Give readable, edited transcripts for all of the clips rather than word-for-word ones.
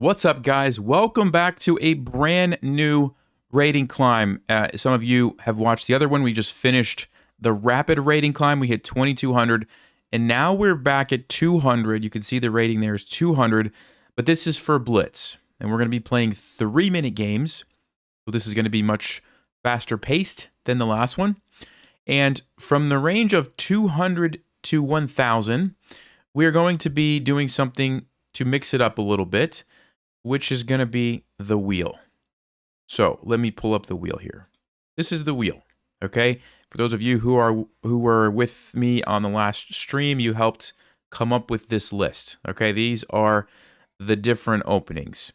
What's up, guys? Welcome back to a brand new rating climb. Some of you have watched the other one. We just finished the rapid rating climb. We hit 2,200, and now we're back at 200. You can see the rating there is 200, but this is for Blitz, and we're going to be playing 3-minute games. So this is going to be much faster paced than the last one. And from the range of 200 to 1,000, we're going to be doing something to mix it up a little bit, which is going to be the wheel. So let me pull up the wheel here. This is the wheel, okay? For those of you who were with me on the last stream, you helped come up with this list, okay? These are the different openings.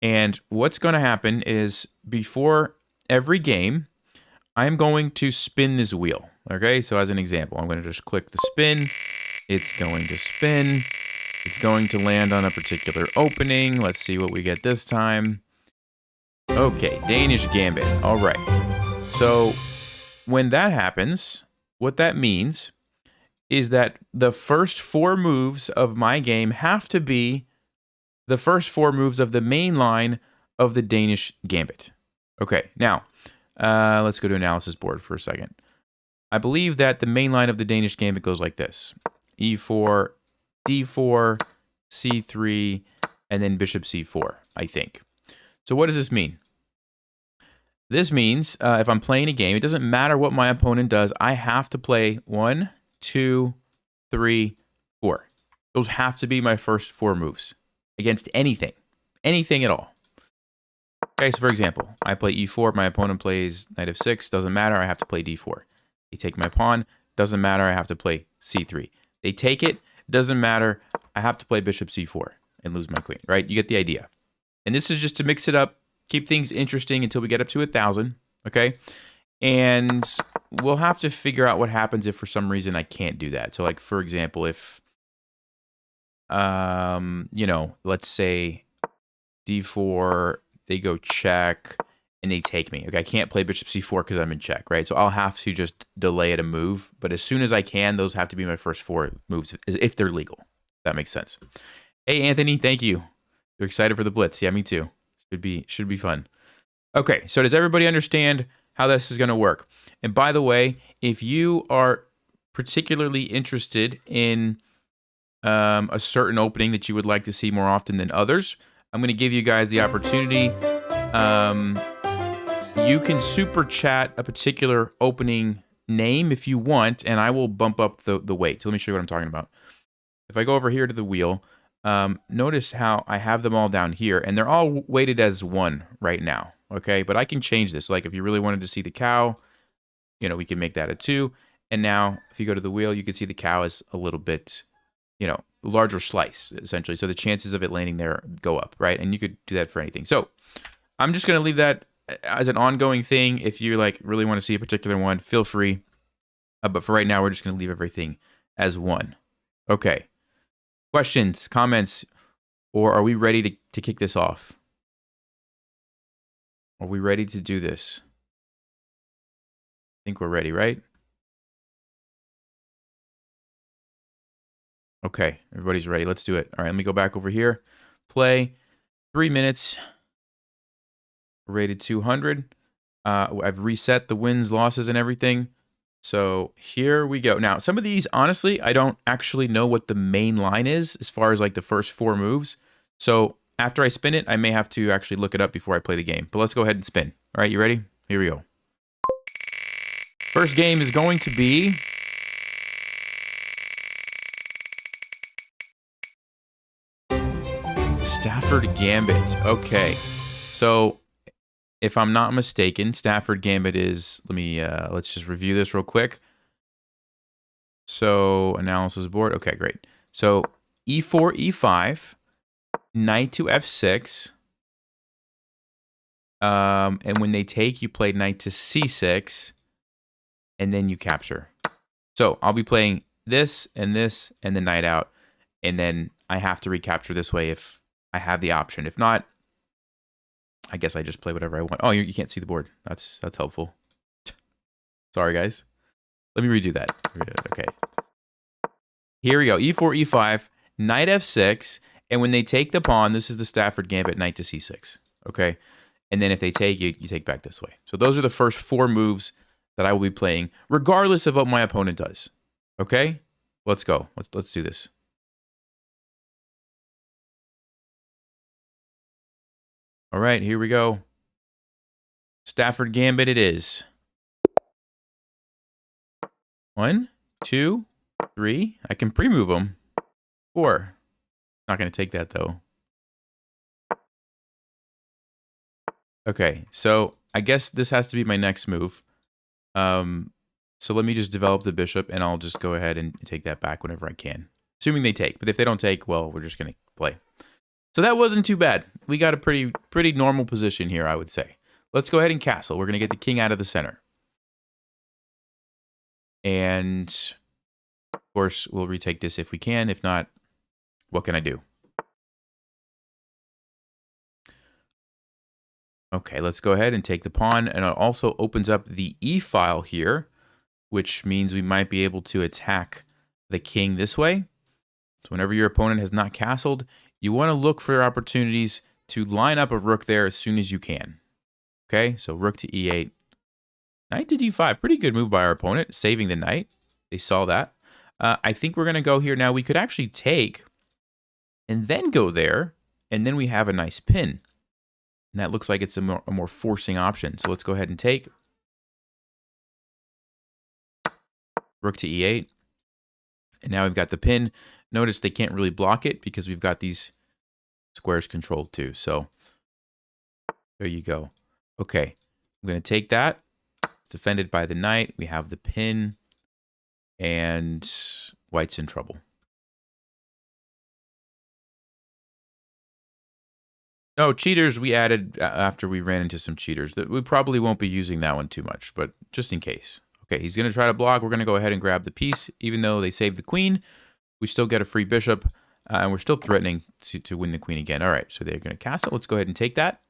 And what's going to happen is before every game, I'm going to spin this wheel, okay? So as an example, I'm going to just click the spin. It's going to spin. It's going to land on a particular opening. Let's see what we get this time. Okay, Danish Gambit. All right. So when that happens, what that means is that the first 4 moves of my game have to be the first 4 moves of the main line of the Danish Gambit. Okay, now let's go to analysis board for a second. I believe that the main line of the Danish Gambit goes like this. E4, D4, C3, and then bishop C4, I think. So what does this mean? This means if I'm playing a game, it doesn't matter what my opponent does. I have to play 1, 2, 3, 4. Those have to be my first 4 moves against anything. Anything at all. Okay, so for example, I play E4. My opponent plays knight f6. Doesn't matter. I have to play D4. They take my pawn. Doesn't matter. I have to play C3. They take it. Doesn't matter. I have to play bishop c4 and lose my queen, right? You get the idea. And this is just to mix it up, keep things interesting until we get up to 1,000, okay? And we'll have to figure out what happens if for some reason I can't do that. So like, for example, if, let's say d4, they go check, and they take me. Okay, I can't play bishop c4 because I'm in check, right? So I'll have to just delay it a move. But as soon as I can, those have to be my first 4 moves if they're legal. That makes sense. Hey, Anthony, thank you. You're excited for the Blitz. Yeah, me too. Should be fun. Okay, so does everybody understand how this is going to work? And by the way, if you are particularly interested in a certain opening that you would like to see more often than others, I'm going to give you guys the opportunity. You can super chat a particular opening name if you want, and I will bump up the weight. So let me show you what I'm talking about. If I go over here to the wheel, notice how I have them all down here, and they're all weighted as 1 right now, okay? But I can change this. Like if you really wanted to see the cow, we can make that a 2. And now if you go to the wheel, you can see the cow is a little bit, larger slice, essentially. So the chances of it landing there go up, right? And you could do that for anything. So I'm just going to leave that as an ongoing thing. If you really want to see a particular one, feel free. But for right now, we're just going to leave everything as 1. Okay. Questions, comments, or are we ready to kick this off? Are we ready to do this? I think we're ready, right? Okay, everybody's ready. Let's do it. All right, let me go back over here. Play. 3 minutes. Rated 200. I've reset the wins, losses, and everything. So here we go. Now, some of these, honestly, I don't actually know what the main line is as far as the first 4 moves. So after I spin it, I may have to actually look it up before I play the game. But let's go ahead and spin. All right, you ready? Here we go. First game is going to be Stafford Gambit. Okay. So if I'm not mistaken, Stafford Gambit is, let's just review this real quick. So analysis board. Okay, great. So E4, E5, knight to F6. And when they take, you play knight to C6, and then you capture. So I'll be playing this, and the knight out, and then I have to recapture this way if I have the option. If not, I guess I just play whatever I want. Oh, you can't see the board. That's helpful. Sorry, guys. Let me redo that. Okay. Here we go. E4, E5, knight F6, And when they take the pawn, this is the Stafford Gambit, knight to c6. Okay? And then if they take, you take back this way. So those are the first 4 moves that I will be playing, regardless of what my opponent does. Okay? Let's go. Let's do this. All right, here we go. Stafford Gambit it is. 1, 2, 3. I can pre-move them. 4. Not going to take that, though. Okay, so I guess this has to be my next move. So let me just develop the bishop, and I'll just go ahead and take that back whenever I can. Assuming they take. But if they don't take, well, we're just going to play. So that wasn't too bad. We got a pretty normal position here, I would say. Let's go ahead and castle. We're going to get the king out of the center. And, of course, we'll retake this if we can. If not, what can I do? Okay, let's go ahead and take the pawn. And it also opens up the e-file here, which means we might be able to attack the king this way. So whenever your opponent has not castled, you want to look for opportunities to line up a rook there as soon as you can. Okay, so rook to e8. Knight to d5. Pretty good move by our opponent, saving the knight. They saw that. I think we're going to go here now. We could actually take and then go there, and then we have a nice pin. And that looks like it's a more forcing option. So let's go ahead and take. Rook to e8. And now we've got the pin. Notice they can't really block it because we've got these squares controlled too. So there you go. Okay, I'm going to take that. It's defended by the knight. We have the pin. And white's in trouble. No, cheaters we added after we ran into some cheaters. We probably won't be using that one too much, but just in case. Okay, he's going to try to block. We're going to go ahead and grab the piece. Even though they saved the queen, we still get a free bishop, and we're still threatening to win the queen again. All right, so they're going to castle. Let's go ahead and take that.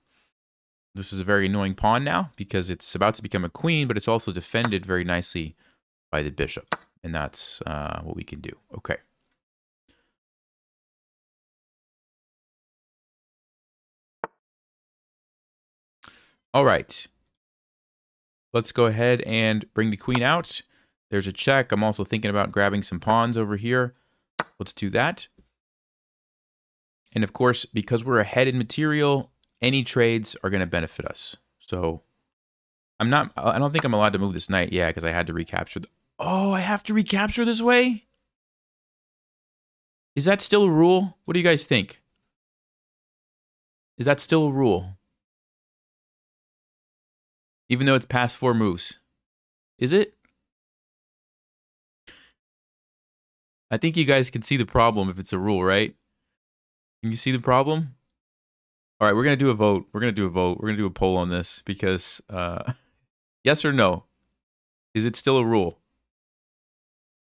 This is a very annoying pawn now because it's about to become a queen, but it's also defended very nicely by the bishop. And that's what we can do. Okay. All right. Let's go ahead and bring the queen out. There's a check. I'm also thinking about grabbing some pawns over here. Let's do that. And of course, because we're ahead in material, any trades are going to benefit us. So I don't think I'm allowed to move this knight. Yeah, because I had to recapture. Oh, I have to recapture this way? Is that still a rule? What do you guys think? Is that still a rule? Even though it's past 4 moves. Is it? I think you guys can see the problem if it's a rule, right? Can you see the problem? All right, we're going to do a vote. We're going to do a vote. We're going to do a poll on this because yes or no? Is it still a rule?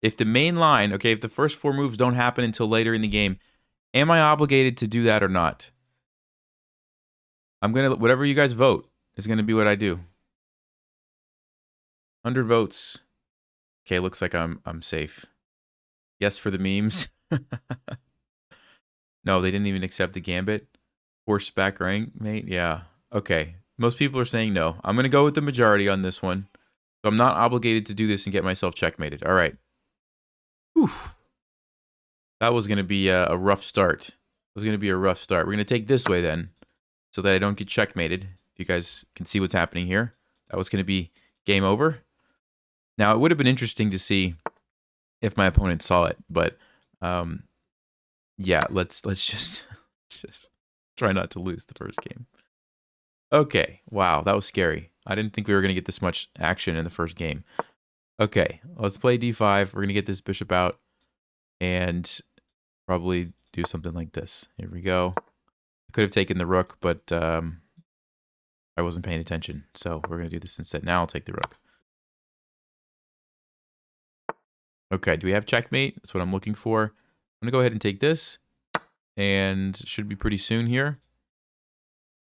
If the main line, okay, if the first 4 moves don't happen until later in the game, am I obligated to do that or not? I'm going to, whatever you guys vote is going to be what I do. 100 votes. Okay, looks like I'm safe. Yes for the memes. No, they didn't even accept the gambit. Horseback rank, mate. Yeah. Okay. Most people are saying no. I'm going to go with the majority on this one. So I'm not obligated to do this and get myself checkmated. All right. Whew. That was going to be a rough start. It was going to be a rough start. We're going to take this way then so that I don't get checkmated. If you guys can see what's happening here. That was going to be game over. Now, it would have been interesting to see if my opponent saw it, but yeah, let's just try not to lose the first game. Okay, wow, that was scary. I didn't think we were going to get this much action in the first game. Okay, let's play d5. We're going to get this bishop out and probably do something like this. Here we go. I could have taken the rook, but I wasn't paying attention, so we're going to do this instead. Now I'll take the rook. Okay, do we have checkmate? That's what I'm looking for. I'm going to go ahead and take this, and it should be pretty soon here.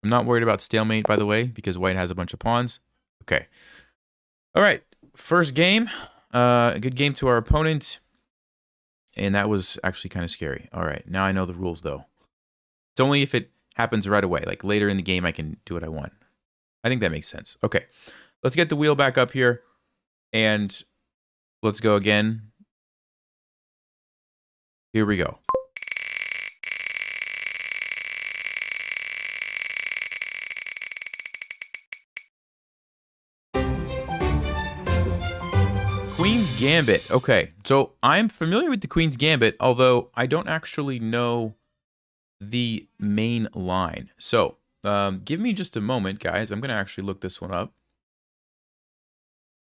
I'm not worried about stalemate, by the way, because white has a bunch of pawns. Okay. All right, first game. A good game to our opponent, and that was actually kind of scary. All right, now I know the rules, though. It's only if it happens right away. Like later in the game, I can do what I want. I think that makes sense. Okay, let's get the wheel back up here, and let's go again. Here we go. Queen's Gambit. Okay, so I'm familiar with the Queen's Gambit, although I don't actually know the main line. So give me just a moment, guys. I'm going to actually look this one up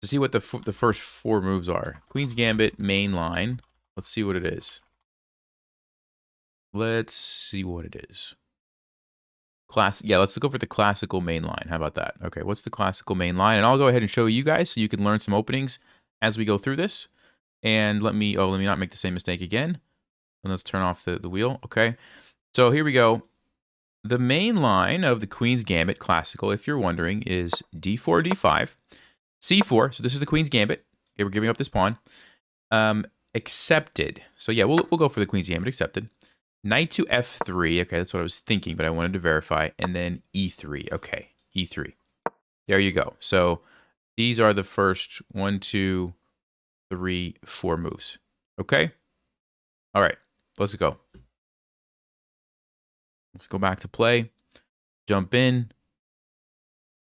to see what the first 4 moves are. Queen's Gambit, main line. Let's see what it is. Let's see what it is. Yeah, let's go for the classical main line. How about that? Okay, what's the classical main line? And I'll go ahead and show you guys so you can learn some openings as we go through this. And let me not make the same mistake again. And let's turn off the wheel. Okay, so here we go. The main line of the Queen's Gambit classical, if you're wondering, is d4, d5, c4. So this is the Queen's Gambit. Okay, we're giving up this pawn. Accepted. So yeah, we'll go for the Queen's Gambit. Accepted. Knight to f3. Okay, that's what I was thinking, but I wanted to verify. And then e3. Okay, e3. There you go. So these are the first 1, 2, 3, 4 moves. Okay? All right, let's go. Let's go back to play. Jump in.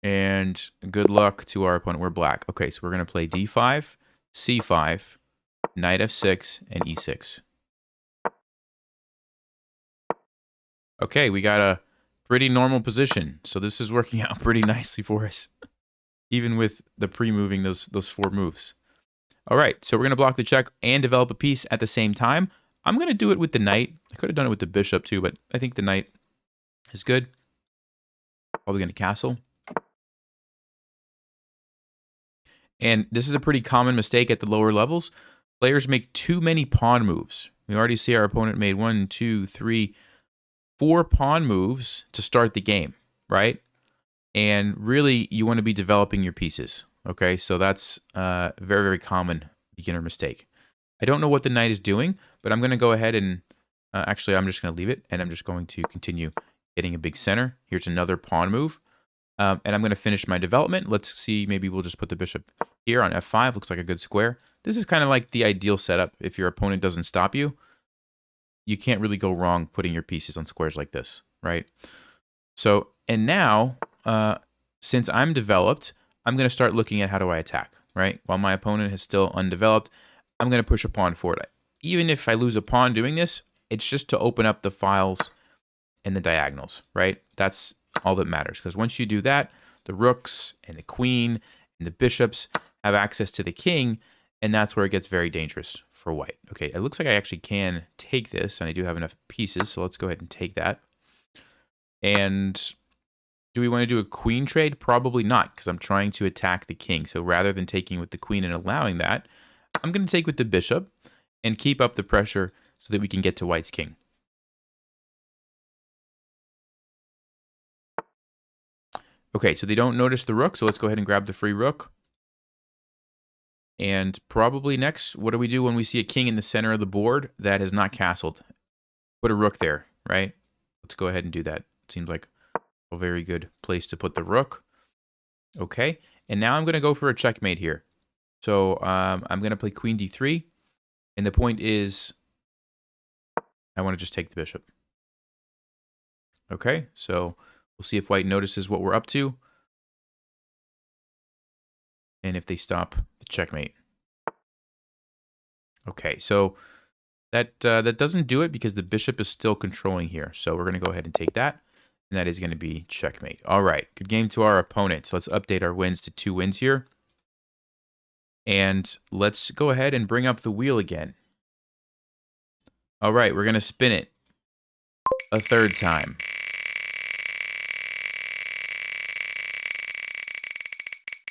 And good luck to our opponent. We're black. Okay, so we're going to play d5, c5, knight f6, and e6. Okay, we got a pretty normal position. So this is working out pretty nicely for us. Even with the pre-moving those 4 moves. All right, so we're going to block the check and develop a piece at the same time. I'm going to do it with the knight. I could have done it with the bishop too, but I think the knight is good. Probably going to castle. And this is a pretty common mistake at the lower levels. Players make too many pawn moves. We already see our opponent made 1, 2, 3, 4 pawn moves to start the game, right? And really, you want to be developing your pieces, okay? So that's a very, very common beginner mistake. I don't know what the knight is doing, but I'm going to go ahead and... actually, I'm just going to leave it, and I'm just going to continue getting a big center. Here's another pawn move. And I'm going to finish my development. Let's see, maybe we'll just put the bishop here on f5. Looks like a good square. This is kind of like the ideal setup. If your opponent doesn't stop you, you can't really go wrong putting your pieces on squares like this, right? So, and now, since I'm developed, I'm going to start looking at how do I attack, right? While my opponent is still undeveloped, I'm going to push a pawn forward. Even if I lose a pawn doing this, it's just to open up the files and the diagonals, right? That's all that matters, because once you do that, the rooks and the queen and the bishops have access to the king, and that's where it gets very dangerous for white. Okay, it looks like I actually can take this, and I do have enough pieces, so let's go ahead and take that. And do we want to do a queen trade? Probably not, because I'm trying to attack the king. So rather than taking with the queen and allowing that, I'm going to take with the bishop and keep up the pressure so that we can get to white's king. Okay, so they don't notice the rook, so let's go ahead and grab the free rook. And probably next, what do we do when we see a king in the center of the board that has not castled? Put a rook there, right? Let's go ahead and do that. It seems like a very good place to put the rook. Okay, and now I'm going to go for a checkmate here. So I'm going to play queen d3, and the point is I want to just take the bishop. Okay, so we'll see if white notices what we're up to, and if they stop the checkmate. Okay, so that doesn't do it because the bishop is still controlling here. So we're going to go ahead and take that, and that is going to be checkmate. All right, good game to our opponents. Let's update our wins to 2 wins here. And let's go ahead and bring up the wheel again. All right, we're going to spin it a 3rd time.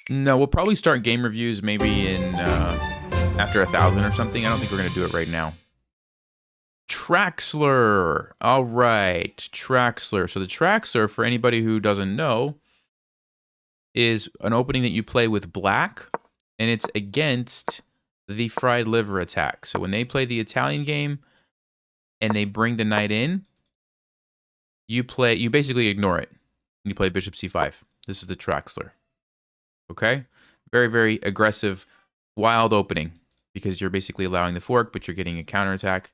No, we'll probably start game reviews maybe in after 1,000 or something. I don't think we're going to do it right now. Traxler. All right, Traxler. So the Traxler, for anybody who doesn't know, is an opening that you play with black, and it's against the fried liver attack. So when they play the Italian game and they bring the knight in, you basically ignore it. You play bishop c5. This is the Traxler. Okay? Very, very aggressive, wild opening because you're basically allowing the fork, but you're getting a counterattack.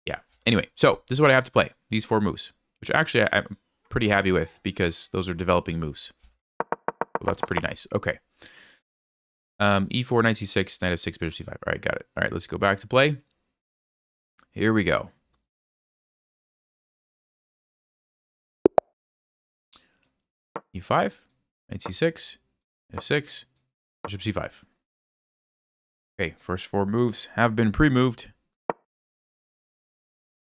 Yeah. Anyway, so this is what I have to play. These 4 moves, which actually I'm pretty happy with because those are developing moves. So that's pretty nice. Okay. E4, knight c6, knight f6, bishop c5. All right, got it. All right, let's go back to play. Here we go. E5, knight c6, f6, bishop c5. Okay, first 4 moves have been pre-moved.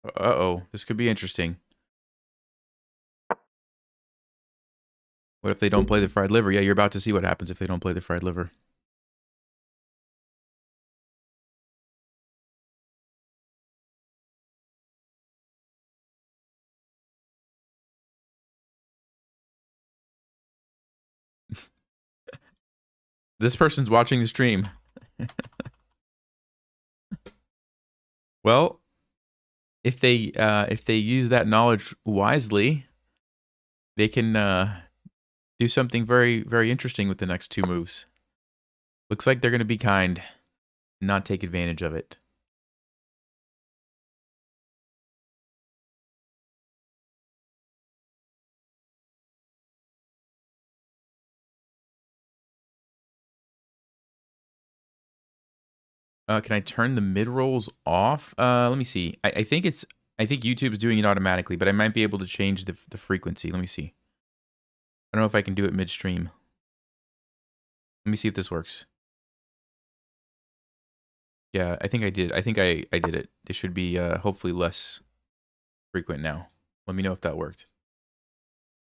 Uh-oh, this could be interesting. What if they don't play the fried liver? Yeah, you're about to see what happens if they don't play the fried liver. This person's watching the stream. Well, if they use that knowledge wisely, they can do something very, very interesting with the next 2 moves. Looks like they're going to be kind, not take advantage of it. Can I turn the mid rolls off? Let me see. I think YouTube's doing it automatically, but I might be able to change the frequency. Let me see. I don't know if I can do it midstream. Let me see if this works. Yeah, I think I did. I think I did it. It should be hopefully less frequent now. Let me know if that worked.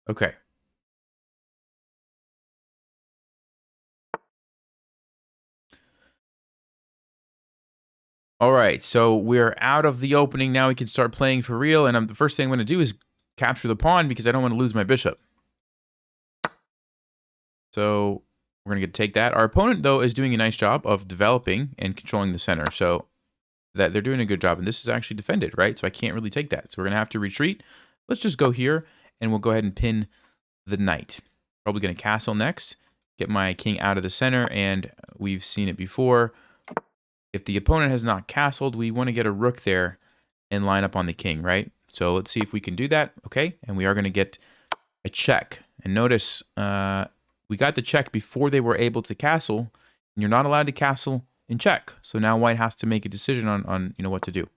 Okay. All right, so we're out of the opening now. We can start playing for real, and the first thing I'm going to do is capture the pawn because I don't want to lose my bishop. So we're going to take that. Our opponent, though, is doing a nice job of developing and controlling the center. So that they're doing a good job, and this is actually defended, right? So I can't really take that. So we're going to have to retreat. Let's just go here, and we'll go ahead and pin the knight. Probably going to castle next, get my king out of the center, and we've seen it before. If the opponent has not castled, we want to get a rook there and line up on the king, right? So let's see if we can do that, okay? And we are going to get a check. And notice we got the check before they were able to castle, and you're not allowed to castle in check. So now white has to make a decision on what to do.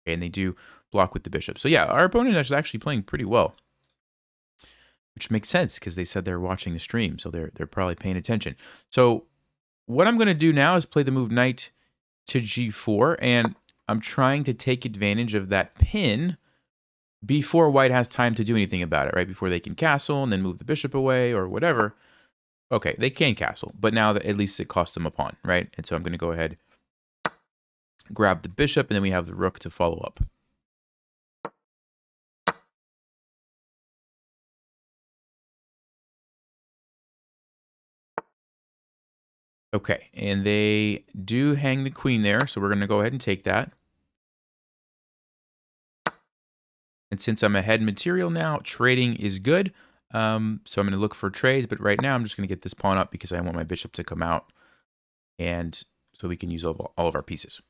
Okay, and they do block with the bishop. So yeah, our opponent is actually playing pretty well, which makes sense because they said they're watching the stream, so they're probably paying attention. So what I'm going to do now is play the move knight to g4, and I'm trying to take advantage of that pin before white has time to do anything about it, right? Before they can castle and then move the bishop away or whatever. Okay, they can castle, but now that at least it costs them a pawn, right? And so I'm going to go ahead, grab the bishop, and then we have the rook to follow up. Okay, and they do hang the queen there, so we're going to go ahead and take that. And since I'm ahead material now, trading is good. So I'm going to look for trades, but right now I'm just going to get this pawn up because I want my bishop to come out, and so we can use all of our pieces.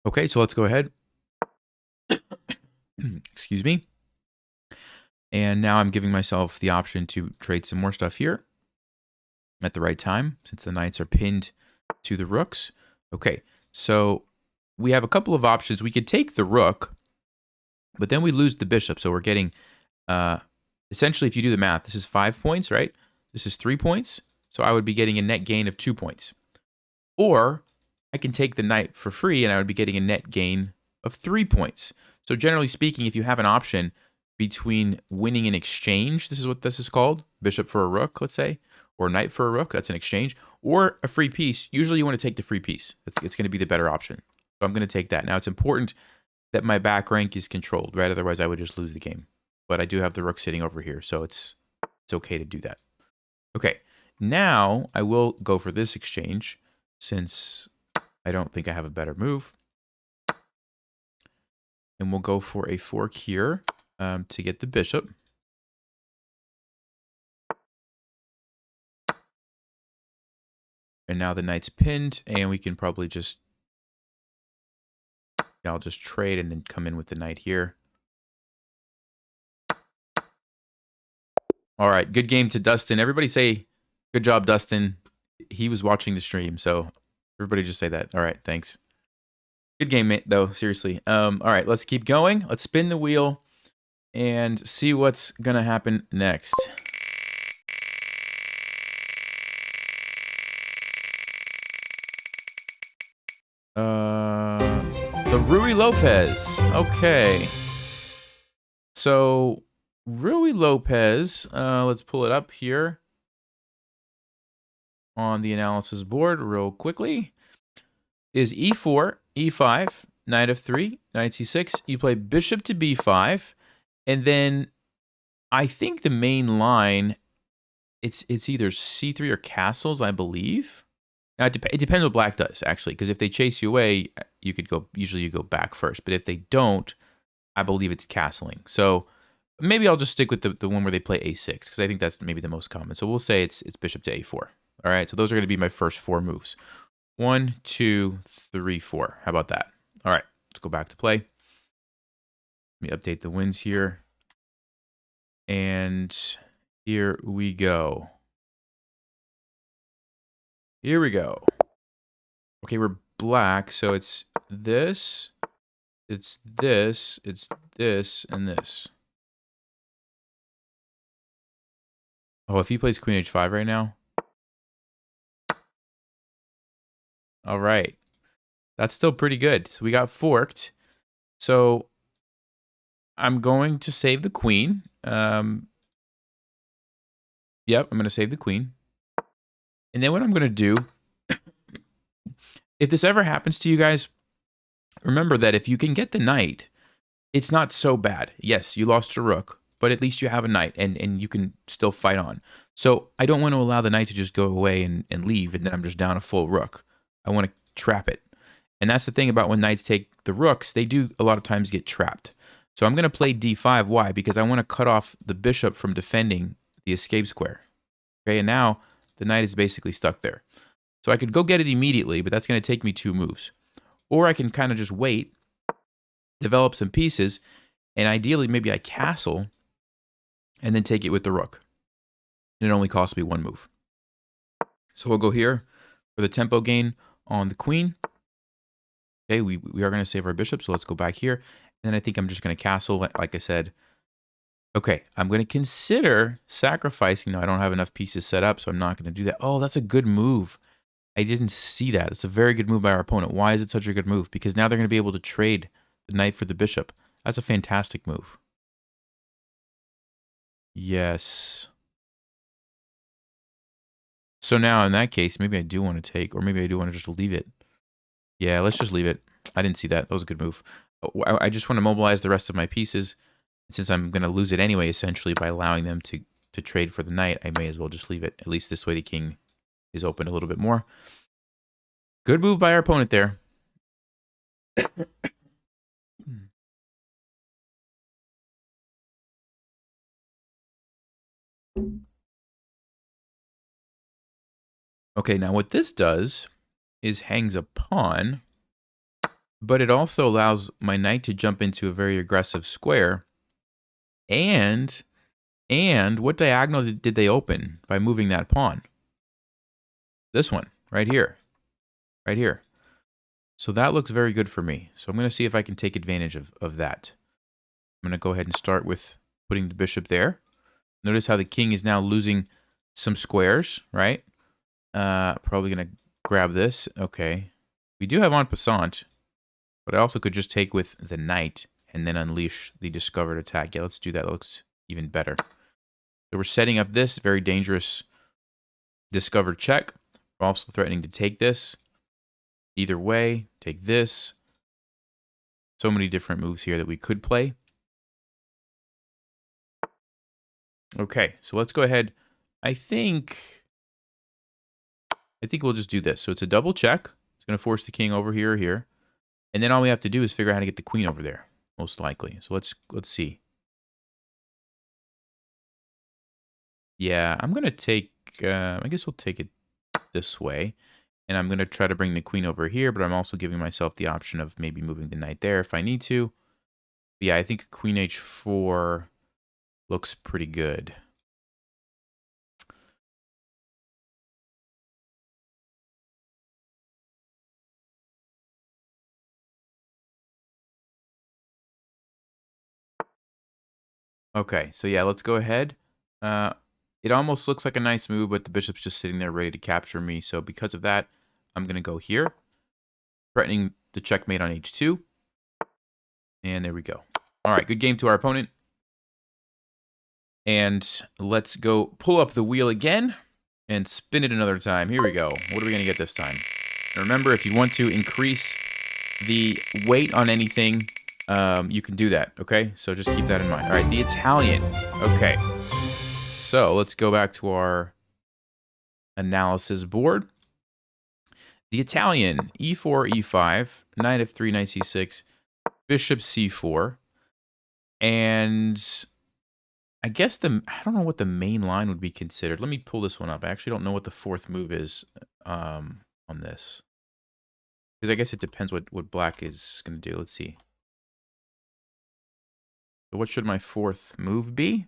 Okay, so let's go ahead. Excuse me. And now I'm giving myself the option to trade some more stuff here at the right time, since the knights are pinned to the rooks. Okay, so we have a couple of options. We could take the rook, but then we lose the bishop. So we're getting, essentially, if you do the math, this is 5 points, right? This is 3 points. So I would be getting a net gain of 2 points. Or I can take the knight for free, and I would be getting a net gain of 3 points. So generally speaking, if you have an option between winning an exchange, this is what this is called, bishop for a rook, let's say, or knight for a rook, that's an exchange, or a free piece, usually you want to take the free piece. It's going to be the better option. So I'm going to take that. Now, it's important that my back rank is controlled, right? Otherwise, I would just lose the game. But I do have the rook sitting over here, so it's okay to do that. Okay, now I will go for this exchange, since I don't think I have a better move. And we'll go for a fork here to get the bishop. And now the knight's pinned, and we can probably just... I'll just trade and then come in with the knight here. All right, good game to Dustin. Everybody say, good job, Dustin. He was watching the stream, so everybody just say that. All right, thanks. Good game, mate, though, seriously. All right, let's keep going. Let's spin the wheel and see what's going to happen next. The Rui Lopez. Okay. So, Rui Lopez, let's pull it up here on the analysis board real quickly, is e4, e5, knight f3, knight c6. You play bishop to b5, and then I think the main line, it's either c3 or castles, I believe. Now, it depends what black does, actually, because if they chase you away, you could go, usually you go back first. But if they don't, I believe it's castling. So maybe I'll just stick with the one where they play a6, because I think that's maybe the most common. So we'll say it's bishop to a4. All right, so those are going to be my first 4 moves. 1, 2, 3, 4. How about that? All right, let's go back to play. Let me update the wins here. And here we go. Here we go. Okay, we're black, so it's this, it's this, it's this, and this. Oh, if he plays queen h5 right now. All right. That's still pretty good. So we got forked. So I'm going to save the queen. Yep, I'm going to save the queen. And then what I'm going to do, if this ever happens to you guys, remember that if you can get the knight, it's not so bad. Yes, you lost your rook, but at least you have a knight and you can still fight on. So I don't want to allow the knight to just go away and leave, and then I'm just down a full rook. I want to trap it. And that's the thing about when knights take the rooks, they do a lot of times get trapped. So I'm going to play d5. Why? Because I want to cut off the bishop from defending the escape square. Okay, and now the knight is basically stuck there. So I could go get it immediately, but that's going to take me 2 moves. Or I can kind of just wait, develop some pieces, and ideally maybe I castle and then take it with the rook. And it only costs me 1 move. So we'll go here for the tempo gain on the queen. Okay, we are going to save our bishop, so let's go back here. And then I think I'm just going to castle, like I said. Okay, I'm going to consider sacrificing. No, I don't have enough pieces set up, so I'm not going to do that. Oh, that's a good move. I didn't see that. It's a very good move by our opponent. Why is it such a good move? Because now they're going to be able to trade the knight for the bishop. That's a fantastic move. Yes. So now in that case, maybe I do want to take, or maybe I do want to just leave it. Yeah, let's just leave it. I didn't see that. That was a good move. I just want to mobilize the rest of my pieces. Since I'm going to lose it anyway, essentially, by allowing them to trade for the knight, I may as well just leave it. At least this way the king is open a little bit more. Good move by our opponent there. Okay, now what this does is hangs a pawn, but it also allows my knight to jump into a very aggressive square. And what diagonal did they open by moving that pawn? This one, right here. Right here. So that looks very good for me. So I'm going to see if I can take advantage of that. I'm going to go ahead and start with putting the bishop there. Notice how the king is now losing some squares, right? Probably going to grab this. Okay. We do have en passant, but I also could just take with the knight and then unleash the discovered attack. Yeah, let's do that. That looks even better. So we're setting up this very dangerous discovered check. We're also threatening to take this. Either way, take this. So many different moves here that we could play. Okay, so let's go ahead. I think we'll just do this. So it's a double check. It's going to force the king over here or here. And then all we have to do is figure out how to get the queen over there, most likely. So let's see. Yeah, I'm going to take, I guess we'll take it this way. And I'm going to try to bring the queen over here, but I'm also giving myself the option of maybe moving the knight there if I need to. But yeah, I think queen h4 looks pretty good. Okay, so yeah, let's go ahead. It almost looks like a nice move, but the bishop's just sitting there ready to capture me. So because of that, I'm going to go here, threatening the checkmate on h2. And there we go. All right, good game to our opponent. And let's go pull up the wheel again and spin it another time. Here we go. What are we going to get this time? And remember, if you want to increase the weight on anything, you can do that, okay? So just keep that in mind. All right, the Italian. Okay. So let's go back to our analysis board. The Italian, e4, e5, knight f3, knight c6, bishop c4. And I guess I don't know what the main line would be considered. Let me pull this one up. I actually don't know what the fourth move is on this. Because I guess it depends what black is going to do. Let's see. So what should my fourth move be?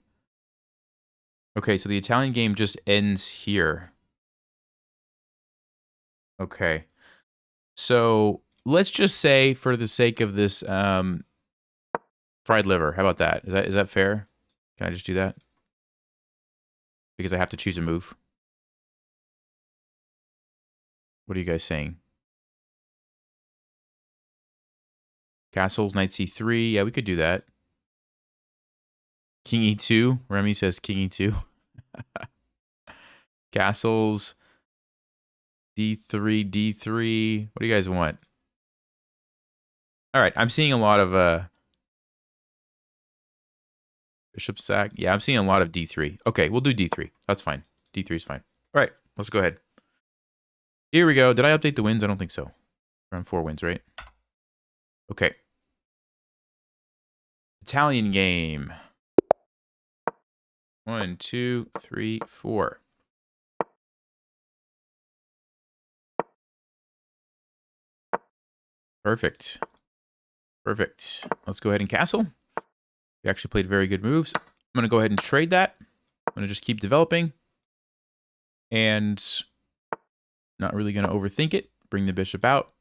Okay, so the Italian game just ends here. Okay. So let's just say, for the sake of this, fried liver. How about that? Is that fair? Can I just do that? Because I have to choose a move. What are you guys saying? Castles, knight c3. Yeah, we could do that. King e2. Remy says king e2. Castles, d3, d3. What do you guys want? All right, I'm seeing a lot of bishop sack. Yeah, I'm seeing a lot of d3. Okay, we'll do d3. That's fine. d3 is fine. All right, let's go ahead. Here we go. Did I update the wins? I don't think so. Around 4 wins, right? Okay. Italian game. 1, 2, 3, 4. Perfect. Perfect. Let's go ahead and castle. We actually played very good moves. I'm going to go ahead and trade that. I'm going to just keep developing. And not really going to overthink it. Bring the bishop out.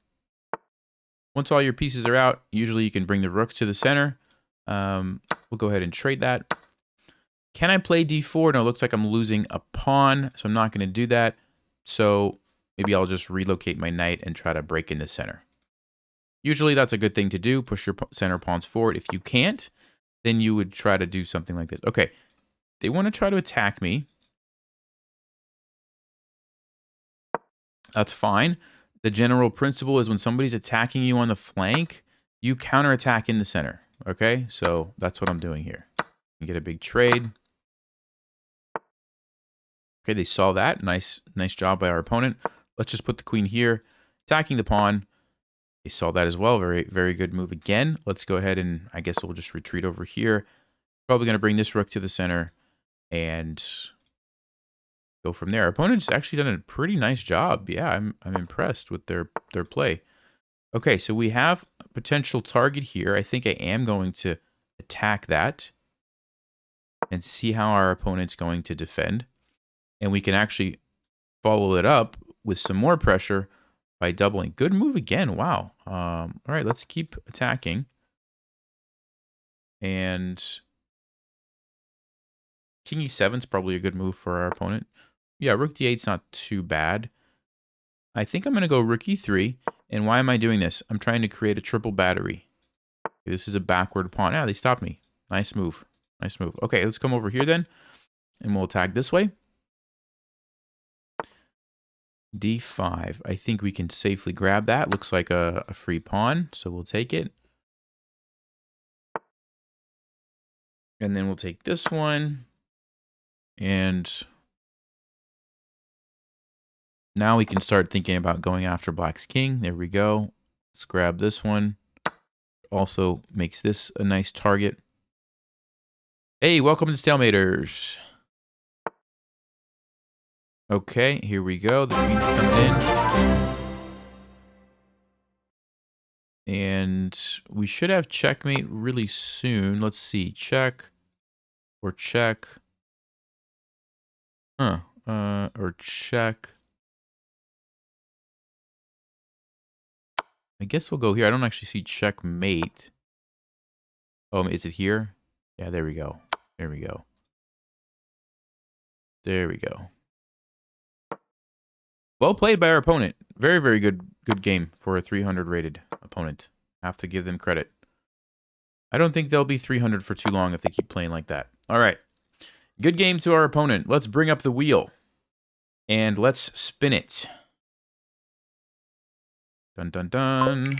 Once all your pieces are out, usually you can bring the rooks to the center. We'll go ahead and trade that. Can I play d4? No, it looks like I'm losing a pawn, so I'm not going to do that. So maybe I'll just relocate my knight and try to break in the center. Usually that's a good thing to do. Push your center pawns forward. If you can't, then you would try to do something like this. Okay, they want to try to attack me. That's fine. The general principle is when somebody's attacking you on the flank, you counterattack in the center. Okay, so that's what I'm doing here. Get a big trade. Okay, they saw that. Nice job by our opponent. Let's just put the queen here, attacking the pawn. They saw that as well. Very, very good move again. Let's go ahead and I guess we'll just retreat over here. Probably going to bring this rook to the center and go from there. Our opponent's actually done a pretty nice job. Yeah, I'm impressed with their play. Okay, so we have a potential target here. I think I am going to attack that and see how our opponent's going to defend. And we can actually follow it up with some more pressure by doubling. Good move again. Wow. All right, let's keep attacking. And king e7 is probably a good move for our opponent. Yeah, rook d8 is not too bad. I think I'm going to go rook e3. And why am I doing this? I'm trying to create a triple battery. This is a backward pawn. Yeah, they stopped me. Nice move. Nice move. Okay, let's come over here then. And we'll attack this way. d5. I think we can safely grab that. Looks like a free pawn, so we'll take it. And then we'll take this one. And Now we can start thinking about going after black's king. There we go. Let's grab this one. Also makes this a nice target. Hey, welcome to Stalemater's. Okay, here we go. The queen's coming in. And we should have checkmate really soon. Let's see. Check or check. Or check. I guess we'll go here. I don't actually see checkmate. Oh, is it here? Yeah, there we go. There we go. There we go. Well played by our opponent. Very, very good game for a 300 rated opponent. Have to give them credit. I don't think they'll be 300 for too long if they keep playing like that. All right. Good game to our opponent. Let's bring up the wheel. And let's spin it. Dun, dun, dun.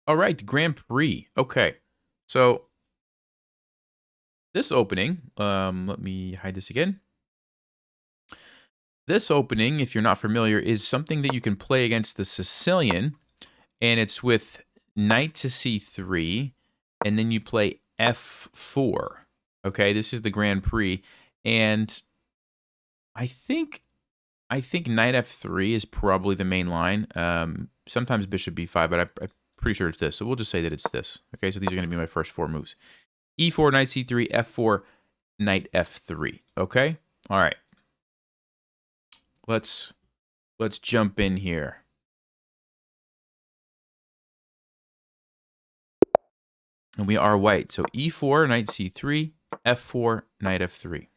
All right, Grand Prix. Okay, so this opening, let me hide this again. This opening, if you're not familiar, is something that you can play against the Sicilian, and it's with knight to c3, and then you play f4. Okay, this is the Grand Prix, and I think knight f3 is probably the main line. Sometimes bishop b5, but I'm pretty sure it's this. So we'll just say that it's this. Okay, so these are going to be my first 4 moves. E4, knight c3, f4, knight f3. Okay? All right. Let's jump in here. And we are white. So e4, knight c3, f4, knight f3.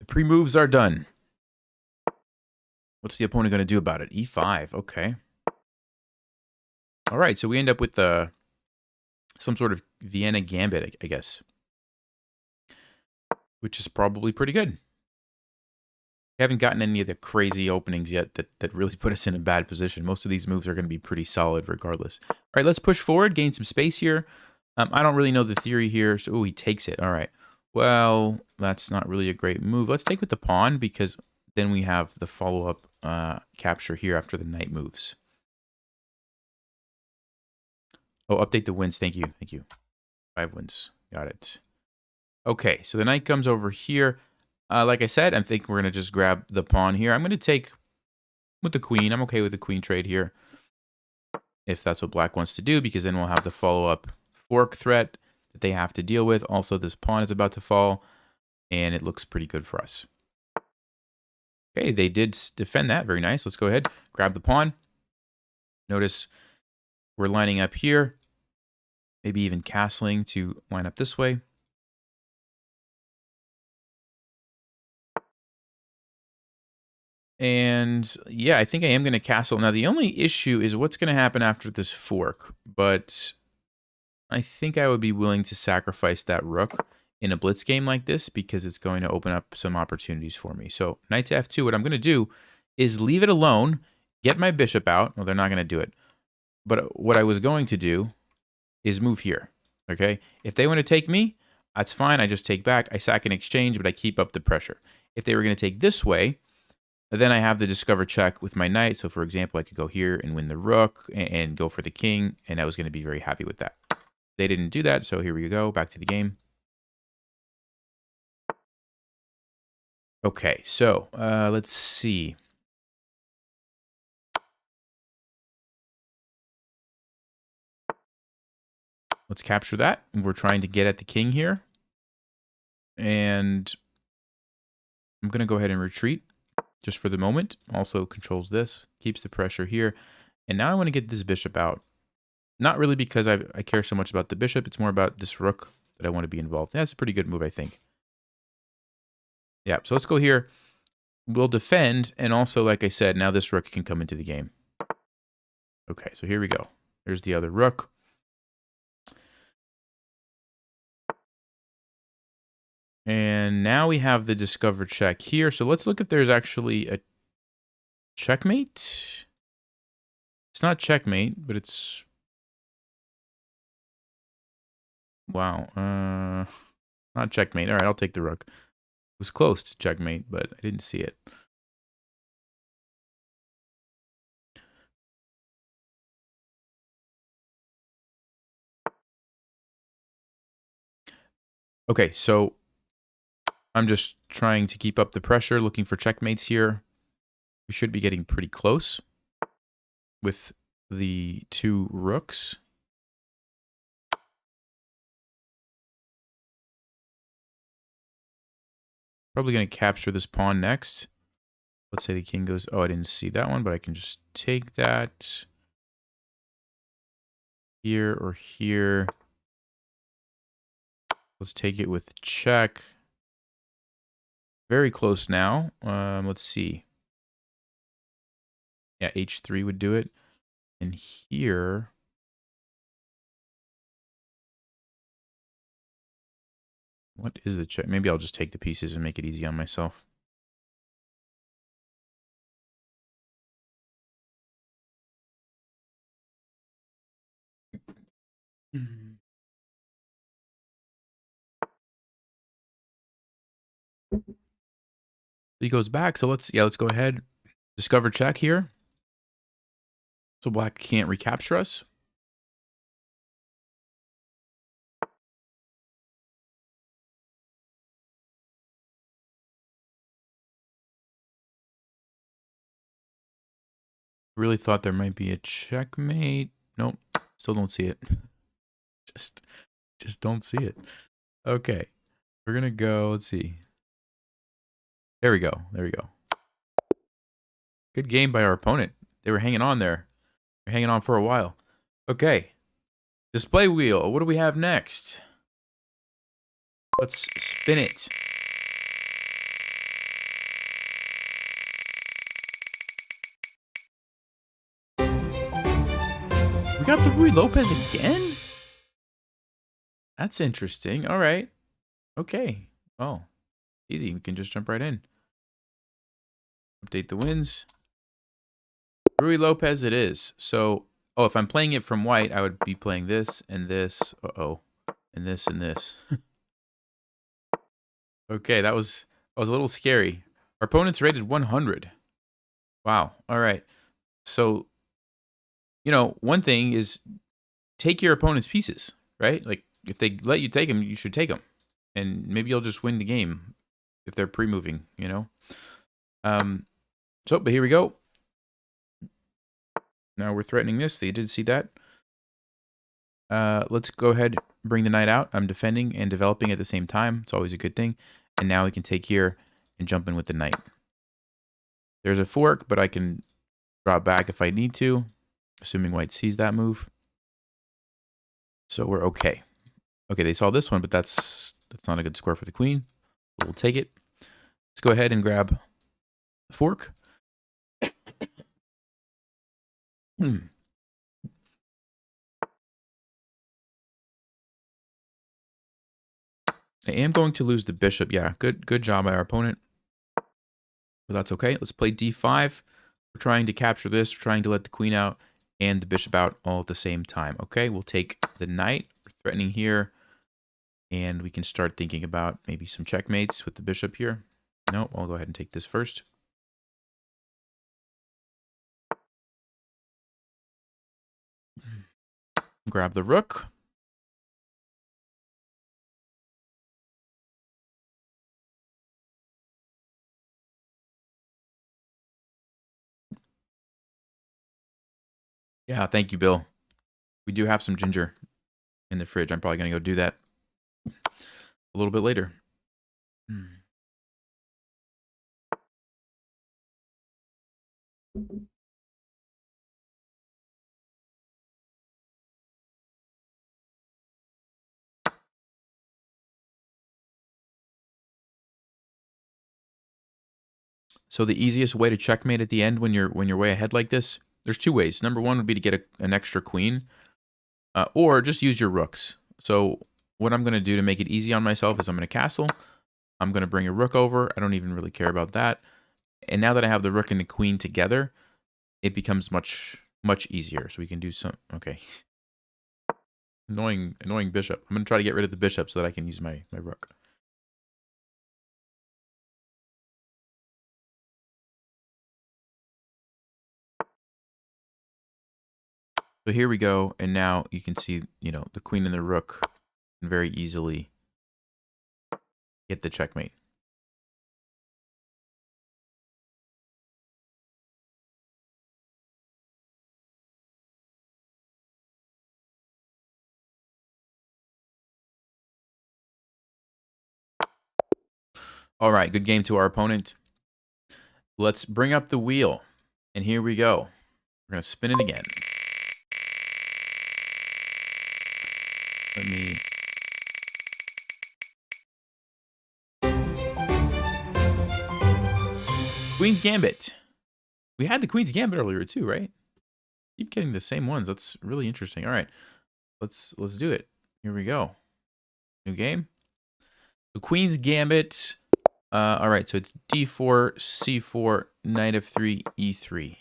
The pre-moves are done. What's the opponent going to do about it? e5. Okay. All right, so we end up with some sort of Vienna gambit, I guess, which is probably pretty good. We haven't gotten any of the crazy openings yet that really put us in a bad position. Most of these moves are going to be pretty solid regardless. All right, let's push forward, gain some space here. I don't really know the theory here. So, he takes it. All right. Well, that's not really a great move. Let's take with the pawn because then we have the follow-up capture here after the knight moves. Oh, update the wins. Thank you. Thank you. 5 wins. Got it. Okay, so the knight comes over here. Like I said, I think we're going to just grab the pawn here. I'm going to take with the queen. I'm okay with the queen trade here, if that's what black wants to do, because then we'll have the follow-up fork threat that they have to deal with. Also, this pawn is about to fall, and it looks pretty good for us. Okay, they did defend that. Very nice. Let's go ahead. Grab the pawn. Notice we're lining up here. Maybe even castling to line up this way. And yeah, I think I am going to castle. Now, the only issue is what's going to happen after this fork. But I think I would be willing to sacrifice that rook in a blitz game like this because it's going to open up some opportunities for me. So knight to f2, what I'm going to do is leave it alone, get my bishop out. Well, they're not going to do it. But what I was going to do is move here, okay? If they want to take me, that's fine. I just take back. I sack in exchange, but I keep up the pressure. If they were going to take this way, then I have the discover check with my knight. So, for example, I could go here and win the rook and go for the king, and I was going to be very happy with that. They didn't do that, so here we go. Back to the game. Okay, so let's see. Let's capture that. We're trying to get at the king here. And I'm going to go ahead and retreat just for the moment. Also controls this, keeps the pressure here. And now I want to get this bishop out. Not really because I care so much about the bishop. It's more about this rook that I want to be involved. That's a pretty good move, I think. Yeah, so let's go here. We'll defend. And also, like I said, now this rook can come into the game. Okay, so here we go. There's the other rook. And now we have the discover check here. So let's look if there's actually a checkmate. It's not checkmate, but it's... Wow. Not checkmate. All right, I'll take the rook. It was close to checkmate, but I didn't see it. Okay, so I'm just trying to keep up the pressure, looking for checkmates here. We should be getting pretty close with the two rooks. Probably going to capture this pawn next. Let's say the king goes... Oh, I didn't see that one, but I can just take that here or here. Let's take it with check. Very close now. Let's see. Yeah, h3 would do it. And here... What is the check? Maybe I'll just take the pieces and make it easy on myself. He goes back, so let's go ahead. Discover check here. So black can't recapture us. Really thought there might be a checkmate. Nope, still don't see it. Just don't see it. Okay, we're gonna go, let's see. There we go, there we go. Good game by our opponent. They were hanging on there. They're hanging on for a while. Okay, display wheel, what do we have next? Let's spin it. We got the Ruy Lopez again? That's interesting. All right. Okay. Oh, easy. We can just jump right in. Update the wins. Ruy Lopez it is. So, oh, if I'm playing it from white, I would be playing this and this. Uh-oh. And this and this. Okay, that was a little scary. Our opponent's rated 100. Wow. All right. So, you know, one thing is take your opponent's pieces, right? Like, if they let you take them, you should take them. And maybe you'll just win the game if they're pre-moving, you know? But here we go. Now we're threatening this. They did see that. Let's go ahead, bring the knight out. I'm defending and developing at the same time. It's always a good thing. And now we can take here and jump in with the knight. There's a fork, but I can drop back if I need to, assuming white sees that move. So we're okay. Okay, they saw this one, but that's not a good score for the queen. We'll take it. Let's go ahead and grab the fork. I am going to lose the bishop. Yeah, good job by our opponent. But that's okay. Let's play d5. We're trying to capture this. We're trying to let the queen out and the bishop out all at the same time. Okay, we'll take the knight. We're threatening here. And we can start thinking about maybe some checkmates with the bishop here. No, I'll go ahead and take this first. Grab the rook. Yeah, thank you, Bill. We do have some ginger in the fridge. I'm probably going to go do that a little bit later. So the easiest way to checkmate at the end when you're way ahead like this, there's two ways. Number one would be to get an extra queen, or just use your rooks. So what I'm going to do to make it easy on myself is I'm going to castle. I'm going to bring a rook over. I don't even really care about that. And now that I have the rook and the queen together, it becomes much easier. So we can do some... Okay. Annoying bishop. I'm going to try to get rid of the bishop so that I can use my rook. So here we go, and now you can see, you know, the queen and the rook can very easily get the checkmate. All right, good game to our opponent. Let's bring up the wheel, and here we go. We're going to spin it again. Let me... Queen's Gambit. We had the Queen's Gambit earlier too, right? Keep getting the same ones. That's really interesting. All right, let's do it. Here we go. New game. The Queen's Gambit. All right, so it's d4, c4, knight f3, e3.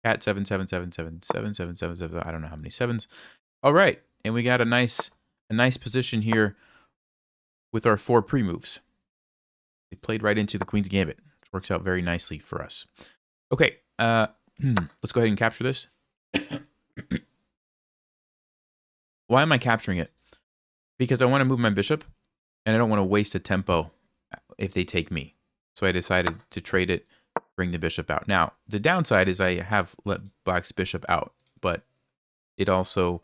Cat 7, 7, 7, 7, 7, 7, 7, 7. I don't know how many sevens. All right, and we got a nice position here with our 4 pre-moves. They played right into the Queen's Gambit, which works out very nicely for us. Okay, let's go ahead and capture this. Why am I capturing it? Because I want to move my bishop, and I don't want to waste a tempo if they take me. So I decided to trade it, bring the bishop out. Now, the downside is I have let black's bishop out, but it also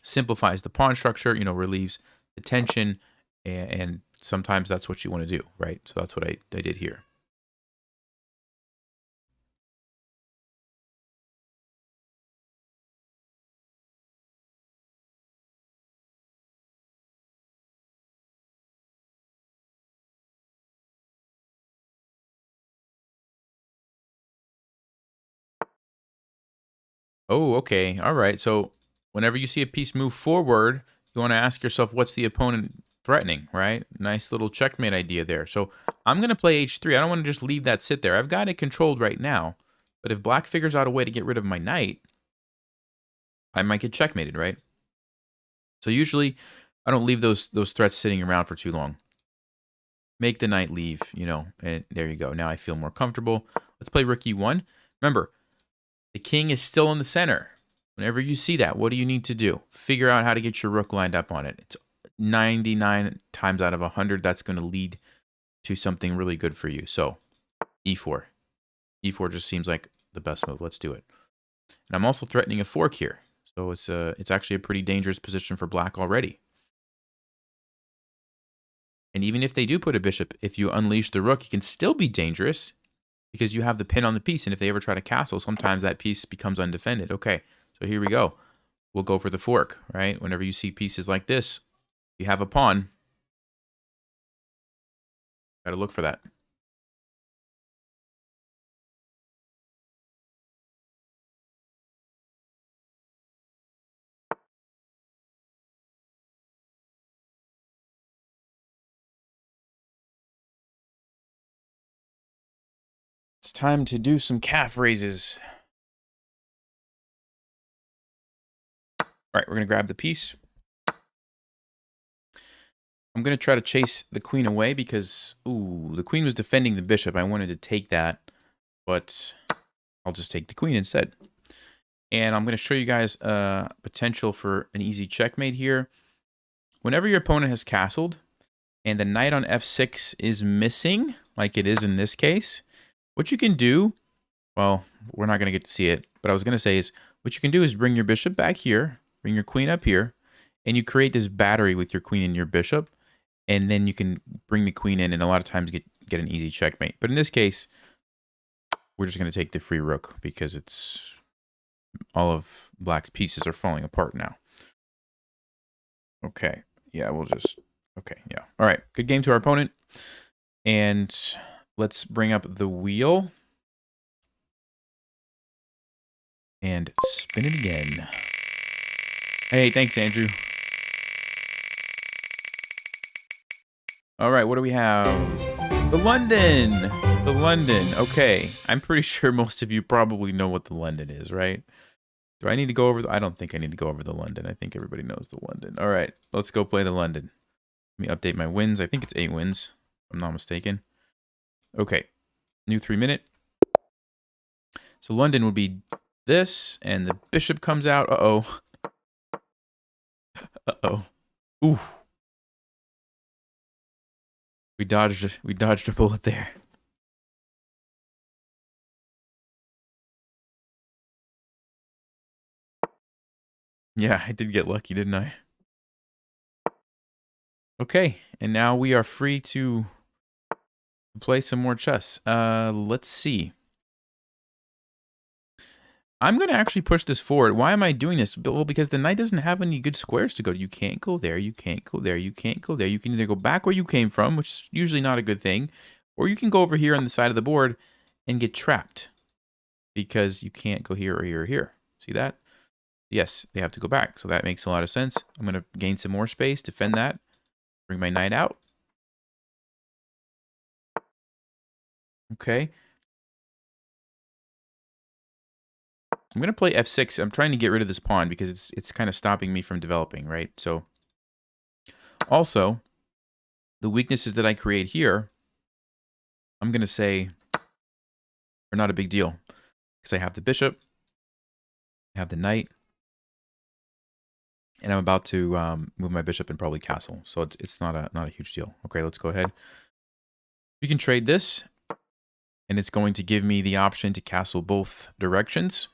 simplifies the pawn structure, you know, relieves the tension, and sometimes that's what you want to do, right? So that's what I did here. Oh, okay. All right. So whenever you see a piece move forward, you want to ask yourself, what's the opponent threatening, right? Nice little checkmate idea there. So I'm going to play h3. I don't want to just leave that sit there. I've got it controlled right now. But if black figures out a way to get rid of my knight, I might get checkmated, right? So usually I don't leave those threats sitting around for too long. Make the knight leave, you know, and there you go. Now I feel more comfortable. Let's play rook e1. Remember, the king is still in the center. Whenever you see that, what do you need to do? Figure out how to get your rook lined up on it. It's 99 times out of 100, that's going to lead to something really good for you. So, e4. e4 just seems like the best move. Let's do it. And I'm also threatening a fork here. So it's actually a pretty dangerous position for black already. And even if they do put a bishop, if you unleash the rook, it can still be dangerous because you have the pin on the piece. And if they ever try to castle, sometimes that piece becomes undefended. Okay, so here we go. We'll go for the fork, right? Whenever you see pieces like this, you have a pawn. Got to look for that. It's time to do some calf raises. All right, we're going to grab the piece. I'm going to try to chase the queen away because, ooh, the queen was defending the bishop. I wanted to take that, but I'll just take the queen instead. And I'm going to show you guys potential for an easy checkmate here. Whenever your opponent has castled and the knight on f6 is missing, like it is in this case, what you can do, well, we're not going to get to see it, but I was going to say is, what you can do is bring your bishop back here, bring your queen up here, and you create this battery with your queen and your bishop, and then you can bring the queen in and a lot of times get an easy checkmate. But in this case, we're just going to take the free rook because it's all of black's pieces are falling apart now. Okay, yeah, we'll just, okay, yeah. All right, good game to our opponent. And let's bring up the wheel. And spin it again. Hey, thanks, Andrew. All right, what do we have? The London. The London. Okay. I'm pretty sure most of you probably know what the London is, right? Do I need to go over I don't think I need to go over the London. I think everybody knows the London. All right, let's go play the London. Let me update my wins. I think it's 8 wins, if I'm not mistaken. Okay. New 3-minute. So London would be this, and the bishop comes out. Uh-oh. Uh-oh. Ooh. We dodged a bullet there. Yeah, I did get lucky, didn't I? Okay, and now we are free to play some more chess. Let's see. I'm going to actually push this forward. Why am I doing this? Well, because the knight doesn't have any good squares to go to. You can't go there. You can't go there. You can't go there. You can either go back where you came from, which is usually not a good thing, or you can go over here on the side of the board and get trapped because you can't go here or here or here. See that? Yes, they have to go back. So that makes a lot of sense. I'm going to gain some more space, defend that, bring my knight out. Okay. I'm going to play f6. I'm trying to get rid of this pawn because it's kind of stopping me from developing, right? So also, the weaknesses that I create here, I'm going to say are not a big deal because I have the bishop, I have the knight, and I'm about to move my bishop and probably castle. So it's not a huge deal. Okay, let's go ahead. We can trade this, and it's going to give me the option to castle both directions.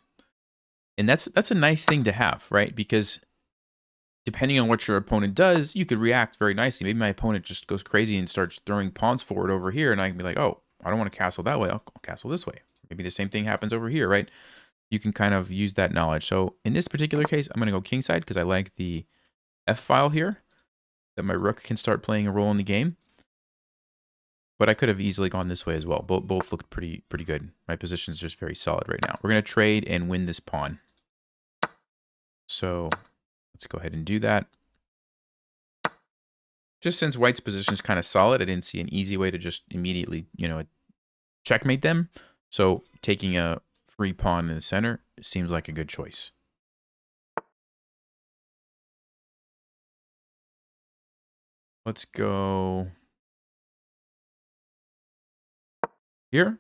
And that's a nice thing to have, right? Because depending on what your opponent does, you could react very nicely. Maybe my opponent just goes crazy and starts throwing pawns forward over here, and I can be like, oh, I don't want to castle that way. I'll castle this way. Maybe the same thing happens over here, right? You can kind of use that knowledge. So in this particular case, I'm going to go kingside because I like the F file here, that my rook can start playing a role in the game. But I could have easily gone this way as well. Both look pretty good. My position is just very solid right now. We're going to trade and win this pawn. So let's go ahead and do that. Just since white's position is kind of solid, I didn't see an easy way to just immediately, checkmate them. So taking a free pawn in the center seems like a good choice. Let's go here.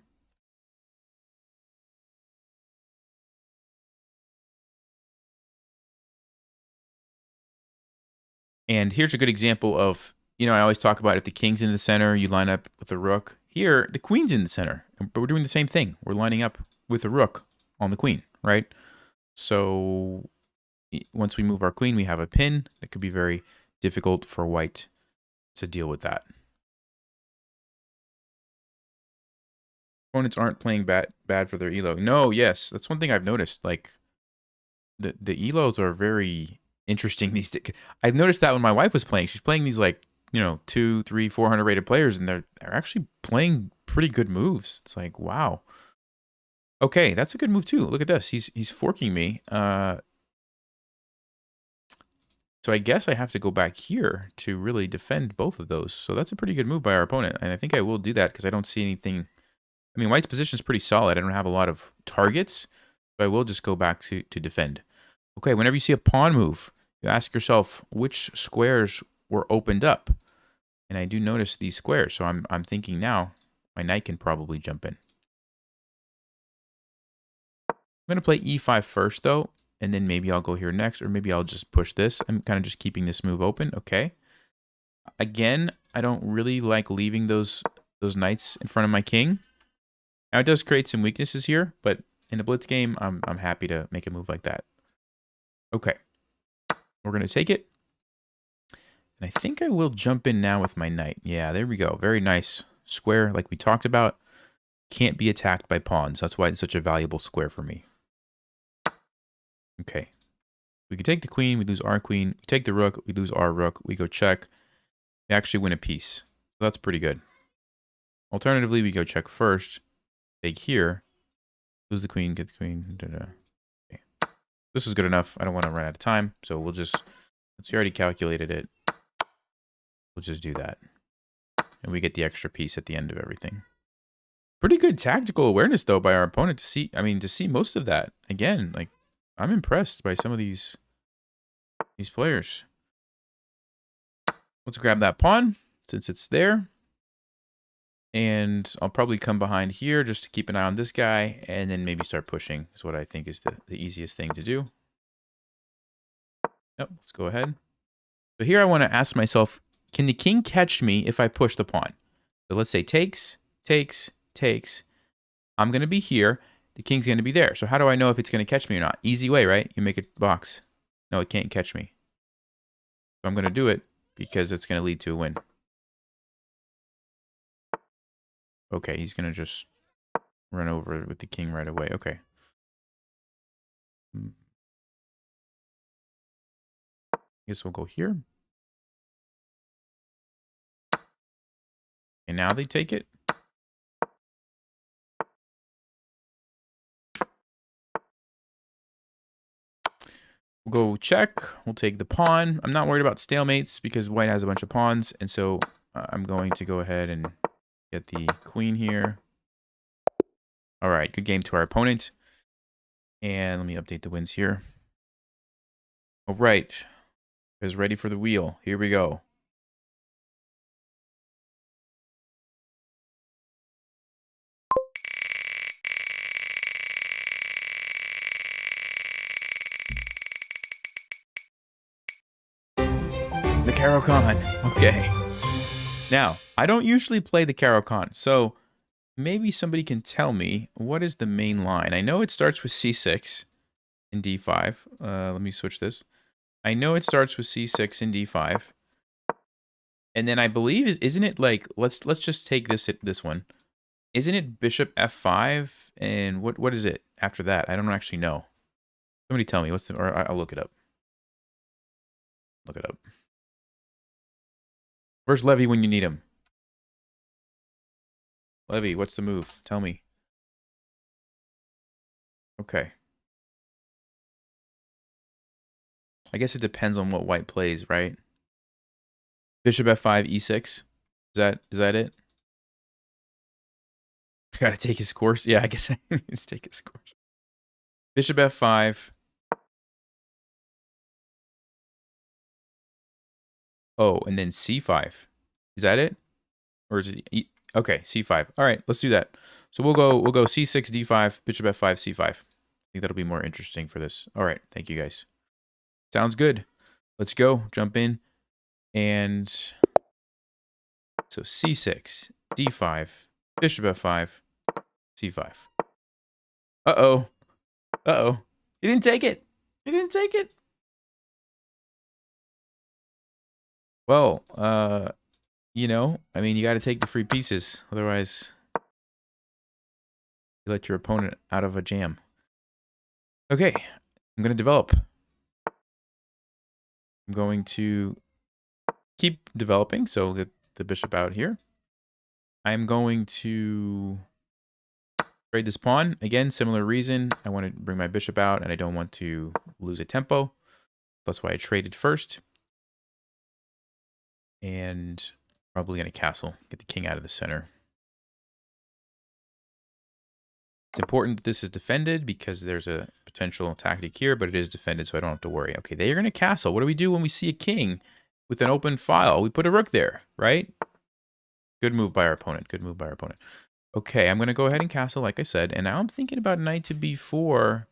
And here's a good example of, I always talk about if the king's in the center, you line up with the rook. Here, the queen's in the center, but we're doing the same thing. We're lining up with the rook on the queen, right? So once we move our queen, we have a pin. That could be very difficult for white to deal with that. Opponents aren't playing bad for their elo. No, yes, that's one thing I've noticed. Like the elos are very interesting these days. I've noticed that when my wife was playing, she's playing these like 200, 300, 400 rated players, and they're actually playing pretty good moves. It's like, wow. Okay, that's a good move too. Look at this. He's forking me. So I guess I have to go back here to really defend both of those. So that's a pretty good move by our opponent, and I think I will do that because I don't see anything. I mean, white's position is pretty solid. I don't have a lot of targets, but I will just go back to defend. Okay, whenever you see a pawn move, you ask yourself which squares were opened up. And I do notice these squares, so I'm thinking now my knight can probably jump in. I'm going to play e5 first, though, and then maybe I'll go here next, or maybe I'll just push this. I'm kind of just keeping this move open. Okay. Again, I don't really like leaving those knights in front of my king. Now, it does create some weaknesses here, but in a blitz game, I'm happy to make a move like that. Okay. We're going to take it. And I think I will jump in now with my knight. Yeah, there we go. Very nice square, like we talked about. Can't be attacked by pawns. That's why it's such a valuable square for me. Okay. We can take the queen. We lose our queen. We take the rook. We lose our rook. We go check. We actually win a piece. So that's pretty good. Alternatively, we go check first. Take here. Lose the queen. Get the queen. Okay. This is good enough. I don't want to run out of time. So we'll just, since we already calculated it, we'll just do that. and we get the extra piece at the end of everything. Pretty good tactical awareness, though, by our opponent to see, to see most of that. Again, like, I'm impressed by some of these players. Let's grab that pawn, since it's there. And I'll probably come behind here just to keep an eye on this guy, and then maybe start pushing is what I think is the easiest thing to do. Yep, let's go ahead. So here I want to ask myself, can the king catch me if I push the pawn? So let's say takes, takes, takes. I'm going to be here. The king's going to be there. So how do I know if it's going to catch me or not? Easy way, right? You make a box. No, it can't catch me. So I'm going to do it because it's going to lead to a win. Okay, he's going to just run over with the king right away. Okay. I guess we'll go here. And now they take it. We'll go check. We'll take the pawn. I'm not worried about stalemates because white has a bunch of pawns. And so I'm going to go ahead and get the queen here. All right, good game to our opponent. And let me update the wins here. All right. You guys ready for the wheel? Here we go. The Caro-Kann. Okay. Now, I don't usually play the Caro-Kann, so maybe somebody can tell me what is the main line. I know it starts with c6 in d5. Let me switch this. I know it starts with c6 in d5. And then I believe, isn't it like, let's just take this one. Isn't it bishop f5? And what is it after that? I don't actually know. Somebody tell me. Or I'll look it up. Look it up. Where's Levy when you need him? Levy, what's the move? Tell me. Okay. I guess it depends on what white plays, right? Bishop f5, e6. Is that it? I gotta take his course. Yeah, I guess I need to take his course. Bishop f5. Oh, and then c5. Is that it? Or is it okay, c5. All right, let's do that. So we'll go c6, d5, bishop f5, c5. I think that'll be more interesting for this. All right, thank you guys. Sounds good. Let's go, jump in. And so c6, d5, bishop f5, c5. Uh-oh. Uh-oh. He didn't take it. He didn't take it. Well, you know, I mean, you got to take the free pieces. Otherwise, you let your opponent out of a jam. Okay, I'm going to develop. I'm going to keep developing, so get the bishop out here. I'm going to trade this pawn. Again, similar reason. I want to bring my bishop out, and I don't want to lose a tempo. That's why I traded first. And probably going to castle, get the king out of the center. It's important that this is defended because there's a potential tactic here, but it is defended, so I don't have to worry. Okay, they're going to castle. What do we do when we see a king with an open file? We put a rook there, right? Good move by our opponent. Good move by our opponent. Okay, I'm going to go ahead and castle, like I said, and now I'm thinking about knight to b4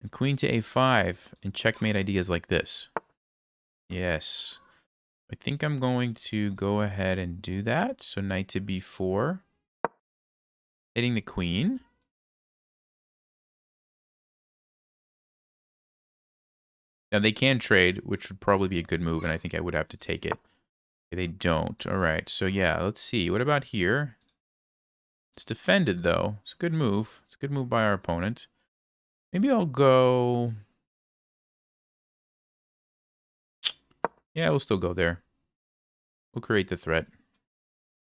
and queen to a5 and checkmate ideas like this. Yes. I think I'm going to go ahead and do that. So knight to b4, hitting the queen. Now they can trade, which would probably be a good move, and I think I would have to take it. They don't. All right, so yeah, let's see. What about here? It's defended, though. It's a good move. It's a good move by our opponent. Maybe I'll go... Yeah, we'll still go there. We'll create the threat.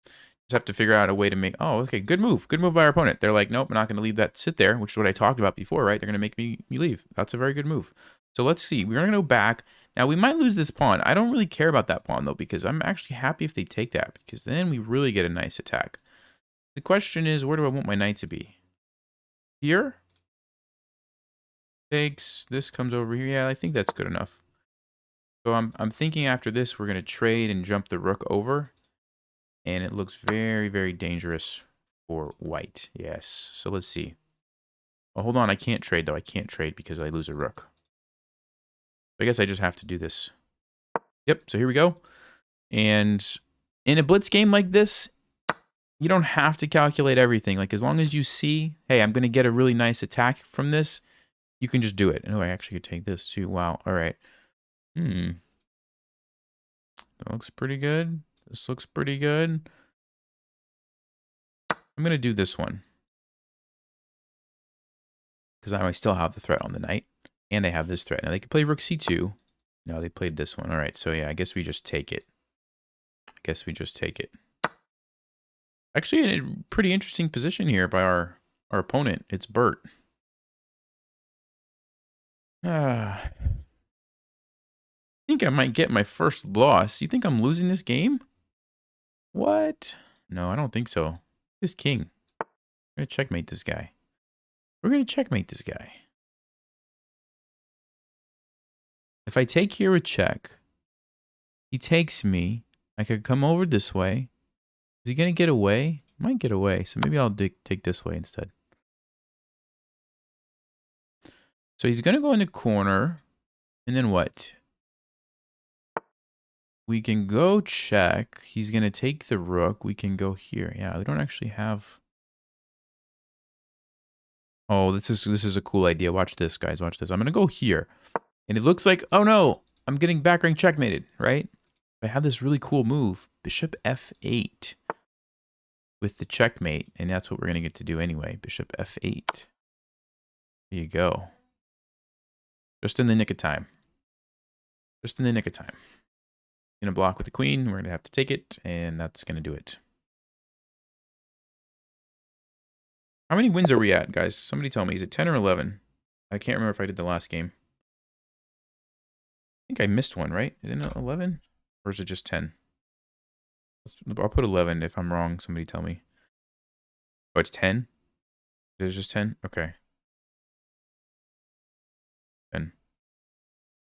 Just have to figure out a way to make... Oh, okay, good move. Good move by our opponent. They're like, nope, I'm not going to leave that sit there, which is what I talked about before, right? They're going to make me leave. That's a very good move. So let's see. We're going to go back. Now, we might lose this pawn. I don't really care about that pawn, though, because I'm actually happy if they take that, because then we really get a nice attack. The question is, where do I want my knight to be? Here? Takes. This comes over here. Yeah, I think that's good enough. So I'm thinking after this, we're going to trade and jump the rook over. And it looks very, very dangerous for white. Yes. So let's see. Oh, hold on. I can't trade, though. I can't trade because I lose a rook. I guess I just have to do this. Yep. So here we go. And in a blitz game like this, you don't have to calculate everything. Like, as long as you see, hey, I'm going to get a really nice attack from this, you can just do it. Oh, I actually could take this too. Wow. All right. That looks pretty good. This looks pretty good. I'm going to do this one. Because I still have the threat on the knight. And they have this threat. Now, they could play rook c2. No, they played this one. All right. So, yeah, I guess we just take it. Actually, a pretty interesting position here by our opponent. It's Bert. I think I might get my first loss. You think I'm losing this game? What? No, I don't think so. This king. We're going to checkmate this guy. If I take here a check, he takes me. I could come over this way. Is he going to get away? Might get away. So maybe I'll take this way instead. So he's going to go in the corner. And then what? We can go check. He's going to take the rook. We can go here. Yeah, we don't actually have... Oh, this is a cool idea. Watch this, guys. Watch this. I'm going to go here. And it looks like... Oh, no. I'm getting back rank checkmated, right? I have this really cool move. Bishop f8. With the checkmate. And that's what we're going to get to do anyway. Bishop f8. There you go. Just in the nick of time. Gonna block with the queen. We're gonna have to take it, and that's gonna do it. How many wins are we at, guys? Somebody tell me. Is it 10 or 11? I can't remember if I did the last game. I think I missed one, right? Is it 11? Or is it just 10? I'll put 11. If I'm wrong, somebody tell me. Oh, it's 10? It is just 10? Okay. 10.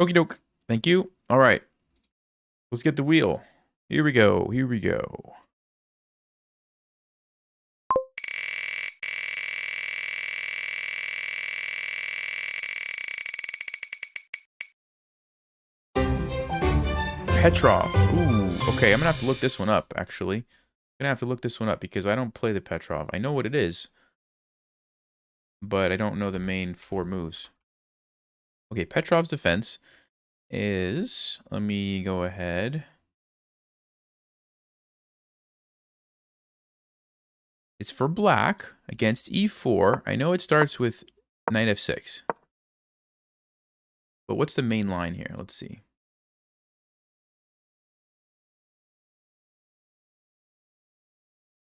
Okie doke. Thank you. All right. Let's get the wheel. Here we go. Petrov. Ooh, okay. I'm going to have to look this one up, actually. I'm going to have to look this one up because I don't play the Petrov. I know what it is, but I don't know the main 4 moves. Okay, Petrov's defense is... Let me go ahead. It's for black against e4. I know it starts with knight f6. But what's the main line here? Let's see.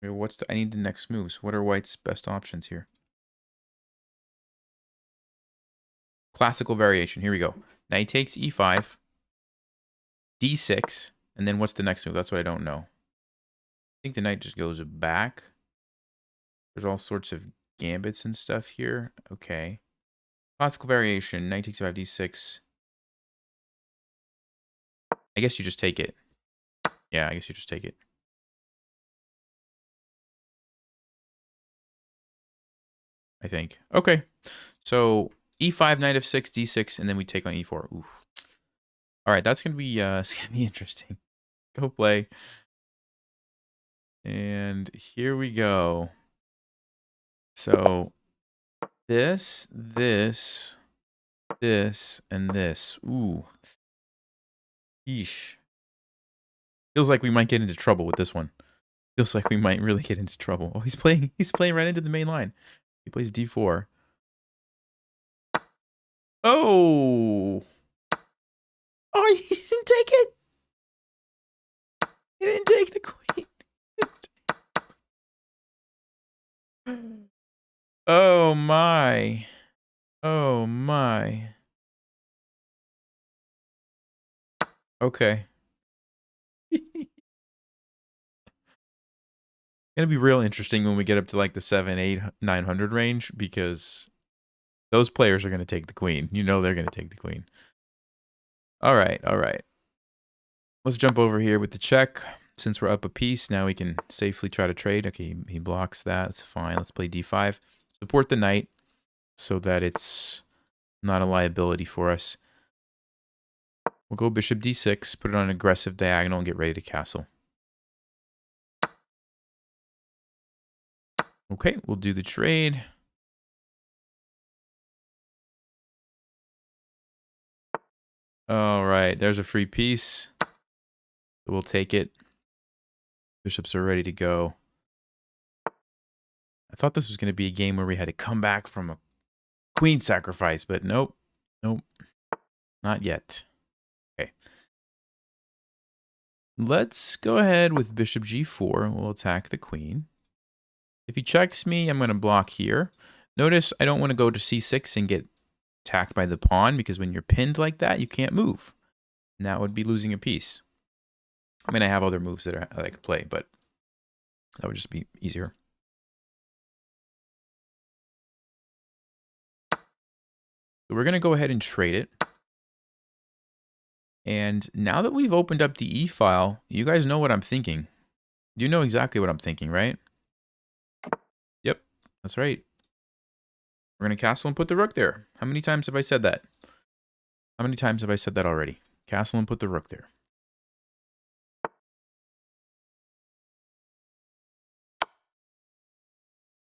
I need the next moves. What are white's best options here? Classical variation. Here we go. Knight takes e5, d6, and then what's the next move? That's what I don't know. I think the knight just goes back. There's all sorts of gambits and stuff here. Okay. Classical variation. Knight takes e5, d6. I guess you just take it. Yeah, I guess you just take it. I think. Okay. So e5, knight f6, d6, and then we take on e4. Oof. All right, that's gonna be interesting. Go play. And here we go. So this, and this. Ooh. Yeesh. Feels like we might get into trouble with this one. Feels like we might really get into trouble. Oh, he's playing right into the main line. He plays d4. Oh! Oh, he didn't take it! He didn't take the queen. Oh my. Oh my. Okay. Gonna be real interesting when we get up to like the 7, 8, 900 range, because those players are gonna take the queen. You know they're gonna take the queen. All right, all right. Let's jump over here with the check. Since we're up a piece, now we can safely try to trade. Okay, he blocks that. That's fine. Let's play d5. Support the knight so that it's not a liability for us. We'll go bishop d6, put it on an aggressive diagonal, and get ready to castle. Okay, we'll do the trade. All right, there's a free piece. We'll take it. Bishops are ready to go. I thought this was going to be a game where we had to come back from a queen sacrifice, but nope. Nope. Not yet. Okay. Let's go ahead with bishop g4. We'll attack the queen. If he checks me, I'm going to block here. Notice I don't want to go to c6 and get attacked by the pawn, because when you're pinned like that, you can't move. And that would be losing a piece. I mean, I have other moves that I could play, but that would just be easier. So we're going to go ahead and trade it. And now that we've opened up the e-file, you guys know what I'm thinking. You know exactly what I'm thinking, right? Yep, that's right. We're going to castle and put the rook there. How many times have I said that? How many times have I said that already? Castle and put the rook there.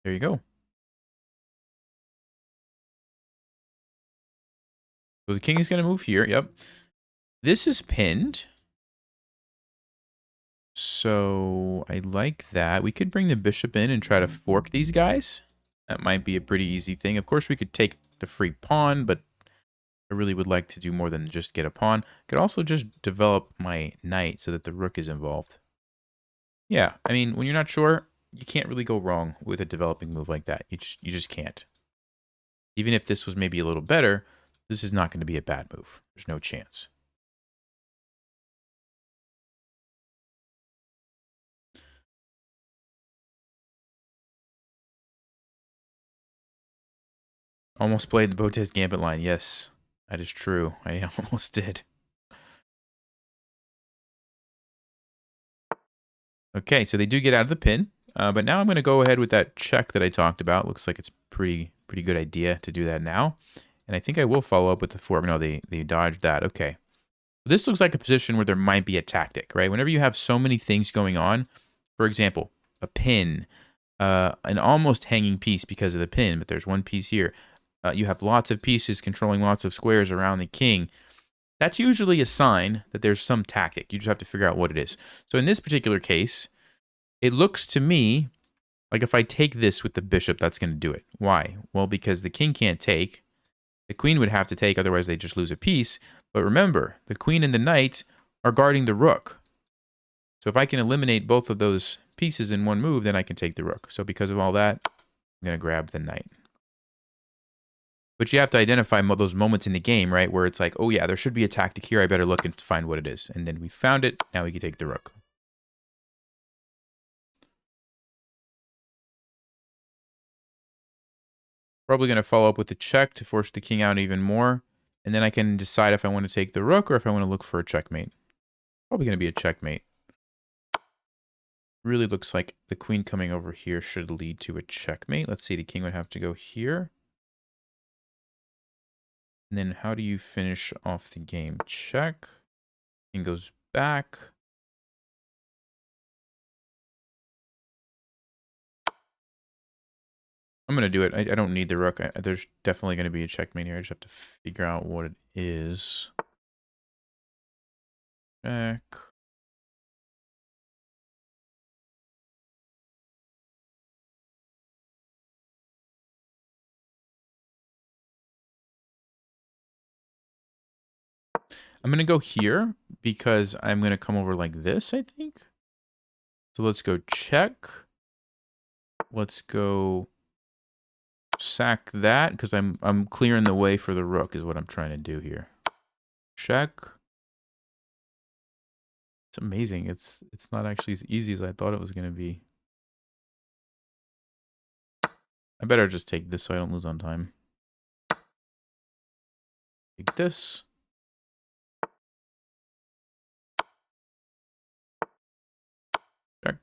There you go. So the king is going to move here. Yep. This is pinned. So I like that. We could bring the bishop in and try to fork these guys. That might be a pretty easy thing. Of course, we could take the free pawn, but I really would like to do more than just get a pawn. I could also just develop my knight so that the rook is involved. Yeah, I mean, when you're not sure, you can't really go wrong with a developing move like that. You just can't. Even if this was maybe a little better, this is not going to be a bad move. There's no chance. Almost played the Botez Gambit line. Yes, that is true. I almost did. Okay, so they do get out of the pin. But now I'm going to go ahead with that check that I talked about. Looks like it's pretty good idea to do that now. And I think I will follow up with the fork. No, they dodged that. Okay. This looks like a position where there might be a tactic, right? Whenever you have so many things going on, for example, a pin, an almost hanging piece because of the pin, but there's one piece here. You have lots of pieces controlling lots of squares around the king. That's usually a sign that there's some tactic. You just have to figure out what it is. So in this particular case, it looks to me like if I take this with the bishop, that's going to do it. Why? Well, because the king can't take. The queen would have to take, otherwise they just lose a piece. But remember, the queen and the knight are guarding the rook. So if I can eliminate both of those pieces in one move, then I can take the rook. So because of all that, I'm going to grab the knight. But you have to identify those moments in the game, right, where it's like, oh yeah, there should be a tactic here. I better look and find what it is. And then we found it. Now we can take the rook. Probably going to follow up with the check to force the king out even more. And then I can decide if I want to take the rook or if I want to look for a checkmate. Probably going to be a checkmate. Really looks like the queen coming over here should lead to a checkmate. Let's see, the king would have to go here. And then how do you finish off the game? Check. King goes back. I'm going to do it. I don't need the rook. There's definitely going to be a checkmate here. I just have to figure out what it is. Check. I'm going to go here because I'm going to come over like this, I think. So let's go check. Let's go sack that because I'm clearing the way for the rook is what I'm trying to do here. Check. amazing. It's not actually as easy as I thought it was going to be. I better just take this so I don't lose on time. Take this. Check.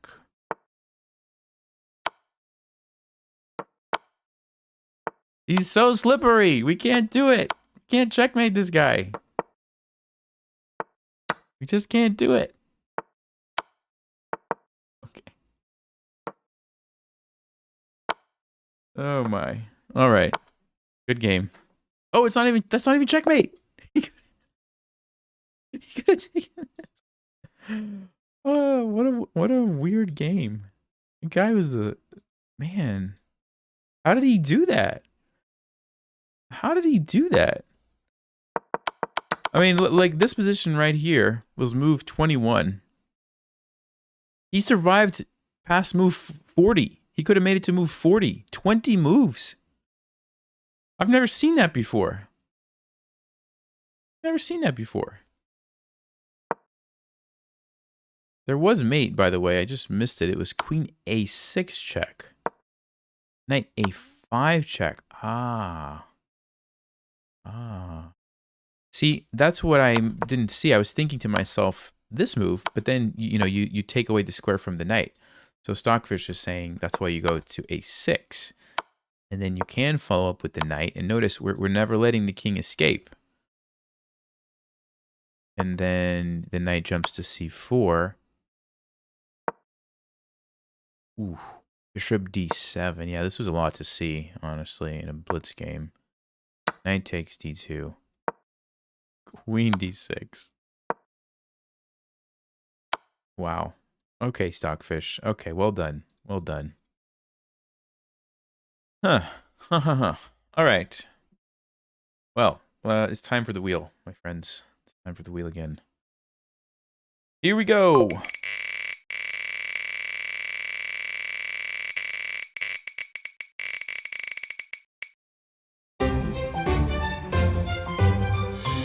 He's so slippery. We can't do it. We can't checkmate this guy. We just can't do it. Okay. Oh my. All right. Good game. Oh, that's not even checkmate. He could have taken this. Oh, what a weird game. The guy was the man. How did he do that? How did he do that? I mean, like this position right here was move 21. He survived past move 40. He could have made it to move 40. 20 moves. I've never seen that before. Never seen that before. There was mate, by the way. I just missed it. It was queen a6 check. Knight a5 check. Ah. See, that's what I didn't see. I was thinking to myself, this move, but then, you take away the square from the knight. So Stockfish is saying that's why you go to a6. And then you can follow up with the knight. And notice we're never letting the king escape. And then the knight jumps to c4. Ooh, bishop d7. Yeah, this was a lot to see, honestly, in a blitz game. Knight takes d2. Queen d6. Wow. Okay, Stockfish. Okay, well done. Well done. Huh. All right. Well, it's time for the wheel, my friends. It's time for the wheel again. Here we go.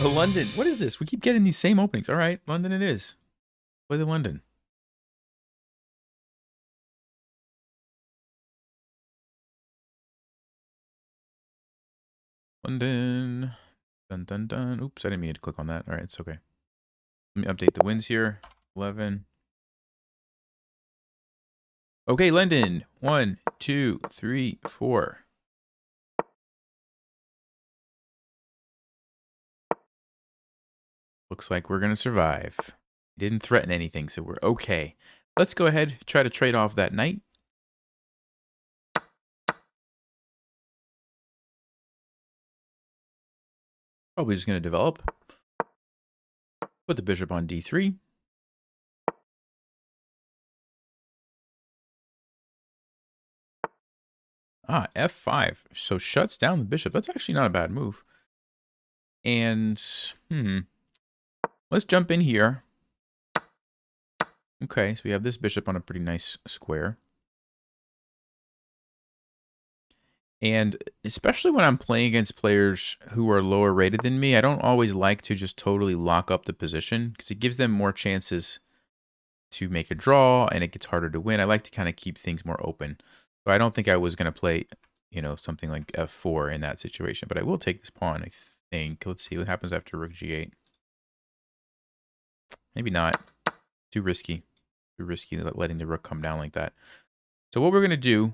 London. What is this? We keep getting these same openings. All right, London it is. Play the London. London. Dun, dun, dun. Oops, I didn't mean to click on that. All right, it's okay. Let me update the wins here. 11. Okay, London. 1, 2, 3, 4. Looks like we're going to survive. Didn't threaten anything, so we're okay. Let's go ahead, try to trade off that knight. Probably just going to develop. Put the bishop on d3. Ah, f5. So shuts down the bishop. That's actually not a bad move. And, let's jump in here. Okay, so we have this bishop on a pretty nice square. And especially when I'm playing against players who are lower rated than me, I don't always like to just totally lock up the position because it gives them more chances to make a draw and it gets harder to win. I like to kind of keep things more open. So I don't think I was going to play, something like f4 in that situation, but I will take this pawn, I think. Let's see what happens after rook g8. Maybe not. Too risky. Too risky letting the rook come down like that. So what we're going to do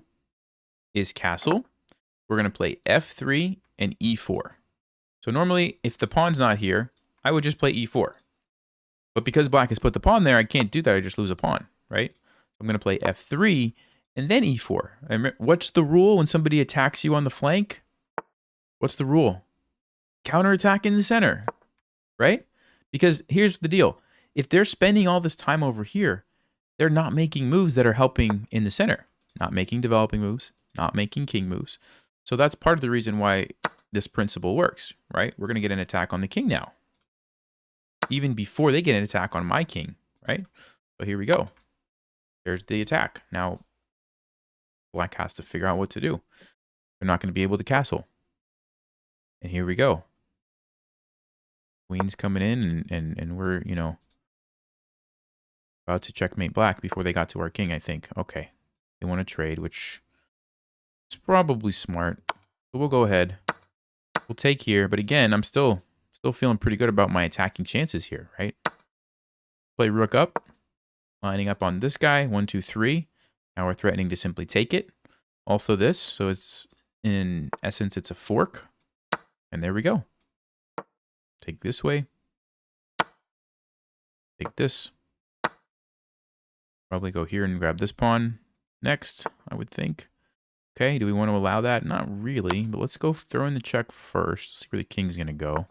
is castle. We're going to play f3 and e4. So normally, if the pawn's not here, I would just play e4. But because black has put the pawn there, I can't do that. I just lose a pawn, right? So I'm going to play f3 and then e4. And what's the rule when somebody attacks you on the flank? What's the rule? Counterattack in the center, right? Because here's the deal. If they're spending all this time over here, they're not making moves that are helping in the center. Not making developing moves, not making king moves. So that's part of the reason why this principle works, right? We're going to get an attack on the king now. Even before they get an attack on my king, right? So here we go. There's the attack. Now, black has to figure out what to do. They're not going to be able to castle. And here we go. Queen's coming in and we're, About to checkmate black before they got to our king, I think. Okay. They want to trade, which is probably smart. But we'll go ahead. We'll take here. But again, I'm still feeling pretty good about my attacking chances here, right? Play rook up. Lining up on this guy. 1, 2, 3. Now we're threatening to simply take it. Also this. So it's, in essence, it's a fork. And there we go. Take this way. Take this. Probably go here and grab this pawn next, I would think. Okay, do we want to allow that? Not really, but let's go throw in the check first. Let's see where the king's going to go.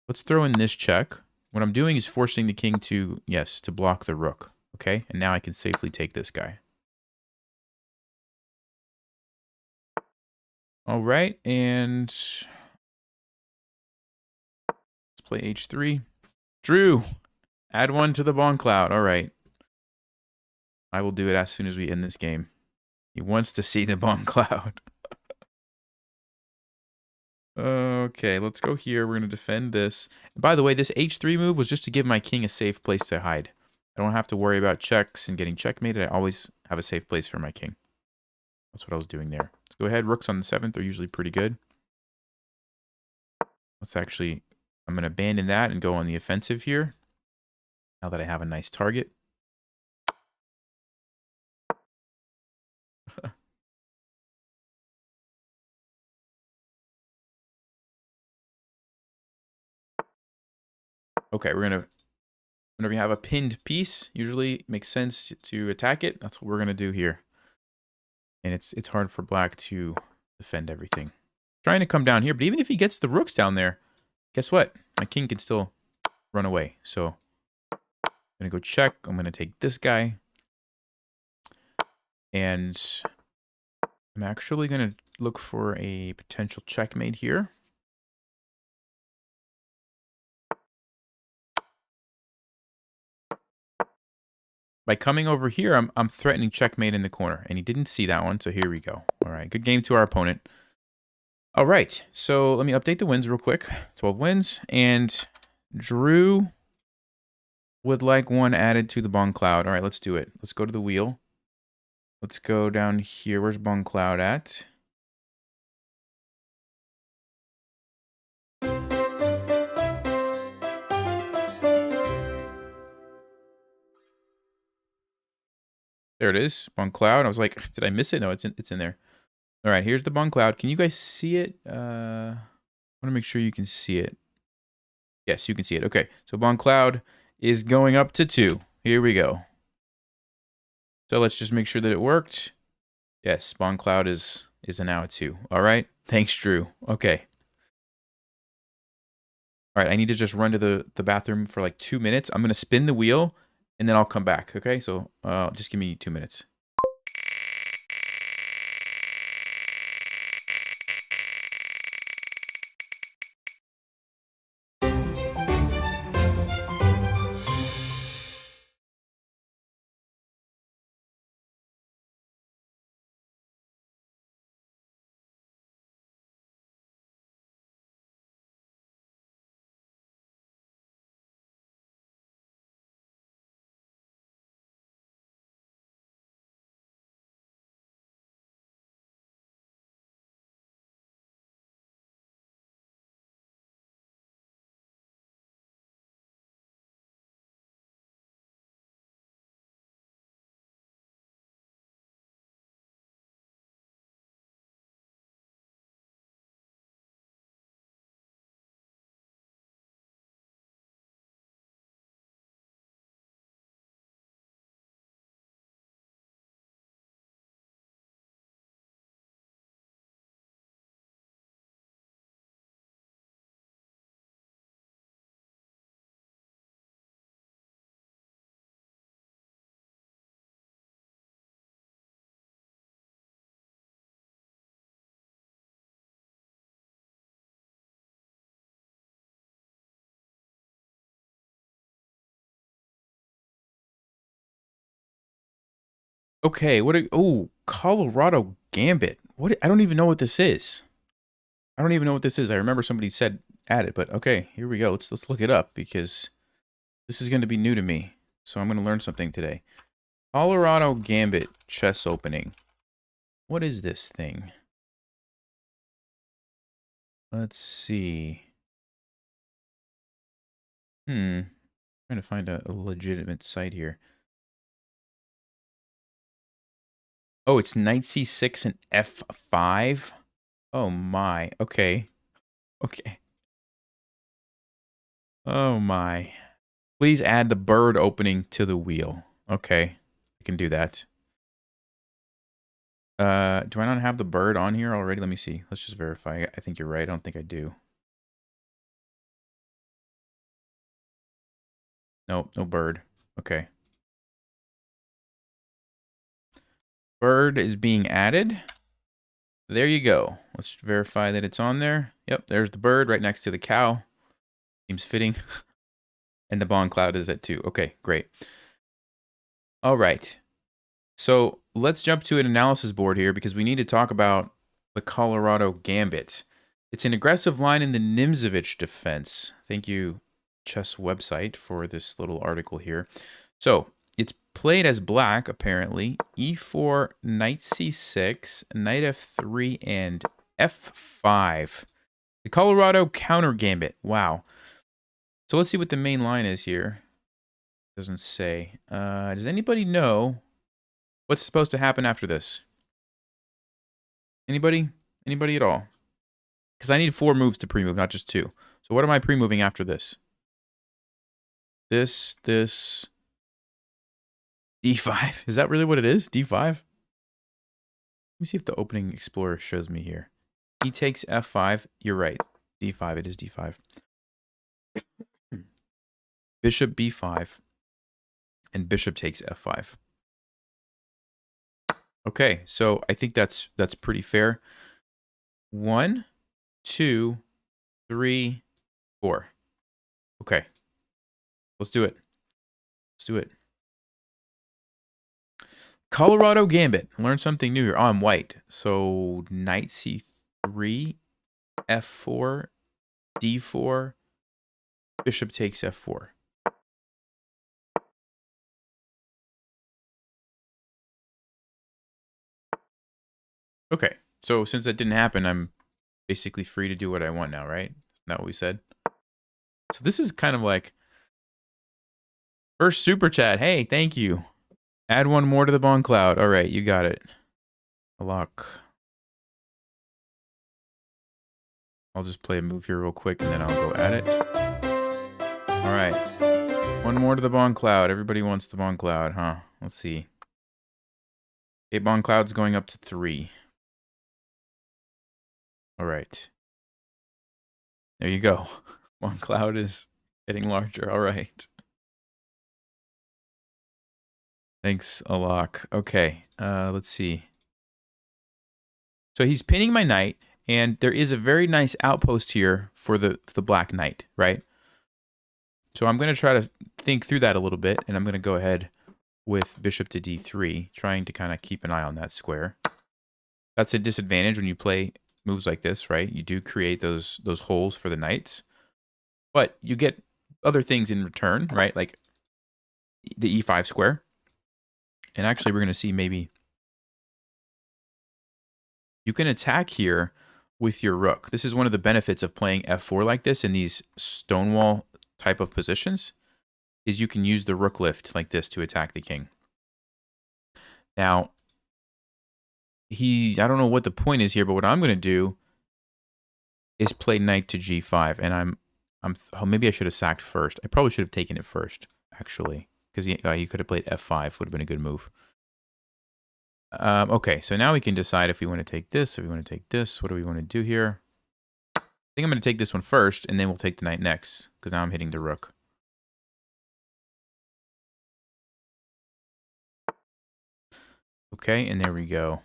Let's throw in this check. What I'm doing is forcing the king to, yes, to block the rook. Okay, and now I can safely take this guy. All right, and let's play h3. Drew, add 1 to the bond cloud. All right. I will do it as soon as we end this game. He wants to see the bond cloud. Okay, let's go here. We're going to defend this. And by the way, this h3 move was just to give my king a safe place to hide. I don't have to worry about checks and getting checkmated. I always have a safe place for my king. That's what I was doing there. Let's go ahead. Rooks on the 7th. They're usually pretty good. Let's actually... I'm going to abandon that and go on the offensive here. Now that I have a nice target. Okay, we're going to... Whenever you have a pinned piece, usually it makes sense to attack it. That's what we're going to do here. And it's hard for black to defend everything. Trying to come down here, but even if he gets the rooks down there, guess what? My king can still run away. So I'm going to go check. I'm going to take this guy. And I'm actually going to look for a potential checkmate here. By coming over here, I'm threatening checkmate in the corner. And he didn't see that one, so here we go. All right, good game to our opponent. All right, so let me update the wins real quick. 12 wins. And Drew would like 1 added to the bond cloud. All right, let's do it. Let's go to the wheel. Let's go down here. Where's bond cloud at? There it is, bond cloud. I was like, did I miss it? No, it's in there. All right, here's the bond cloud. Can you guys see it? I want to make sure you can see it. Yes, you can see it. Okay, so bond cloud is going up to 2. Here we go. So let's just make sure that it worked. Yes, bond cloud is now at 2. All right, thanks, Drew. Okay. All right, I need to just run to the bathroom for like 2 minutes. I'm going to spin the wheel, and then I'll come back, okay? So just give me 2 minutes. Okay, oh, Colorado Gambit. What? I don't even know what this is. I don't even know what this is. I remember somebody said add it, but okay, here we go. Let's look it up because this is going to be new to me. So I'm going to learn something today. Colorado Gambit chess opening. What is this thing? Let's see. Trying to find a legitimate site here. Oh, it's knight c6 and f5. Oh my. Okay. Okay. Oh my. Please add the bird opening to the wheel. Okay. I can do that. Do I not have the bird on here already? Let me see. Let's just verify. I think you're right. I don't think I do. Nope, no bird. Okay. Bird is being added. There you go. Let's verify that it's on there. Yep, there's the bird right next to the cow. Seems fitting. And the bond cloud is at 2. Okay, great. All right. So let's jump to an analysis board here because we need to talk about the Colorado Gambit. It's an aggressive line in the Nimzovich defense. Thank you, chess website, for this little article here. So it's played as black, apparently. E4, knight c6, knight f3, and f5. The Colorado counter gambit. Wow. So let's see what the main line is here. Doesn't say. Does anybody know what's supposed to happen after this? Anybody? Anybody at all? Because I need 4 moves to pre-move, not just 2. So what am I pre-moving after this? This, D5. Is that really what it is? D5? Let me see if the opening explorer shows me here. He takes F5. You're right. D5. It is D5. Bishop B5. And bishop takes F5. Okay, so I think that's pretty fair. 1, 2, 3, 4. Okay. Let's do it. Let's do it. Colorado Gambit. Learn something new here. Oh, I'm white. So knight c3, f4, d4, bishop takes f4. Okay. So since that didn't happen, I'm basically free to do what I want now, right? Isn't that what we said? So this is kind of like first super chat. Hey, thank you. Add 1 more to the bond cloud. All right, you got it. Lock. I'll just play a move here real quick and then I'll go at it. All right. 1 more to the bond cloud. Everybody wants the bond cloud, huh? Let's see. Okay, bond cloud's going up to 3. All right. There you go. Bond cloud is getting larger. All right. Thanks, Alok. Okay, let's see. So he's pinning my knight, and there is a very nice outpost here for the black knight, right? So I'm going to try to think through that a little bit, and I'm going to go ahead with bishop to d3, trying to kind of keep an eye on that square. That's a disadvantage when you play moves like this, right? You do create those holes for the knights, but you get other things in return, right? Like the e5 square. And actually, we're going to see maybe you can attack here with your rook. This is one of the benefits of playing f4 like this in these stonewall type of positions, is you can use the rook lift like this to attack the king. Now, I don't know what the point is here, but what I'm going to do is play knight to g5, and oh, maybe I should have sacked first. I probably should have taken it first, actually, because you could have played f5, would have been a good move. Okay, so now we can decide if we want to take this, if we want to take this. What do we want to do here? I think I'm going to take this one first, and then we'll take the knight next, because now I'm hitting the rook. Okay, and there we go.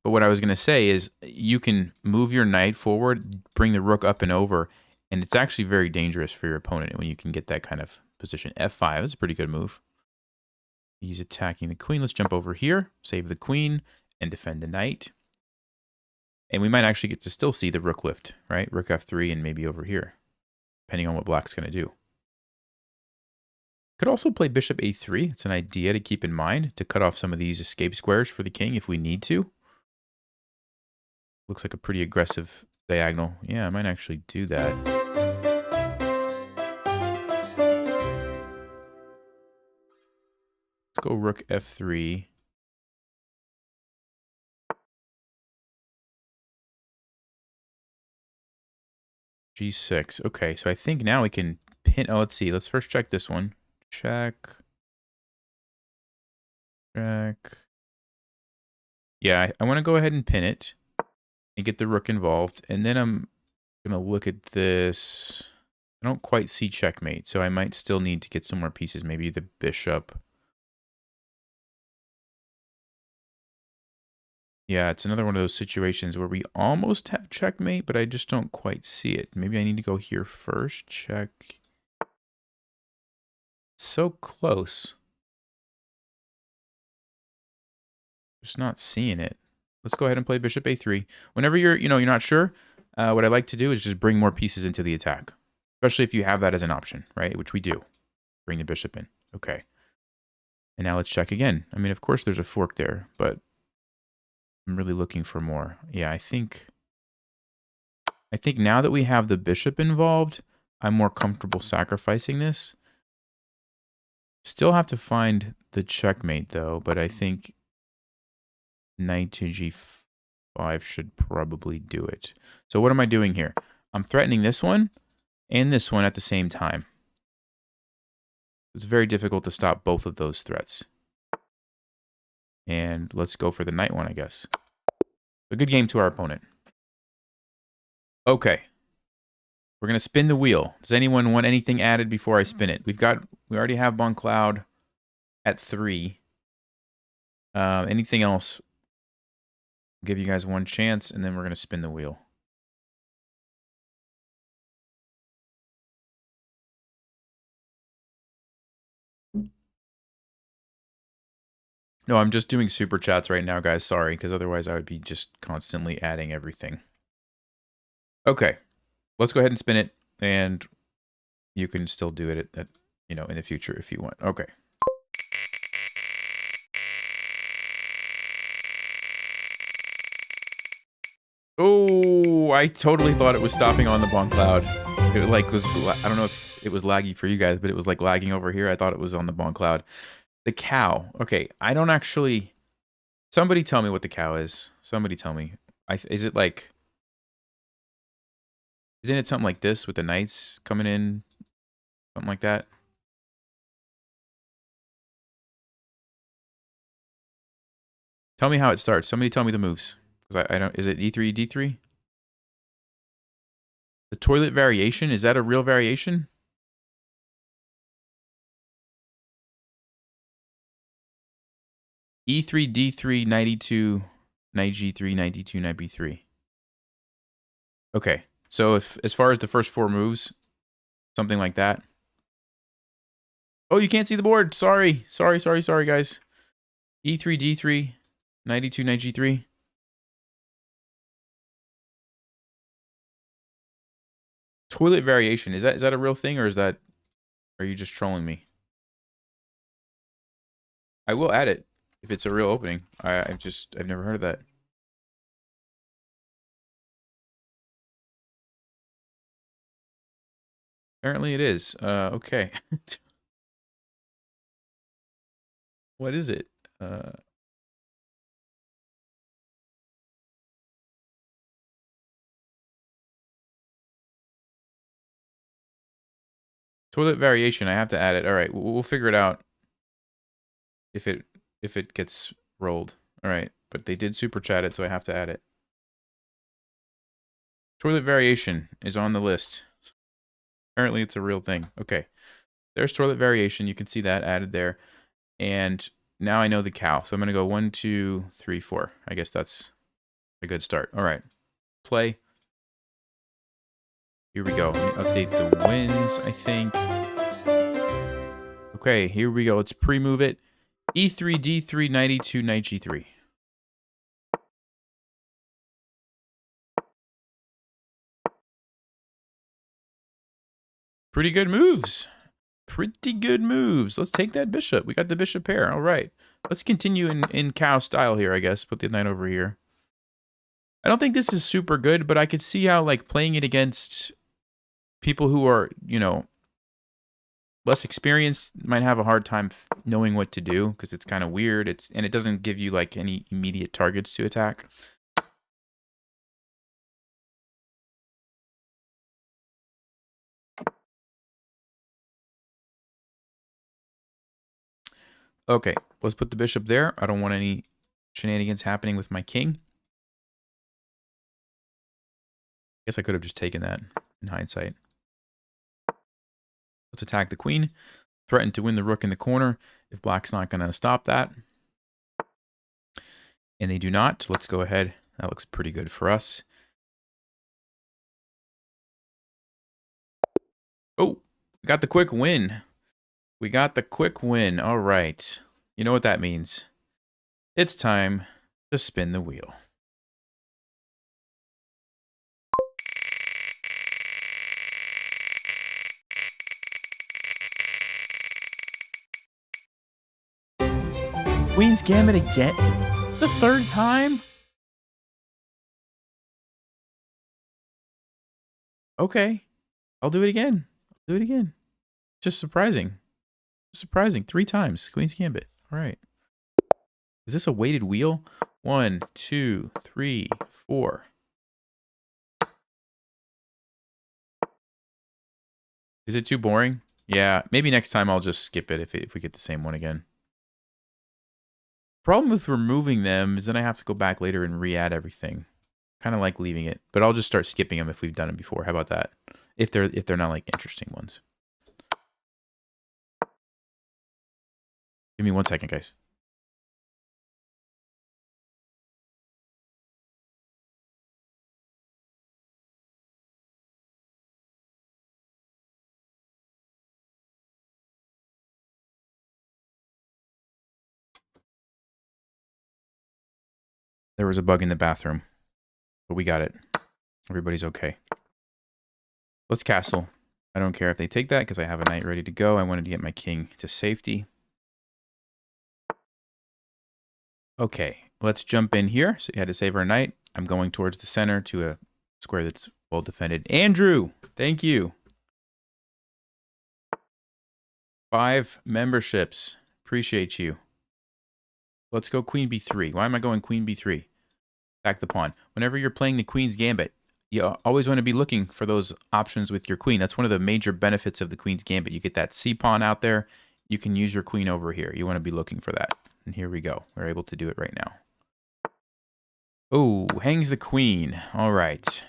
But what I was going to say is you can move your knight forward, bring the rook up and over, and it's actually very dangerous for your opponent when you can get that kind of position. F5 is a pretty good move. He's attacking the queen. Let's jump over here, save the queen, and defend the knight. And we might actually get to still see the rook lift, right? Rook f3 and maybe over here, depending on what black's going to do. Could also play bishop a3. It's an idea to keep in mind to cut off some of these escape squares for the king if we need to. Looks like a pretty aggressive diagonal. Yeah, I might actually do that. Let's go rook f3. g6. Okay, so I think now we can pin. Oh, let's see. Let's first check this one. Check. Check. Yeah, I want to go ahead and pin it and get the rook involved. And then I'm going to look at this. I don't quite see checkmate, so I might still need to get some more pieces. Maybe the bishop. Yeah, it's another one of those situations where we almost have checkmate, but I just don't quite see it. Maybe I need to go here first. Check. It's so close. Just not seeing it. Let's go ahead and play bishop a3. Whenever you're not sure, what I like to do is just bring more pieces into the attack. Especially if you have that as an option, right? Which we do. Bring the bishop in. Okay. And now let's check again. I mean, of course there's a fork there, but I'm really looking for more. Yeah, I think now that we have the bishop involved, I'm more comfortable sacrificing this. Still have to find the checkmate though, but I think knight to g5 should probably do it. So what am I doing here? I'm threatening this one and this one at the same time. It's very difficult to stop both of those threats. And let's go for the knight one, I guess. A good game to our opponent. Okay. We're going to spin the wheel. Does anyone want anything added before I spin it? We already have Bon Cloud at 3. Anything else? I'll give you guys one chance, and then we're going to spin the wheel. No, I'm just doing super chats right now, guys. Sorry, because otherwise I would be just constantly adding everything. Okay, let's go ahead and spin it, and you can still do it at in the future if you want. Okay. Oh, I totally thought it was stopping on the Bon Cloud. It I don't know if it was laggy for you guys, but it was like lagging over here. I thought it was on the Bon Cloud. The cow. Okay, I don't actually... Somebody tell me what the cow is. Somebody tell me. Is it like... Isn't it something like this with the knights coming in? Something like that? Tell me how it starts. Somebody tell me the moves. Because I don't... Is it E3, D3? The toilet variation? Is that a real variation? E3, D3, knight E2, knight G3, knight D2, knight B3. Okay. So as far as the first 4 moves, something like that. Oh, you can't see the board. Sorry, guys. E3, D3, knight E2, knight G3. Toilet variation. Is that a real thing, or are you just trolling me? I will add it if it's a real opening. I've never heard of that. Apparently it is. Okay. What is it? Toilet variation. I have to add it. All right, we'll figure it out if it gets rolled. All right, but they did super chat it, so I have to add it. Toilet variation is on the list. Apparently it's a real thing. Okay. There's toilet variation. You can see that added there. And now I know the cow. So I'm going to go 1, 2, 3, 4. I guess that's a good start. All right. Play. Here we go. Let me update the wins, I think. Okay, here we go. Let's pre-move it. E3, D3, knight E2, knight G3. Pretty good moves. Pretty good moves. Let's take that bishop. We got the bishop pair. All right. Let's continue in cow style here, I guess. Put the knight over here. I don't think this is super good, but I could see how, like, playing it against people who are, you know, less experienced might have a hard time knowing what to do because it's kind of weird. And it doesn't give you, like, any immediate targets to attack. Okay, let's put the bishop there. I don't want any shenanigans happening with my king. I guess I could have just taken that in hindsight. Let's attack the queen. Threaten to win the rook in the corner if black's not going to stop that. And they do not. Let's go ahead. That looks pretty good for us. Oh, we got the quick win. We got the quick win. All right. You know what that means. It's time to spin the wheel. Queen's Gambit again? The third time? Okay. I'll do it again. I'll do it again. Just surprising. Surprising. 3 times. Queen's Gambit. All right. Is this a weighted wheel? 1, 2, 3, 4. Is it too boring? Yeah. Maybe next time I'll just skip it if we get the same one again. Problem with removing them is then I have to go back later and re-add everything. Kind of like leaving it, but I'll just start skipping them if we've done them before. How about that? If they're not like interesting ones. Give me 1 second, guys. There was a bug in the bathroom, but we got it. Everybody's okay. Let's castle. I don't care if they take that because I have a knight ready to go. I wanted to get my king to safety. Okay, let's jump in here. So you had to save our knight. I'm going towards the center to a square that's well defended. Andrew, thank you. 5 memberships. Appreciate you. Let's go queen b3. Why am I going queen b3? Back the pawn. Whenever you're playing the queen's gambit, you always want to be looking for those options with your queen. That's one of the major benefits of the queen's gambit. You get that c-pawn out there. You can use your queen over here. You want to be looking for that. And here we go. We're able to do it right now. Oh, hangs the queen. All right.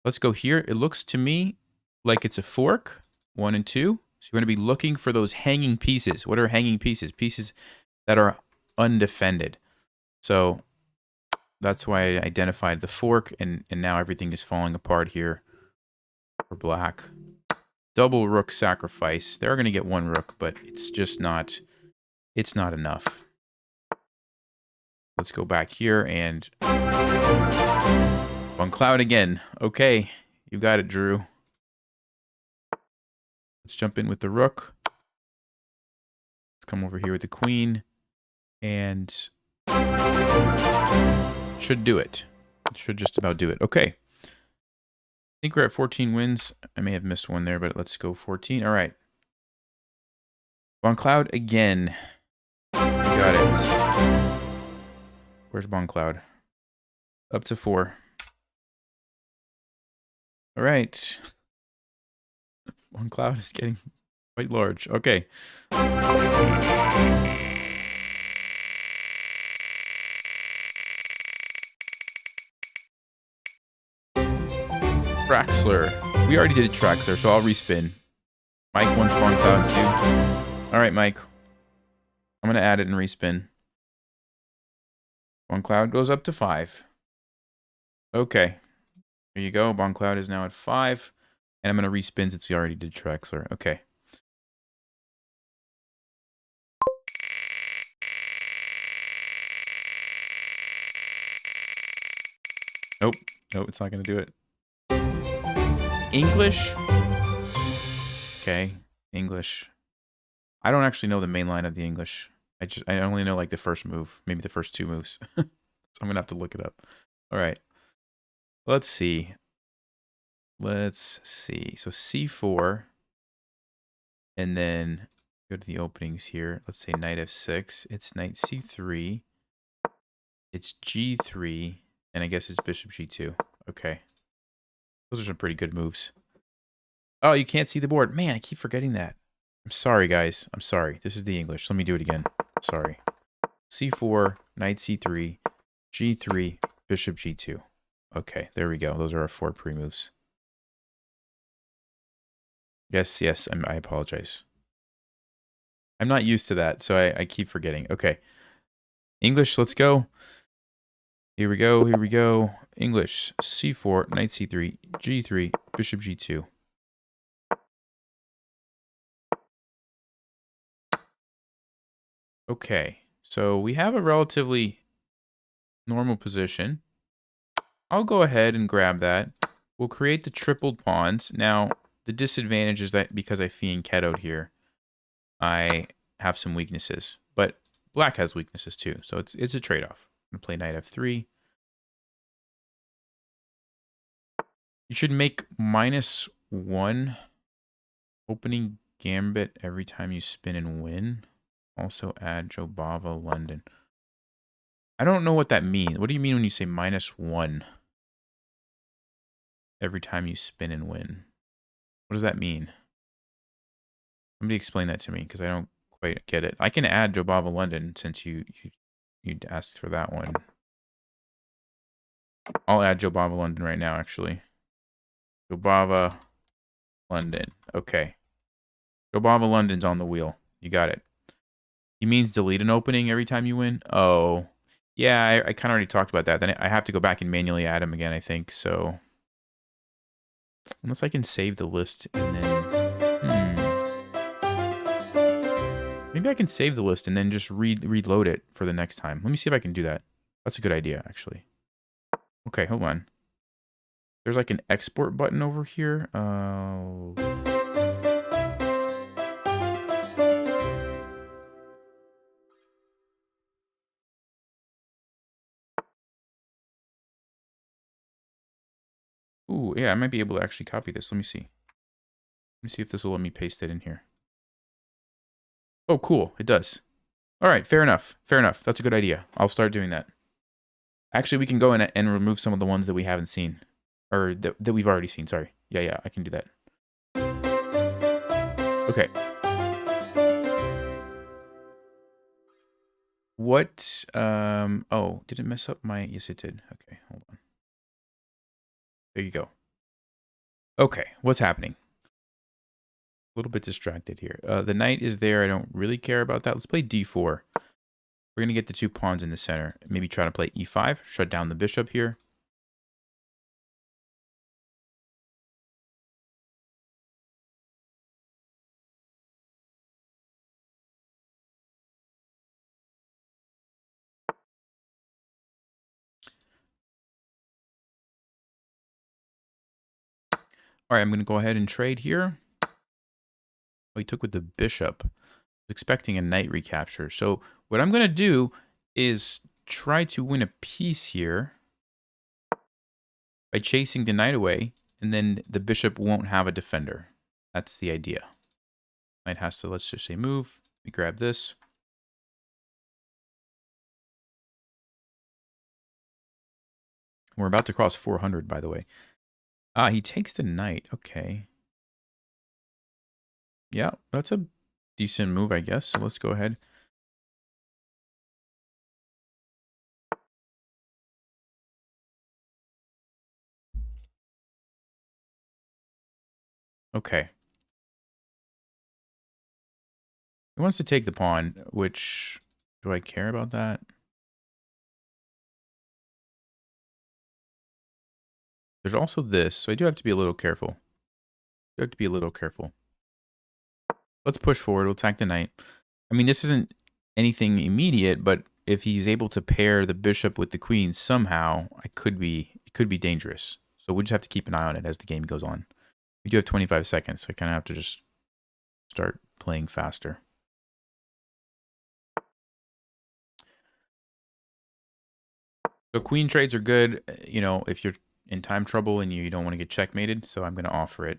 Let's go here. It looks to me like it's a fork. 1 and 2. So you want to be looking for those hanging pieces. What are hanging pieces? Pieces that are undefended. So that's why I identified the fork, and now everything is falling apart here for black. Double rook sacrifice. They're going to get 1 rook, but it's just not, it's not enough. Let's go back here and on cloud again. Okay, you got it, Drew. Let's jump in with the rook. Let's come over here with the queen. And should do it. Should just about do it. Okay. I think we're at 14 wins. I may have missed one there, but let's go 14. All right. Bon Cloud again. Got it. Where's Bon Cloud? Up to 4. All right. Bon Cloud is getting quite large. Okay. Traxler. We already did a Traxler, so I'll respin. Mike wants Bon Cloud too. All right, Mike. I'm going to add it and respin. Bon Cloud goes up to 5. Okay. Here you go. Bon Cloud is now at 5. And I'm going to respin since we already did Traxler. Okay. Nope. Nope, it's not going to do it. English? Okay. English. I don't actually know the main line of the English. I only know like the first move, maybe the first two moves. So I'm gonna have to look it up. All right. Let's see. Let's see. So C4, and then go to the openings here. Let's say knight F6. It's knight C3. It's G3, and I guess it's bishop G2. Okay. Those are some pretty good moves. Oh, you can't see the board. Man, I keep forgetting that. I'm sorry, guys. I'm sorry. This is the English. Let me do it again. Sorry. C4, knight C3, G3, bishop G2. Okay, there we go. Those are our 4 pre-moves. Yes, I apologize. I'm not used to that, so I keep forgetting. Okay. English, let's go. Here we go, here we go. English, C4, knight C3, G3, bishop G2. Okay, so we have a relatively normal position. I'll go ahead and grab that. We'll create the tripled pawns. Now, the disadvantage is that because I fianchettoed here, I have some weaknesses. But black has weaknesses too, so it's a trade-off. I'm going to play knight F3. You should make -1 opening gambit every time you spin and win. Also add Jobava London. I don't know what that means. What do you mean when you say -1 every time you spin and win? What does that mean? Somebody explain that to me, because I don't quite get it. I can add Jobava London since you'd asked for that one. I'll add Jobava London right now, actually. Jobava London. Okay. Jobava London's on the wheel. You got it. He means delete an opening every time you win? Oh. Yeah, I kind of already talked about that. Then I have to go back and manually add him again, I think. So, unless I can save the list and then... Maybe I can save the list and then just reload it for the next time. Let me see if I can do that. That's a good idea, actually. Okay, hold on. There's like an export button over here. Ooh, yeah, I might be able to actually copy this. Let me see. Let me see if this will let me paste it in here. Oh, cool. It does. All right, fair enough. Fair enough. That's a good idea. I'll start doing that. Actually, we can go in and remove some of the ones that we haven't seen. Or that we've already seen, sorry. Yeah, I can do that. Okay. What, oh, did it mess up my, yes it did. Okay, hold on. There you go. Okay, what's happening? A little bit distracted here. The knight is there. I don't really care about that. Let's play d4. We're going to get the 2 pawns in the center. Maybe try to play e5. Shut down the bishop here. All right, I'm going to go ahead and trade here. Oh, he took with the bishop. I was expecting a knight recapture. So what I'm going to do is try to win a piece here by chasing the knight away, and then the bishop won't have a defender. That's the idea. Knight has to, let's just say, move. We grab this. We're about to cross 400, by the way. Ah, he takes the knight. Okay. Yeah, that's a decent move, I guess. So let's go ahead. Okay. He wants to take the pawn, which... Do I care about that? There's also this, so I do have to be a little careful. Let's push forward. We'll attack the knight. I mean, this isn't anything immediate, but if he's able to pair the bishop with the queen somehow, it could be dangerous. So we just have to keep an eye on it as the game goes on. We do have 25 seconds, so I kind of have to just start playing faster. So queen trades are good, you know, if you're in time trouble and you don't want to get checkmated. So I'm going to offer it.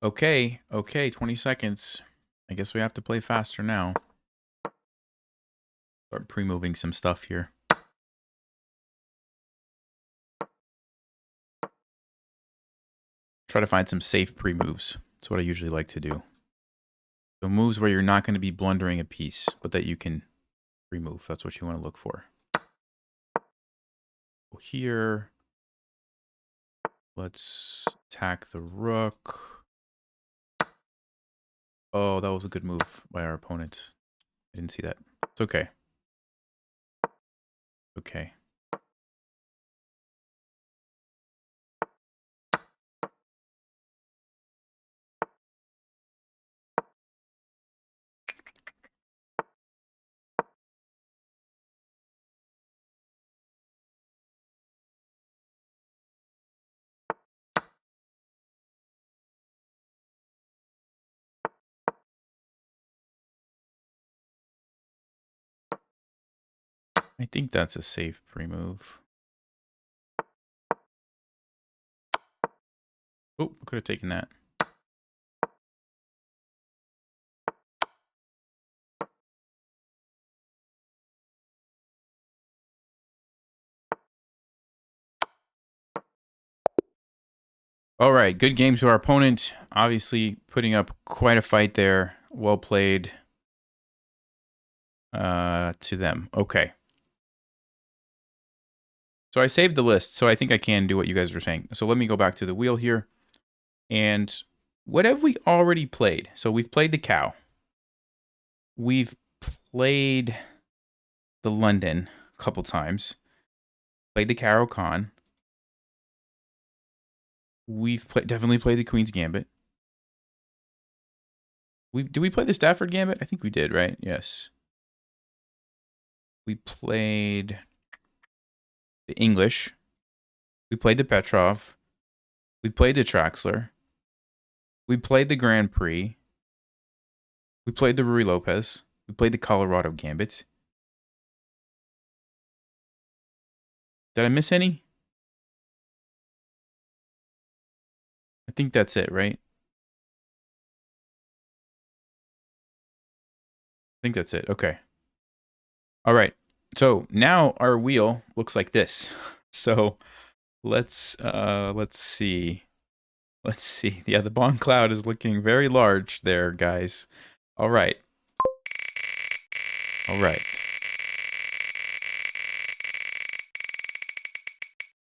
Okay, 20 seconds. I guess we have to play faster now. Start pre-moving some stuff here. Try to find some safe pre-moves. That's what I usually like to do. So moves where you're not going to be blundering a piece, but that you can remove. That's what you want to look for. Here, let's attack the rook. Oh, that was a good move by our opponent. I didn't see that. It's okay. Okay. I think that's a safe pre-move. Oh, could have taken that. All right, good game to our opponent. Obviously putting up quite a fight there. Well played to them. Okay. So I saved the list, so I think I can do what you guys were saying. So let me go back to the wheel here. And what have we already played? So we've played the cow. We've played the London a couple times. Played the Caro-Kann. We've definitely played the Queen's Gambit. Did we play the Stafford Gambit? I think we did, right? Yes. We played the English. We played the Petrov. We played the Traxler. We played the Grand Prix. We played the Ruy Lopez. We played the Colorado Gambit. Did I miss any? I think that's it, right? I think that's it. Okay. All right. So now our wheel looks like this. So let's see. Let's see. Yeah, the bomb cloud is looking very large there, guys. All right. All right.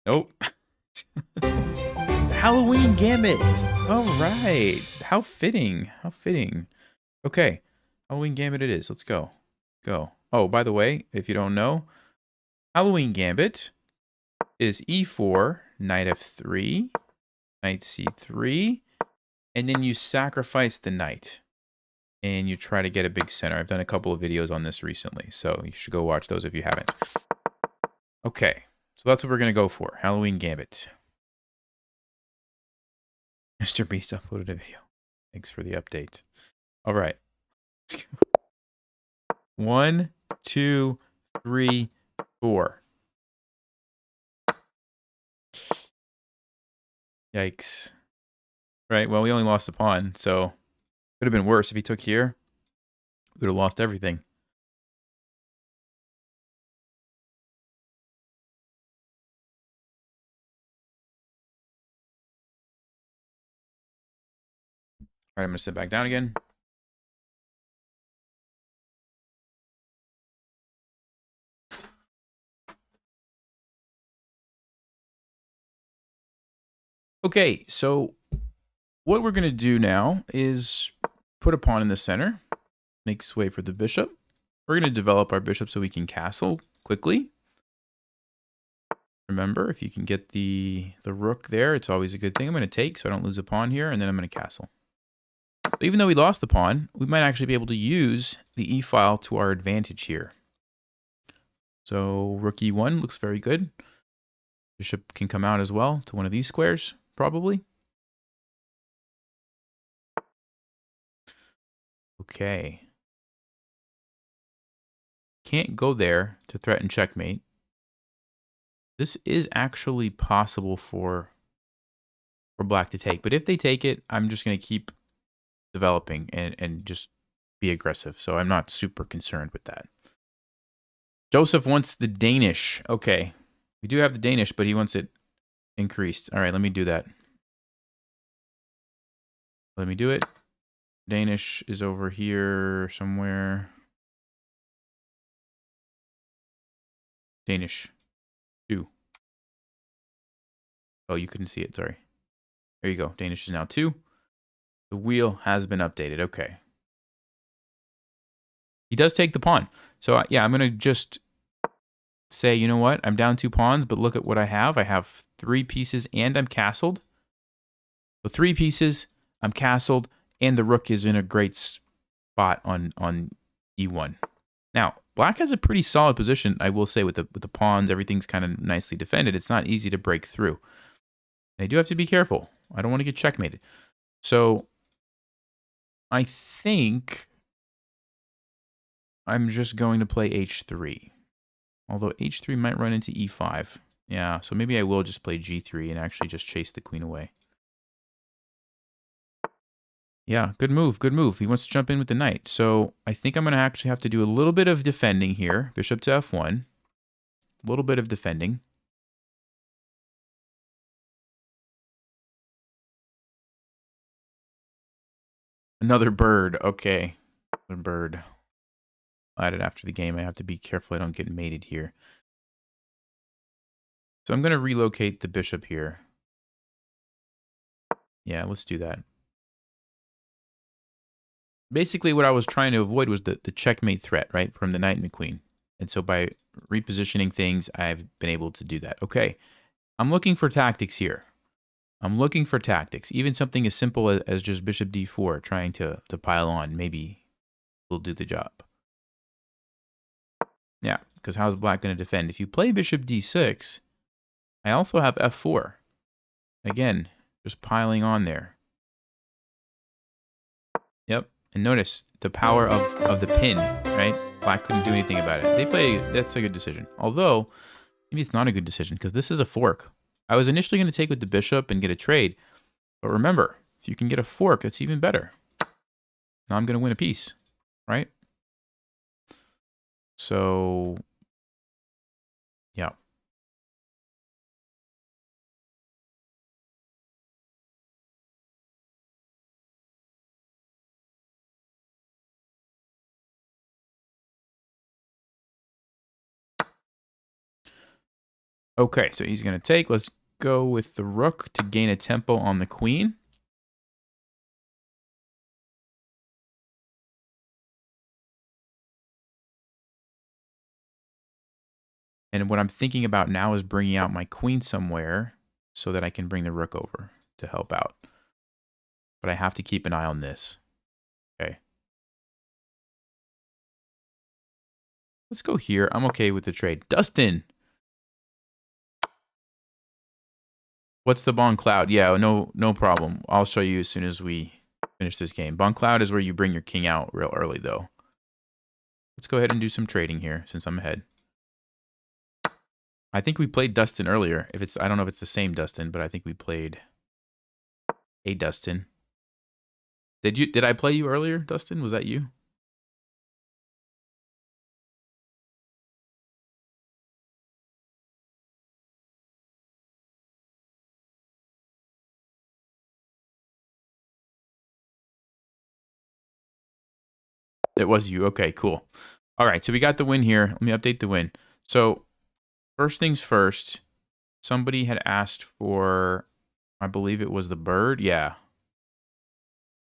Nope. Halloween Gambit. All right. How fitting. How fitting. Okay. Halloween Gambit it is. Let's go. Go. Oh, by the way, if you don't know, Halloween Gambit is e4, knight f3, knight c3, and then you sacrifice the knight. And you try to get a big center. I've done a couple of videos on this recently, so you should go watch those if you haven't. Okay, so that's what we're going to go for. Halloween Gambit. Mr. Beast uploaded a video. Thanks for the update. All right. 1, 2, 3, 4. Yikes. Right, well, we only lost a pawn, so could have been worse if he took here. We would have lost everything. All right, I'm going to sit back down again. Okay, so what we're going to do now is put a pawn in the center. Makes way for the bishop. We're going to develop our bishop so we can castle quickly. Remember, if you can get the rook there, it's always a good thing. I'm going to take so I don't lose a pawn here, and then I'm going to castle. Even though we lost the pawn, we might actually be able to use the e-file to our advantage here. So rook e1 looks very good. Bishop can come out as well to one of these squares, probably. Okay. Can't go there to threaten checkmate. This is actually possible for black to take. But if they take it, I'm just going to keep developing and just be aggressive. So I'm not super concerned with that. Joseph wants the Danish. Okay. We do have the Danish, but he wants it increased. All right, let me do that. Let me do it. Danish is over here somewhere. Danish 2. Oh, you couldn't see it. Sorry. There you go. Danish is now 2. The wheel has been updated. Okay. He does take the pawn. So, yeah, I'm going to just say, you know what? I'm down 2 pawns, but look at what I have. I have 3 pieces and I'm castled. So 3 pieces, I'm castled, and the rook is in a great spot on e1. Now, black has a pretty solid position, I will say, with the pawns. Everything's kind of nicely defended. It's not easy to break through. And I do have to be careful. I don't want to get checkmated. So I think I'm just going to play h3. Although h3 might run into e5. Yeah, so maybe I will just play g3 and actually just chase the queen away. Yeah, good move, good move. He wants to jump in with the knight. So I think I'm going to actually have to do a little bit of defending here. Bishop to f1. A little bit of defending. Another bird. Okay. Another bird. I'll add it after the game. I have to be careful I don't get mated here. So I'm going to relocate the bishop here. Yeah, let's do that. Basically, what I was trying to avoid was the checkmate threat, right, from the knight and the queen. And so by repositioning things, I've been able to do that. Okay, I'm looking for tactics here. I'm looking for tactics. Even something as simple as just bishop d4, trying to pile on, maybe will do the job. Yeah, because how's black going to defend? If you play bishop d6, I also have f4. Again, just piling on there. Yep. And notice the power of the pin, right? Black couldn't do anything about it. That's a good decision. Although, maybe it's not a good decision because this is a fork. I was initially going to take with the bishop and get a trade. But remember, if you can get a fork, that's even better. Now I'm going to win a piece, right? So, yeah. Okay, so he's going to take. Let's go with the rook to gain a tempo on the queen. And what I'm thinking about now is bringing out my queen somewhere so that I can bring the rook over to help out. But I have to keep an eye on this. Okay. Let's go here. I'm okay with the trade. Dustin! What's the Bon Cloud? Yeah, no problem. I'll show you as soon as we finish this game. Bon Cloud is where you bring your king out real early, though. Let's go ahead and do some trading here since I'm ahead. I think we played Dustin earlier. I don't know if it's the same Dustin, but I think we played a Dustin. Did I play you earlier, Dustin? Was that you? It was you. Okay, cool. All right, so we got the win here. Let me update the win. So first things first, somebody had asked for, I believe it was the bird. Yeah.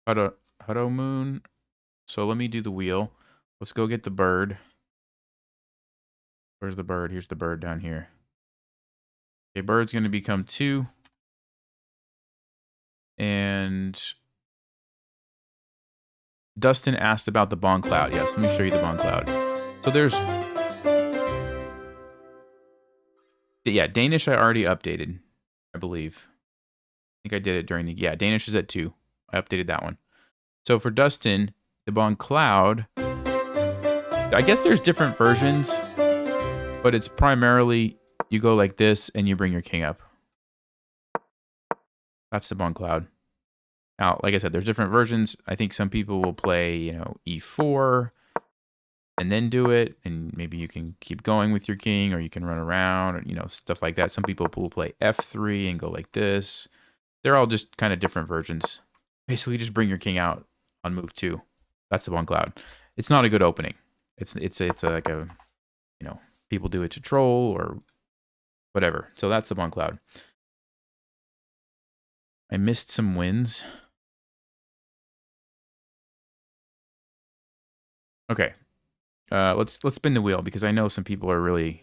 Hutto Moon. So let me do the wheel. Let's go get the bird. Where's the bird? Here's the bird down here. Okay, bird's going to become 2. And Dustin asked about the Bond Cloud. Yes, let me show you the Bond Cloud. So there's... Yeah, Danish I already updated, I believe. I think I did it during the... Yeah, Danish is at 2. I updated that one. So for Dustin, the Bond Cloud... I guess there's different versions, but it's primarily you go like this and you bring your king up. That's the Bond Cloud. Now, like I said, there's different versions. I think some people will play, you know, e4 and then do it, and maybe you can keep going with your king, or you can run around, or, you know, stuff like that. Some people will play f3 and go like this. They're all just kind of different versions. Basically, just bring your king out on move 2. That's the Bond Cloud. It's not a good opening. It's like a, you know, people do it to troll or whatever. So that's the Bond Cloud. I missed some wins. Okay. Let's spin the wheel, because I know some people are really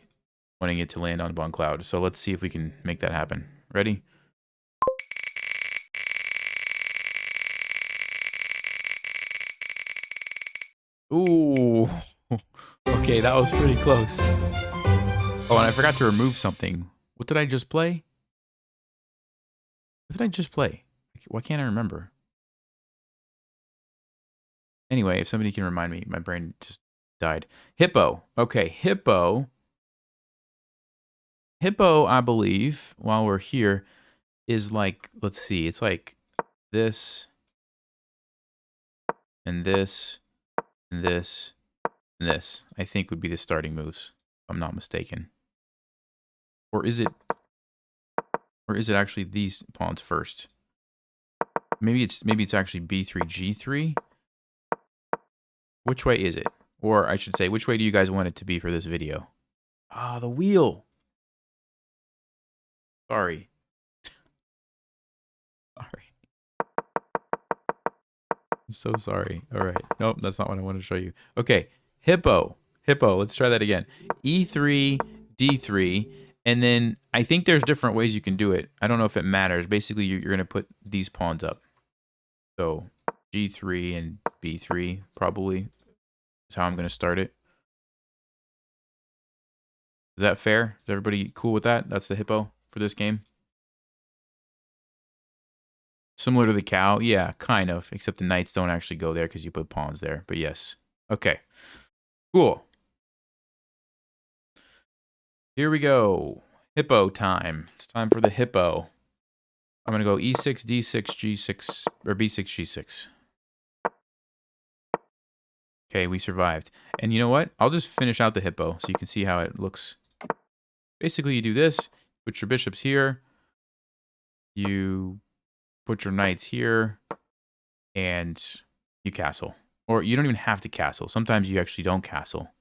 wanting it to land on Bond Cloud. So let's see if we can make that happen. Ready? Ooh. Okay, that was pretty close. Oh, and I forgot to remove something. What did I just play? What did I just play? Why can't I remember? Anyway, if somebody can remind me, my brain just died. Hippo. Okay, Hippo. Hippo, I believe, while we're here, is like, let's see, it's like this, and this, and this, and this. I think would be the starting moves, if I'm not mistaken. Or is it actually these pawns first? Maybe it's actually b3, g3. Which way is it? Or I should say, which way do you guys want it to be for this video? Ah, the wheel. Sorry. Sorry. I'm so sorry. All right. Nope, that's not what I want to show you. Okay, Hippo. Hippo, let's try that again. E3, D3, and then I think there's different ways you can do it. I don't know if it matters. Basically, you're going to put these pawns up. So G3 and B3 probably is how I'm going to start it. Is that fair? Is everybody cool with that? That's the Hippo for this game. Similar to the cow? Yeah, kind of. Except the knights don't actually go there because you put pawns there. But yes. Okay. Cool. Here we go. Hippo time. It's time for the Hippo. I'm going to go E6, D6, G6, or B6, G6. Okay, we survived. And you know what? I'll just finish out the Hippo so you can see how it looks. Basically, you do this. Put your bishops here. You put your knights here. And you castle. Or you don't even have to castle. Sometimes you actually don't castle.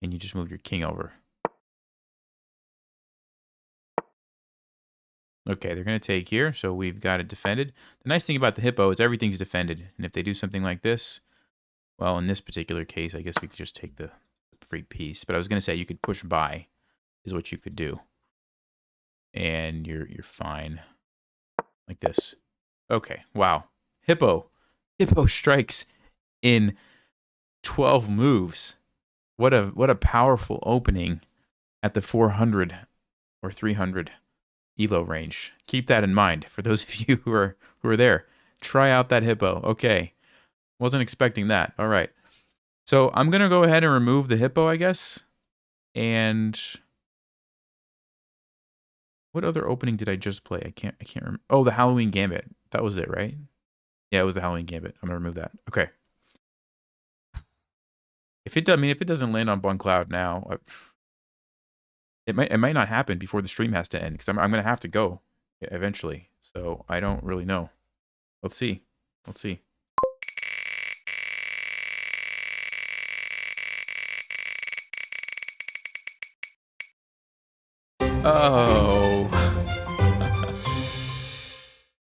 And you just move your king over. Okay, they're going to take here, so we've got it defended. The nice thing about the Hippo is everything's defended. And if they do something like this, well, in this particular case, I guess we could just take the free piece. But I was going to say you could push by is what you could do. And you're fine. Like this. Okay, wow. Hippo strikes in 12 moves. What a powerful opening at the 400 or 300 elo range. Keep that in mind for those of you who are there. Try out that Hippo. Okay. Wasn't expecting that. All right. So I'm going to go ahead and remove the Hippo, I guess. And what other opening did I just play? I can't remember. Oh, the Halloween Gambit. That was it, right? Yeah, it was the Halloween Gambit. I'm going to remove that. Okay. If it doesn't land on Bond Cloud now, it might not happen before the stream has to end, because I'm going to have to go eventually. So I don't really know. Let's see. Let's see. Oh.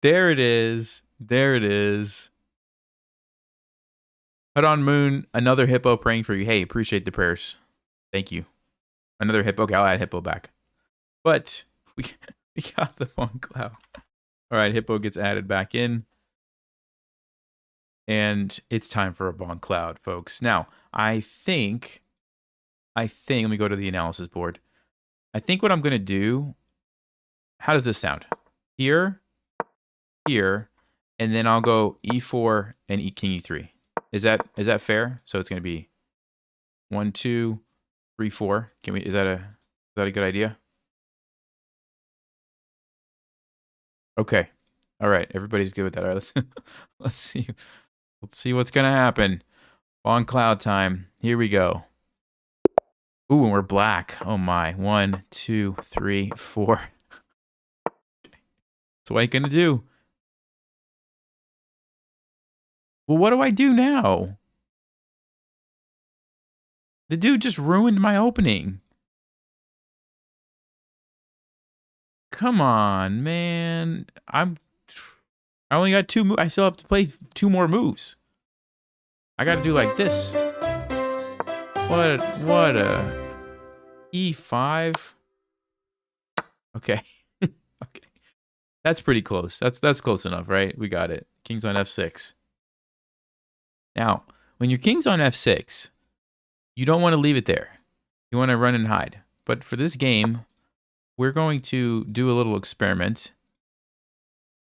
There it is. There it is. Put on Moon, another Hippo praying for you. Hey, appreciate the prayers. Thank you. Another Hippo. Okay, I'll add Hippo back. But we got the Bond Cloud. All right, Hippo gets added back in. And it's time for a Bon Cloud, folks. Now, I think, let me go to the analysis board. I think what I'm going to do, how does this sound? Here, here, and then I'll go E4 and King E3. Is that fair? So it's going to be 1, 2, 3, 4. Is that a good idea? Okay. All right. Everybody's good with that. All right. Let's see. Let's see what's gonna happen. On cloud time. Here we go. Ooh, and we're black. Oh my. 1, 2, 3, 4. So what are you gonna do? Well, what do I do now? The dude just ruined my opening. Come on, man. I only got 2 moves. I still have to play 2 more moves. I gotta do like this. What a E5. Okay. Okay. That's pretty close. That's close enough, right? We got it. King's on F6. Now, when your king's on F6, you don't want to leave it there. You want to run and hide. But for this game, we're going to do a little experiment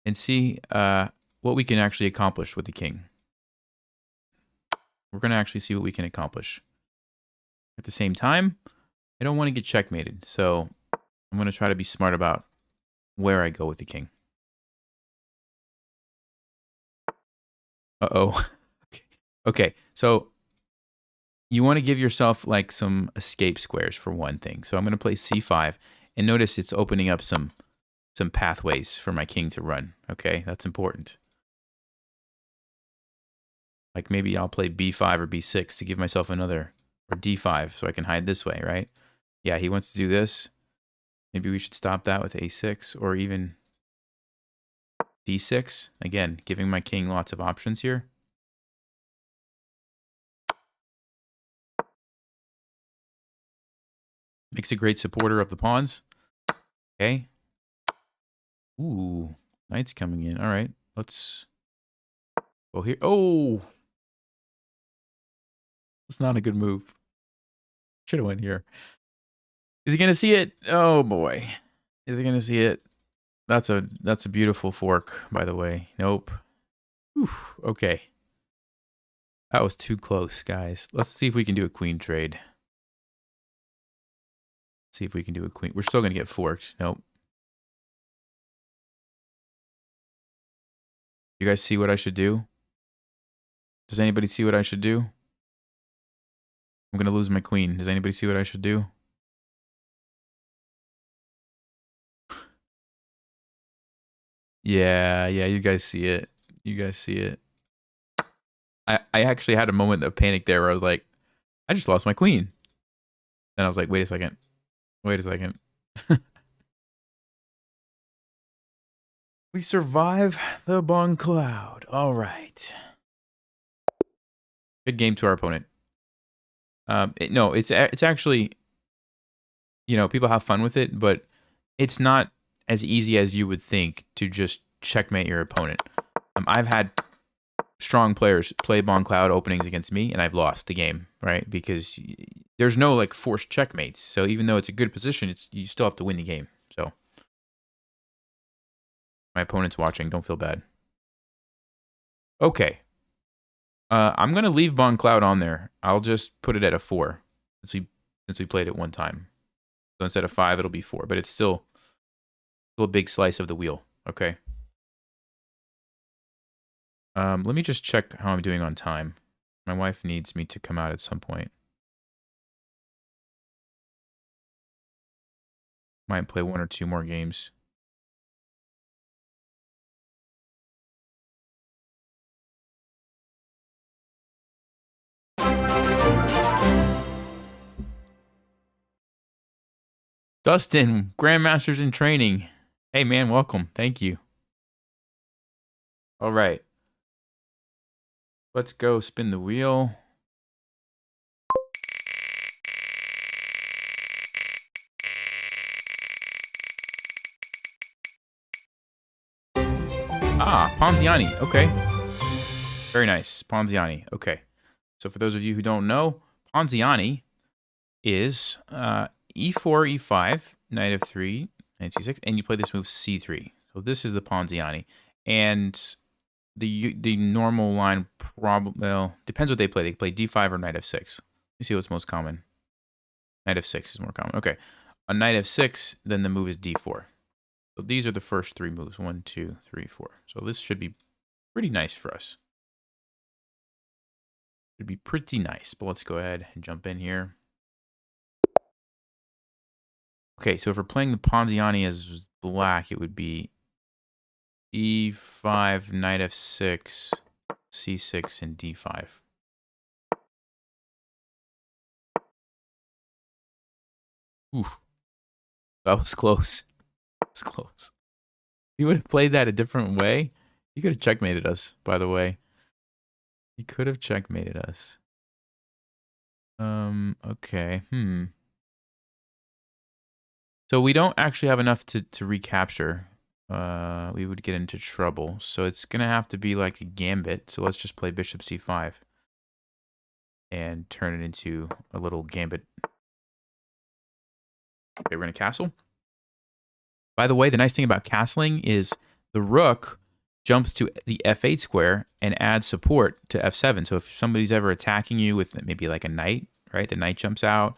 and see what we can actually accomplish with the king. We're going to actually see what we can accomplish. At the same time, I don't want to get checkmated, so I'm going to try to be smart about where I go with the king. Uh-oh. Okay, so you want to give yourself like some escape squares for one thing. So I'm going to play C5, and notice it's opening up some pathways for my king to run. Okay, that's important. Like maybe I'll play B5 or B6 to give myself another, or D5 so I can hide this way, right? Yeah, he wants to do this. Maybe we should stop that with A6 or even D6. Again, giving my king lots of options here. Makes a great supporter of the pawns. Okay. Ooh, knight's coming in. All right, let's go here. Oh, it's not a good move. Should have went here. Is he gonna see it? Oh boy, is he gonna see it? That's a beautiful fork, by the way. Nope. Whew, okay, that was too close, guys. Let's see if we can do a queen trade. See if we can do a queen. We're still gonna get forked. Nope. You guys see what I should do? Does anybody see what I should do? I'm gonna lose my queen. Does anybody see what I should do? Yeah, you guys see it. You guys see it. I actually had a moment of panic there where I was like, I just lost my queen. And I was like, wait a second. Wait a second. We survive the Bon Cloud. All right. Good game to our opponent. No, it's actually, you know, people have fun with it, but it's not as easy as you would think to just checkmate your opponent. I've had strong players play Bon Cloud openings against me, and I've lost the game, right? Because there's no like forced checkmates. So even though it's a good position, you still have to win the game. So my opponent's watching. Don't feel bad. Okay. I'm gonna leave Bon Cloud on there. I'll just put it at a 4 since we played it one time. So instead of 5, it'll be 4, but it's still a big slice of the wheel. Okay. Let me just check how I'm doing on time. My wife needs me to come out at some point. Might play 1 or 2 more games. Dustin, Grandmasters in Training. Hey man, welcome. Thank you. All right. Let's go spin the wheel. Ah, Ponziani. Okay. Very nice. Ponziani. Okay. So for those of you who don't know, Ponziani is e4, e5, knight f3, knight c6, and you play this move c3. So this is the Ponziani. And the normal line probably, well, depends what they play. They play d5 or knight f6. You see what's most common. Knight f6 is more common. Okay. On knight f6, then the move is d4. So these are the first three moves. 1, 2, 3, 4. So this should be pretty nice for us. Should be pretty nice. But let's go ahead and jump in here. Okay, so if we're playing the Ponziani as black, it would be e5, knight f6, c6, and d5. Oof. That was close. That was close. He would have played that a different way. He could have checkmated us, by the way. He could have checkmated us. Okay. So we don't actually have enough to recapture. We would get into trouble. So it's going to have to be like a gambit. So let's just play bishop c5 and turn it into a little gambit. Okay, we're going to castle. By the way, the nice thing about castling is the rook jumps to the f8 square and adds support to f7. So if somebody's ever attacking you with maybe like a knight, right? The knight jumps out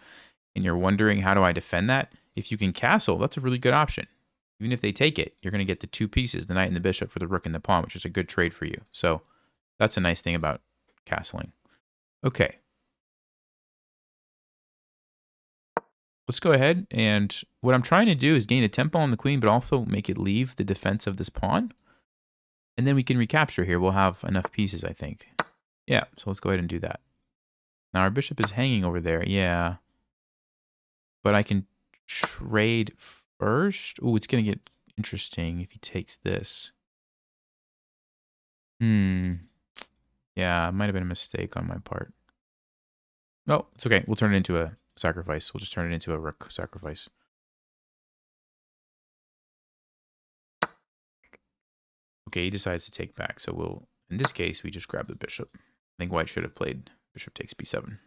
and you're wondering, how do I defend that? If you can castle, that's a really good option. Even if they take it, you're going to get the two pieces, the knight and the bishop, for the rook and the pawn, which is a good trade for you. So that's a nice thing about castling. Okay. Let's go ahead, and what I'm trying to do is gain a tempo on the queen, but also make it leave the defense of this pawn. And then we can recapture here. We'll have enough pieces, I think. Yeah, so let's go ahead and do that. Now our bishop is hanging over there, yeah. But I can trade first. Oh, it's going to get interesting if he takes this. Yeah, it might have been a mistake on my part. No, it's okay. We'll turn it into a sacrifice. We'll just turn it into a rook sacrifice. Okay, he decides to take back. So we'll, in this case, we just grab the bishop. I think white should have played bishop takes b7.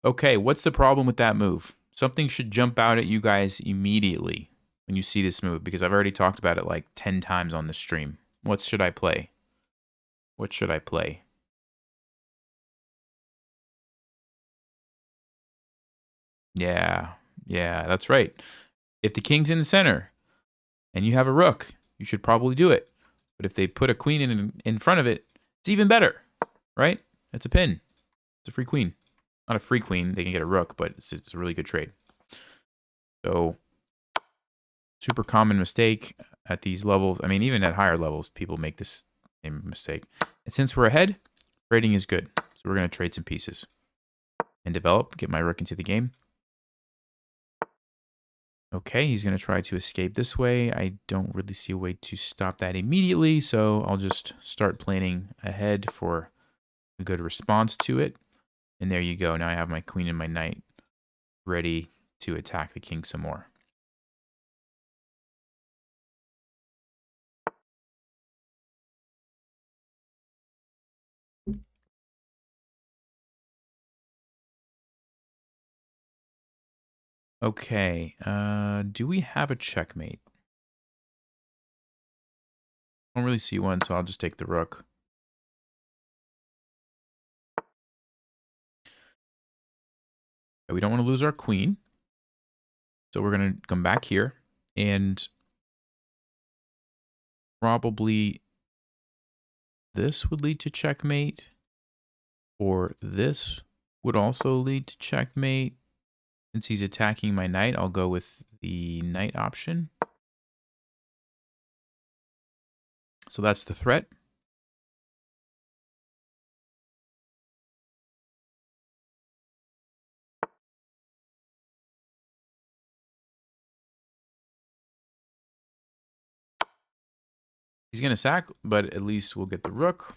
Okay, what's the problem with that move? Something should jump out at you guys immediately when you see this move, because I've already talked about it like 10 times on the stream. What should I play? What should I play? Yeah, that's right. If the king's in the center and you have a rook, you should probably do it. But if they put a queen in front of it, it's even better, right? It's a pin. It's a free queen. Not a free queen. They can get a rook, but it's a really good trade. So, super common mistake at these levels. I mean, even at higher levels, people make this same mistake. And since we're ahead, trading is good. So we're going to trade some pieces and develop, get my rook into the game. Okay, he's going to try to escape this way. I don't really see a way to stop that immediately, so I'll just start planning ahead for a good response to it. And there you go. Now I have my queen and my knight ready to attack the king some more. Okay, do we have a checkmate? I don't really see one, so I'll just take the rook. We don't want to lose our queen. So we're going to come back here and probably this would lead to checkmate, or this would also lead to checkmate. Since he's attacking my knight, I'll go with the knight option. So that's the threat. He's going to sack, but at least we'll get the rook.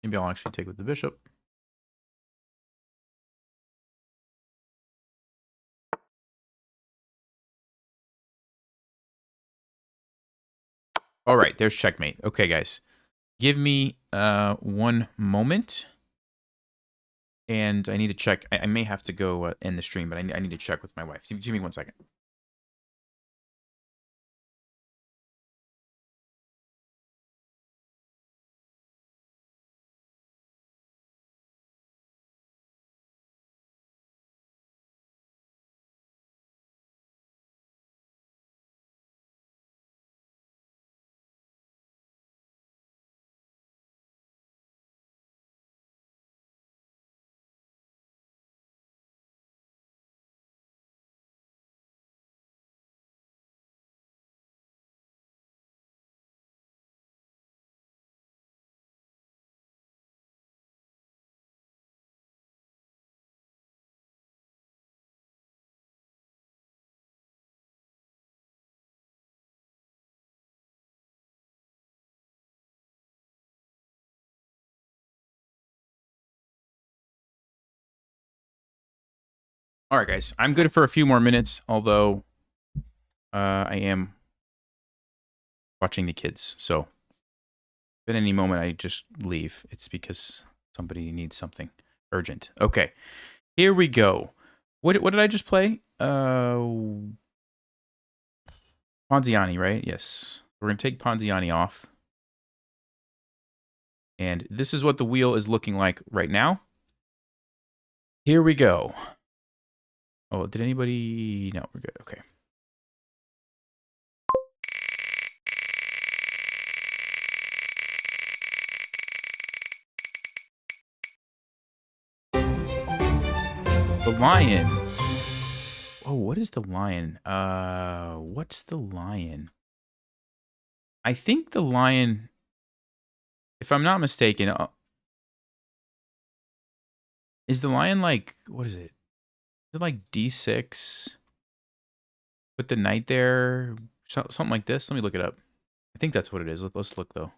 Maybe I'll actually take with the bishop. All right, there's checkmate. Okay, guys. Give me 1 moment. And I need to check. I may have to go end the stream, but I need to check with my wife. Give me 1 second. All right, guys. I'm good for a few more minutes, although I am watching the kids. So at any moment I just leave, it's because somebody needs something urgent. Okay, here we go. What did I just play? Ponziani, right? Yes. We're going to take Ponziani off. And this is what the wheel is looking like right now. Here we go. Oh, did anybody... No, we're good. Okay. The lion. Oh, what is the lion? What's the lion? I think the lion, if I'm not mistaken, is the lion like, what is it? Is it like D6? Put the knight there? Something like this? Let me look it up. I think that's what it is. Let's look, though.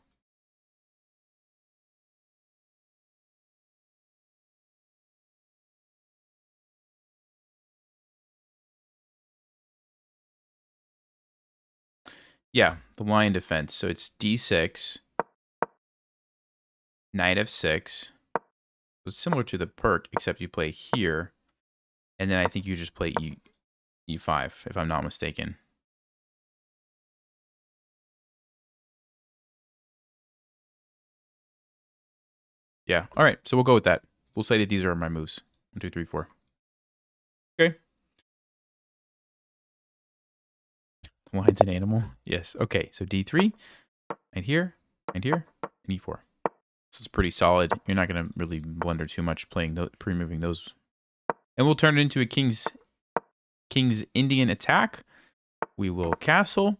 Yeah, the lion defense. So it's D6, knight F6. It's similar to the perk, except you play here. And then I think you just play E5, if I'm not mistaken. Yeah. All right. So we'll go with that. We'll say that these are my moves. 1, 2, 3, 4. Okay. The lion's an animal. Yes. Okay. So D3, and here, and here, and E4. This is pretty solid. You're not going to really blunder too much playing pre-moving those. And we'll turn it into a King's Indian attack. We will castle.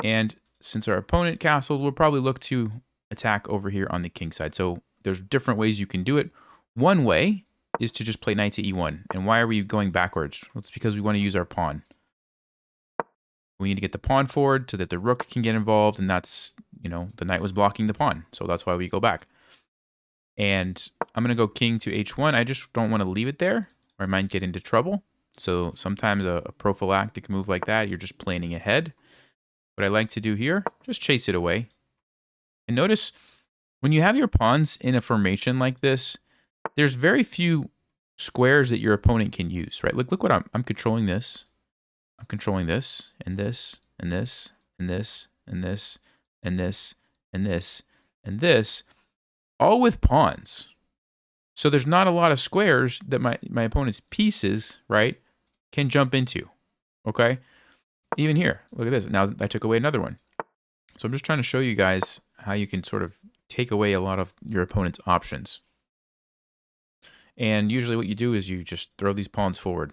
And since our opponent castled, we'll probably look to attack over here on the king side. So there's different ways you can do it. One way is to just play knight to E1. And why are we going backwards? Well, it's because we want to use our pawn. We need to get the pawn forward so that the rook can get involved. And that's, you know, the knight was blocking the pawn. So that's why we go back. And I'm going to go king to H1. I just don't want to leave it there, or I might get into trouble. So sometimes a prophylactic move like that, you're just planning ahead. What I like to do here, just chase it away. And notice, when you have your pawns in a formation like this, there's very few squares that your opponent can use, right? Look what I'm controlling this. I'm controlling this, and this, and this, and this, and this, and this, and this, and this, all with pawns. So there's not a lot of squares that my opponent's pieces, right, can jump into, okay? Even here, look at this. Now I took away another one. So I'm just trying to show you guys how you can sort of take away a lot of your opponent's options. And usually what you do is you just throw these pawns forward.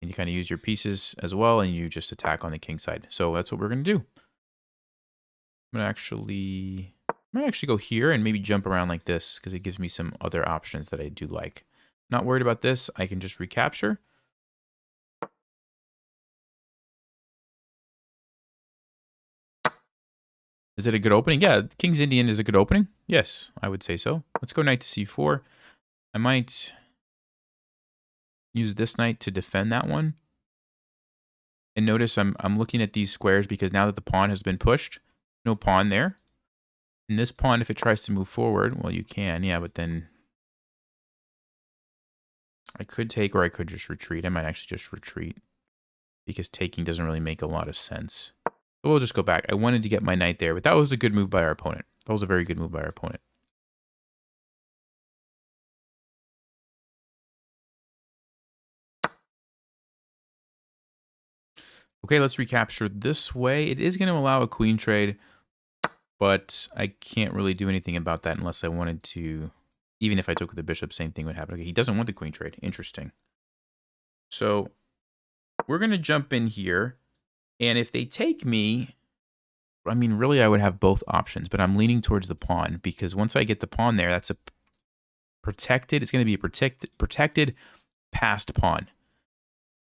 And you kind of use your pieces as well, and you just attack on the king side. So that's what we're going to do. I'm going to actually go here and maybe jump around like this, because it gives me some other options that I do like. Not worried about this. I can just recapture. Is it a good opening? Yeah, King's Indian is a good opening. Yes, I would say so. Let's go knight to c4. I might use this knight to defend that one. And notice I'm looking at these squares because now that the pawn has been pushed, no pawn there. And this pawn, if it tries to move forward, well, you can, yeah, but then I could take or I could just retreat. I might actually just retreat because taking doesn't really make a lot of sense. But we'll just go back. I wanted to get my knight there, but that was a good move by our opponent. That was a very good move by our opponent. Okay, let's recapture this way. It is going to allow a queen trade, but I can't really do anything about that unless I wanted to. Even if I took the bishop, same thing would happen. Okay, he doesn't want the queen trade. Interesting. So we're going to jump in here, and if they take me, I mean, really, I would have both options, but I'm leaning towards the pawn because once I get the pawn there, that's a protected. It's going to be a protected passed pawn.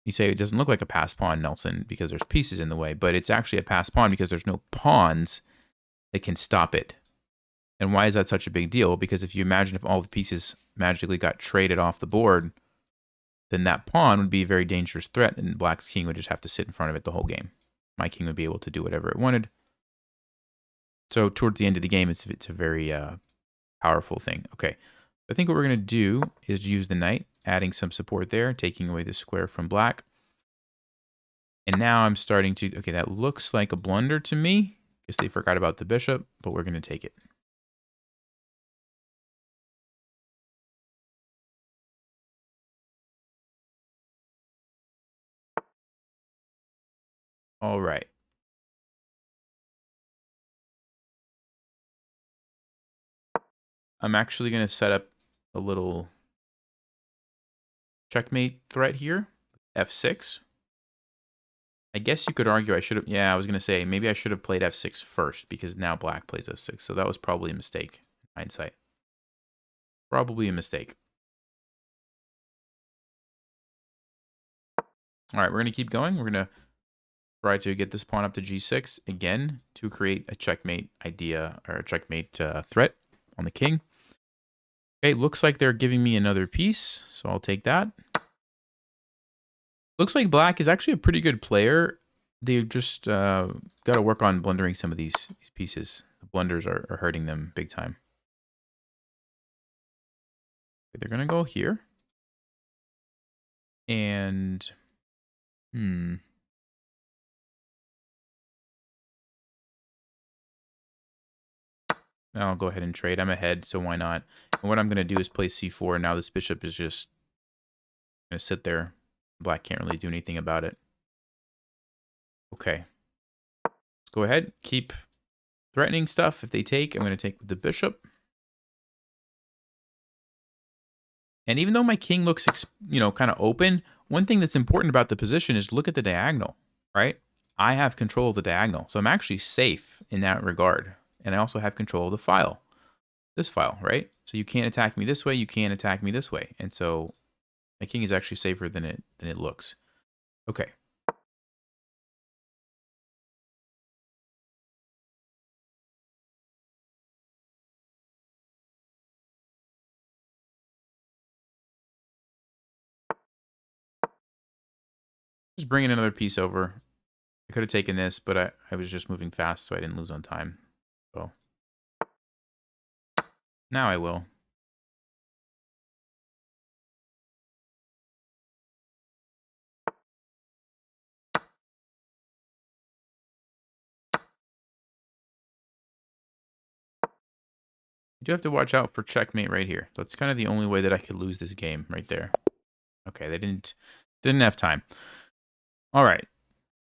You say it doesn't look like a passed pawn, Nelson, because there's pieces in the way, but it's actually a passed pawn because there's no pawns that can stop it. And why is that such a big deal? Because if you imagine if all the pieces magically got traded off the board, then that pawn would be a very dangerous threat, and Black's king would just have to sit in front of it the whole game. My king would be able to do whatever it wanted. So towards the end of the game, it's a very powerful thing. Okay, I think what we're going to do is use the knight, adding some support there, taking away the square from Black. And now I'm starting to, okay, that looks like a blunder to me. Guess they forgot about the bishop, but we're going to take it. All right. I'm actually going to set up a little checkmate threat here, f6. I guess you could argue I should have, yeah, I was going to say maybe I should have played f6 first because now Black plays f6. So that was probably a mistake in hindsight. Probably a mistake. All right, we're going to keep going. We're going to try to get this pawn up to g6 again to create a checkmate idea or a checkmate threat on the king. Okay, looks like they're giving me another piece, so I'll take that. Looks like Black is actually a pretty good player. They've just got to work on blundering some of these pieces. The blunders are hurting them big time. They're going to go here. And, I'll go ahead and trade. I'm ahead, so why not? And what I'm going to do is play c4. Now this bishop is just going to sit there. Black can't really do anything about it. Okay. Let's go ahead. Keep threatening stuff. If they take, I'm going to take with the bishop. And even though my king looks, kind of open, one thing that's important about the position is look at the diagonal, right? I have control of the diagonal, so I'm actually safe in that regard. And I also have control of the file, this file, right? So you can't attack me this way, you can't attack me this way. And so my king is actually safer than it looks. Okay. Just bringing another piece over. I could have taken this, but I was just moving fast, so I didn't lose on time. So now I will. You do have to watch out for checkmate right here. That's kind of the only way that I could lose this game right there. Okay, they didn't have time. All right.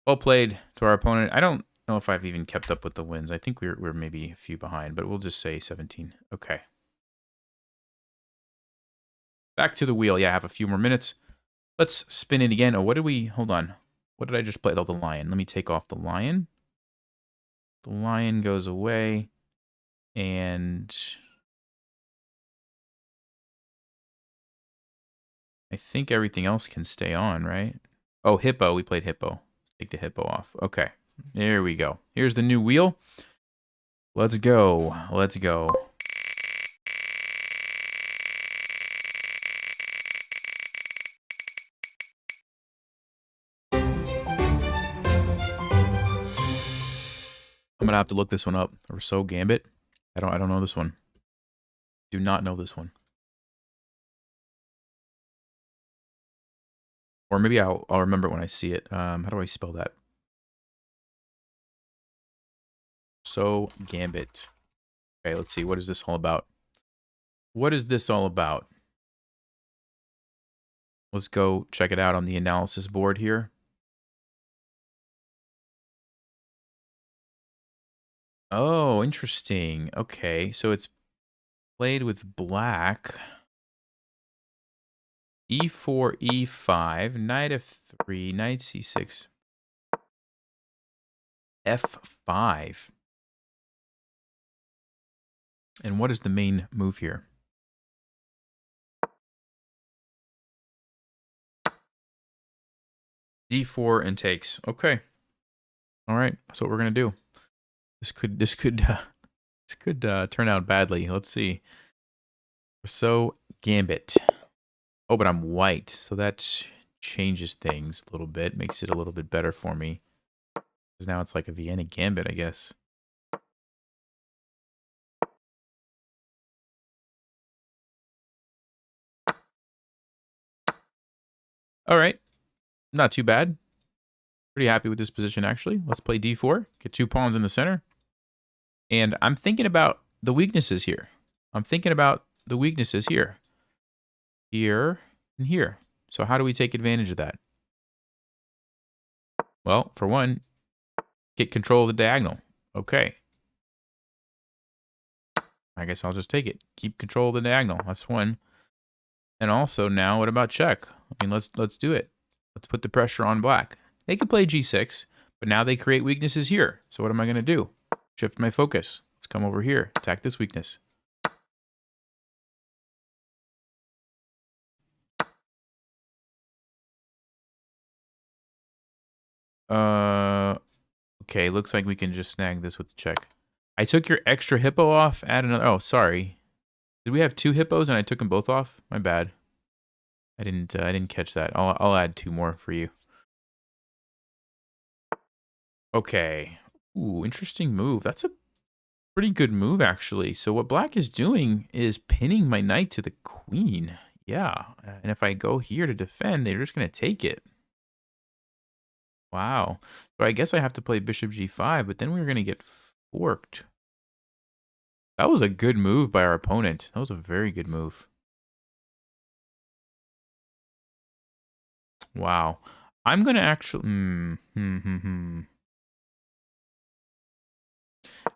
Well played to our opponent. I don't know if I've even kept up with the wins. I think we're maybe a few behind, but we'll just say 17. Okay. Back to the wheel. Yeah, I have a few more minutes. Let's spin it again. Oh, what did we... Hold on. What did I just play? Oh, the lion. Let me take off the lion. The lion goes away. And I think everything else can stay on, right? Oh, hippo. We played hippo. Let's take the hippo off. Okay. There we go. Here's the new wheel. Let's go. Let's go. I'm gonna have to look this one up. Rousseau Gambit. I don't know this one. Do not know this one. Or maybe I'll remember it when I see it. How do I spell that? So Gambit. Okay, let's see. What is this all about? What is this all about? Let's go check it out on the analysis board here. Oh, interesting. Okay, so it's played with black. E4, E5, knight F3, knight C6, F5. And what is the main move here? D4 and takes. Okay. All right. That's what we're gonna do. This could turn out badly. Let's see. So Gambit. Oh, but I'm white, so that changes things a little bit. Makes it a little bit better for me. Because now it's like a Vienna Gambit, I guess. All right. Not too bad. Pretty happy with this position, actually. Let's play D4. Get 2 pawns in the center. And I'm thinking about the weaknesses here. Here and here. So how do we take advantage of that? Well, for one, get control of the diagonal. Okay. I guess I'll just take it. Keep control of the diagonal. That's one. And also now, what about check? I mean, let's do it. Let's put the pressure on black. They could play G6, but now they create weaknesses here. So what am I going to do? Shift my focus. Let's come over here. Attack this weakness. Okay, looks like we can just snag this with the check. I took your extra hippo off, add another. Oh, sorry. Did we have 2 hippos and I took them both off? My bad. I didn't catch that. I'll add 2 more for you. Okay. Ooh, interesting move. That's a pretty good move, actually. So what black is doing is pinning my knight to the queen. Yeah. And if I go here to defend, they're just going to take it. Wow. So I guess I have to play bishop g5, but then we're going to get forked. That was a good move by our opponent. That was a very good move. Wow. I'm going to actually...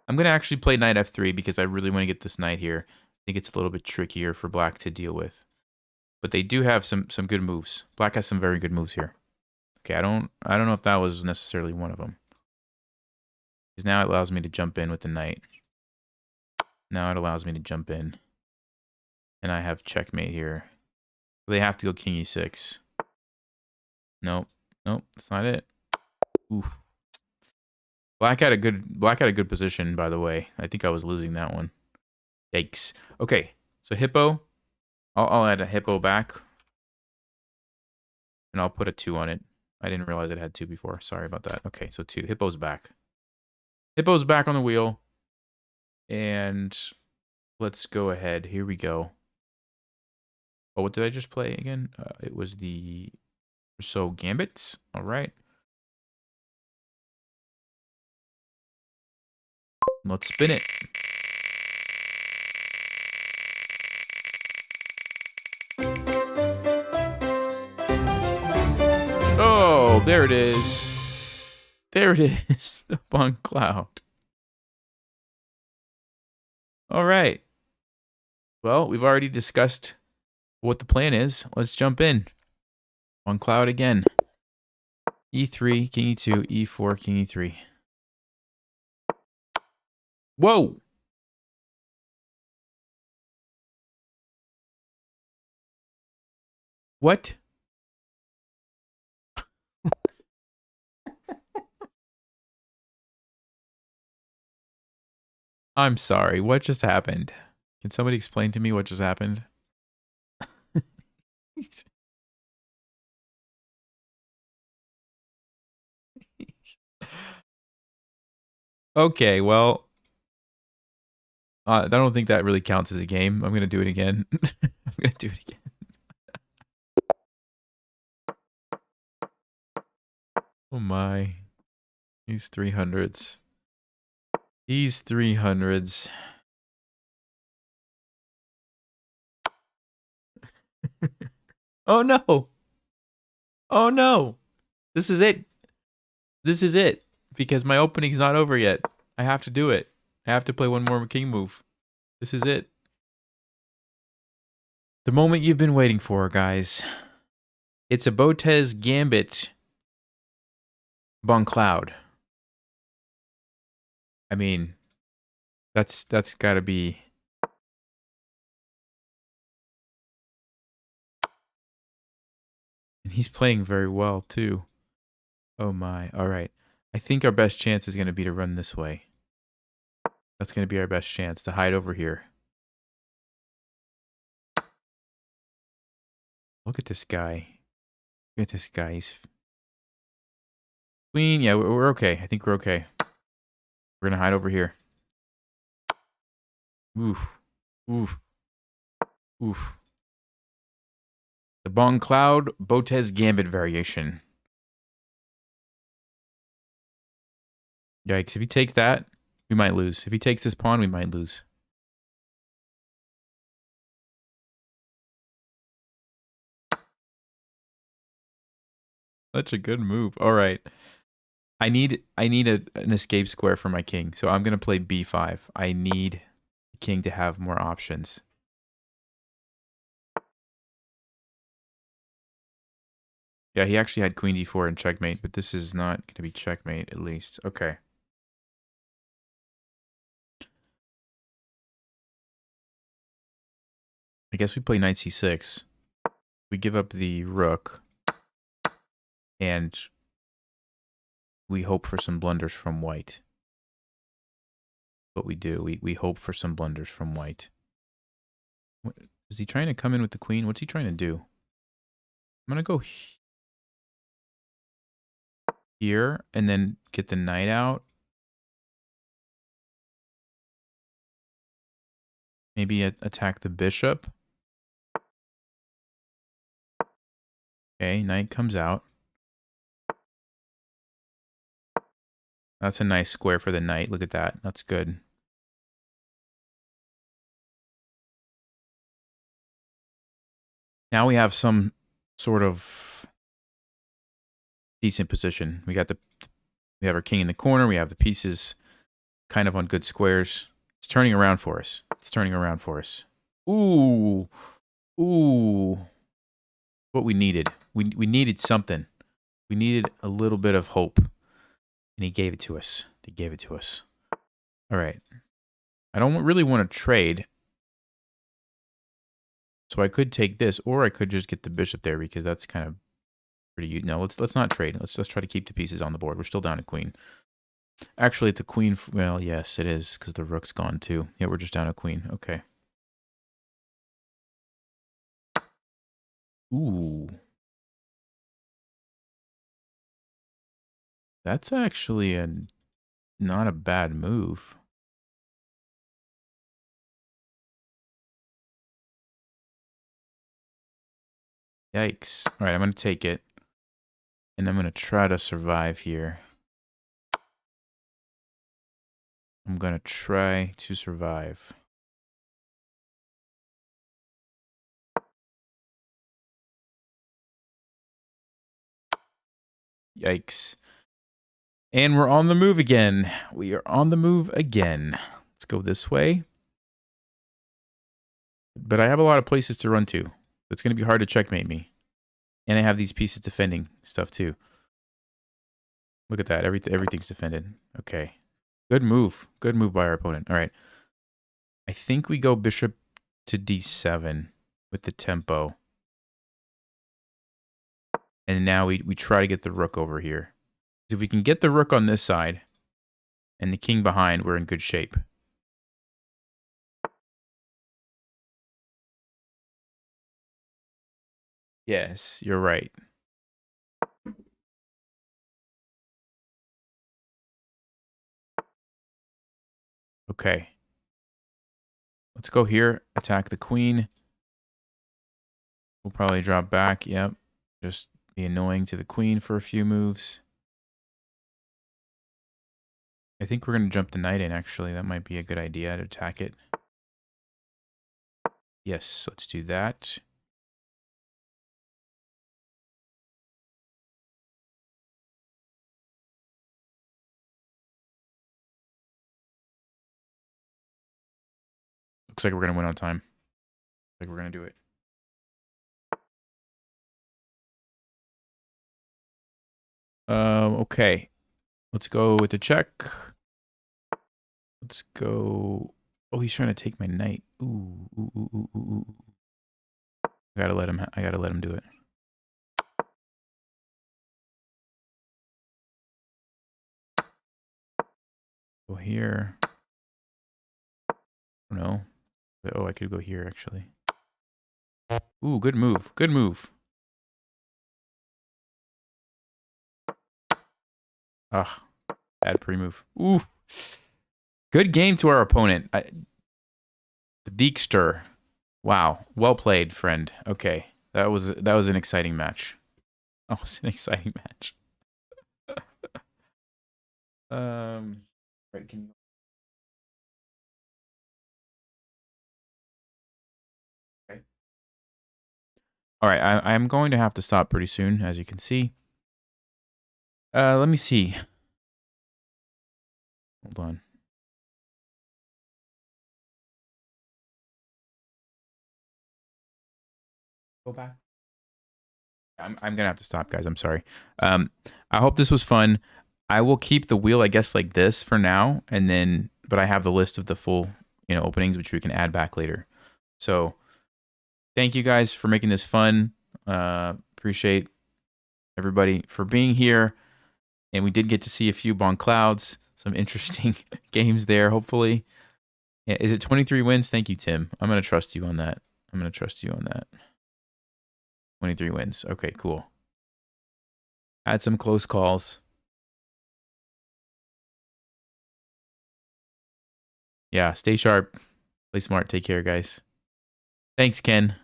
I'm going to actually play knight f3 because I really want to get this knight here. I think it's a little bit trickier for black to deal with. But they do have some good moves. Black has some very good moves here. Okay, I don't know if that was necessarily one of them. Because now it allows me to jump in with the knight. Now it allows me to jump in. And I have checkmate here. They have to go king e6. Nope. Nope, that's not it. Oof. Black had a good position, by the way. I think I was losing that one. Yikes. Okay, so hippo. I'll add a hippo back. And I'll put a 2 on it. I didn't realize it had 2 before. Sorry about that. Okay, so 2. Hippo's back. Hippo's back on the wheel. And let's go ahead. Here we go. Oh, what did I just play again? It was the Rousseau Gambits. All right. Let's spin it. Oh, there it is. There it is. The Bun Cloud. All right. Well, we've already discussed what the plan is. Let's jump in. On cloud again. E3, king E2, E4, king E3. Whoa! What? I'm sorry. What just happened? Can somebody explain to me what just happened? Okay, well, I don't think that really counts as a game. I'm gonna do it again. I'm gonna do it again. Oh my. These 300s. These 300s. Oh no. Oh no. This is it. This is it. Because my opening's not over yet. I have to do it. I have to play one more king move. This is it. The moment you've been waiting for, guys. It's a Botez Gambit Bon Cloud. I mean, that's gotta be. And he's playing very well too. Oh my. Alright. I think our best chance is gonna be to run this way. That's gonna be our best chance to hide over here. Look at this guy. Look at this guy. He's queen. Yeah, we're okay. I think we're okay. We're gonna hide over here. Oof. Oof. Oof. The Bon Cloud Botez Gambit variation. Yikes. If he takes that, we might lose. If he takes this pawn, we might lose. Such a good move. All right. I need an escape square for my king. So I'm going to play b5. I need the king to have more options. Yeah, he actually had queen d4 and checkmate, but this is not going to be checkmate at least. Okay. I guess we play knight c6. We give up the rook. And we hope for some blunders from white. What we do, we hope for some blunders from white. What, is he trying to come in with the queen? What's he trying to do? I'm going to go here and then get the knight out. Maybe attack the bishop. Okay, knight comes out. That's a nice square for the knight. Look at that. That's good. Now we have some sort of decent position. We have our king in the corner. We have the pieces kind of on good squares. It's turning around for us. It's turning around for us. Ooh. Ooh. What we needed. We needed something. We needed a little bit of hope. And he gave it to us. He gave it to us. All right. I don't really want to trade. So I could take this, or I could just get the bishop there because that's kind of pretty. No, let's not trade. Let's just try to keep the pieces on the board. We're still down a queen. Actually, it's a queen. Well, yes, it is because the rook's gone too. Yeah, we're just down a queen. Okay. Ooh. That's actually not a bad move. Yikes. All right, I'm going to take it. And I'm going to try to survive here. I'm going to try to survive. Yikes. And we're on the move again. We are on the move again. Let's go this way. But I have a lot of places to run to. It's going to be hard to checkmate me. And I have these pieces defending stuff too. Look at that. Everything's defended. Okay. Good move. Good move by our opponent. All right. I think we go bishop to d7 with the tempo. And now we try to get the rook over here. If we can get the rook on this side and the king behind, we're in good shape. Yes, you're right. Okay. Let's go here. Attack the queen. We'll probably drop back. Yep. Just be annoying to the queen for a few moves. I think we're going to jump the knight in, actually. That might be a good idea to attack it. Yes, let's do that. Looks like we're going to win on time. Looks like we're going to do it. Okay. Let's go with the check. Let's go. Oh, he's trying to take my knight. Ooh, ooh, ooh, ooh, ooh, ooh. I gotta let him do it. Go here. No. Oh, I could go here actually. Ooh, good move. Good move. Ah, bad pre-move. Ooh. Good game to our opponent. The Deekster. Wow. Well played, friend. Okay. That was an exciting match. That was an exciting match. Right, can you okay. All right, I'm going to have to stop pretty soon, as you can see. Let me see. Hold on. Go back. I'm gonna have to stop, guys. I'm sorry. I hope this was fun. I will keep the wheel, I guess, like this for now, and then, but I have the list of the full, openings which we can add back later. So, thank you guys for making this fun. Appreciate everybody for being here, and we did get to see a few Bon Clouds, some interesting games there. Hopefully, yeah, is it 23 wins? Thank you, Tim. I'm gonna trust you on that. 23 wins. Okay, cool. Had some close calls. Yeah, stay sharp. Play smart. Take care, guys. Thanks, Ken.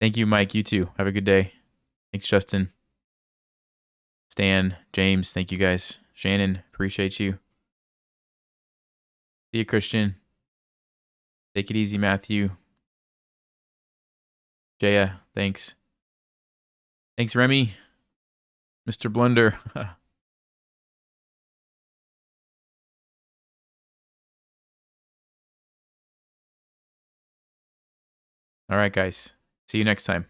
Thank you, Mike. You too. Have a good day. Thanks, Justin. Stan, James, thank you guys. Shannon, appreciate you. See you, Christian. Take it easy, Matthew. Jaya, thanks. Thanks, Remy. Mr. Blunder. All right, guys. See you next time.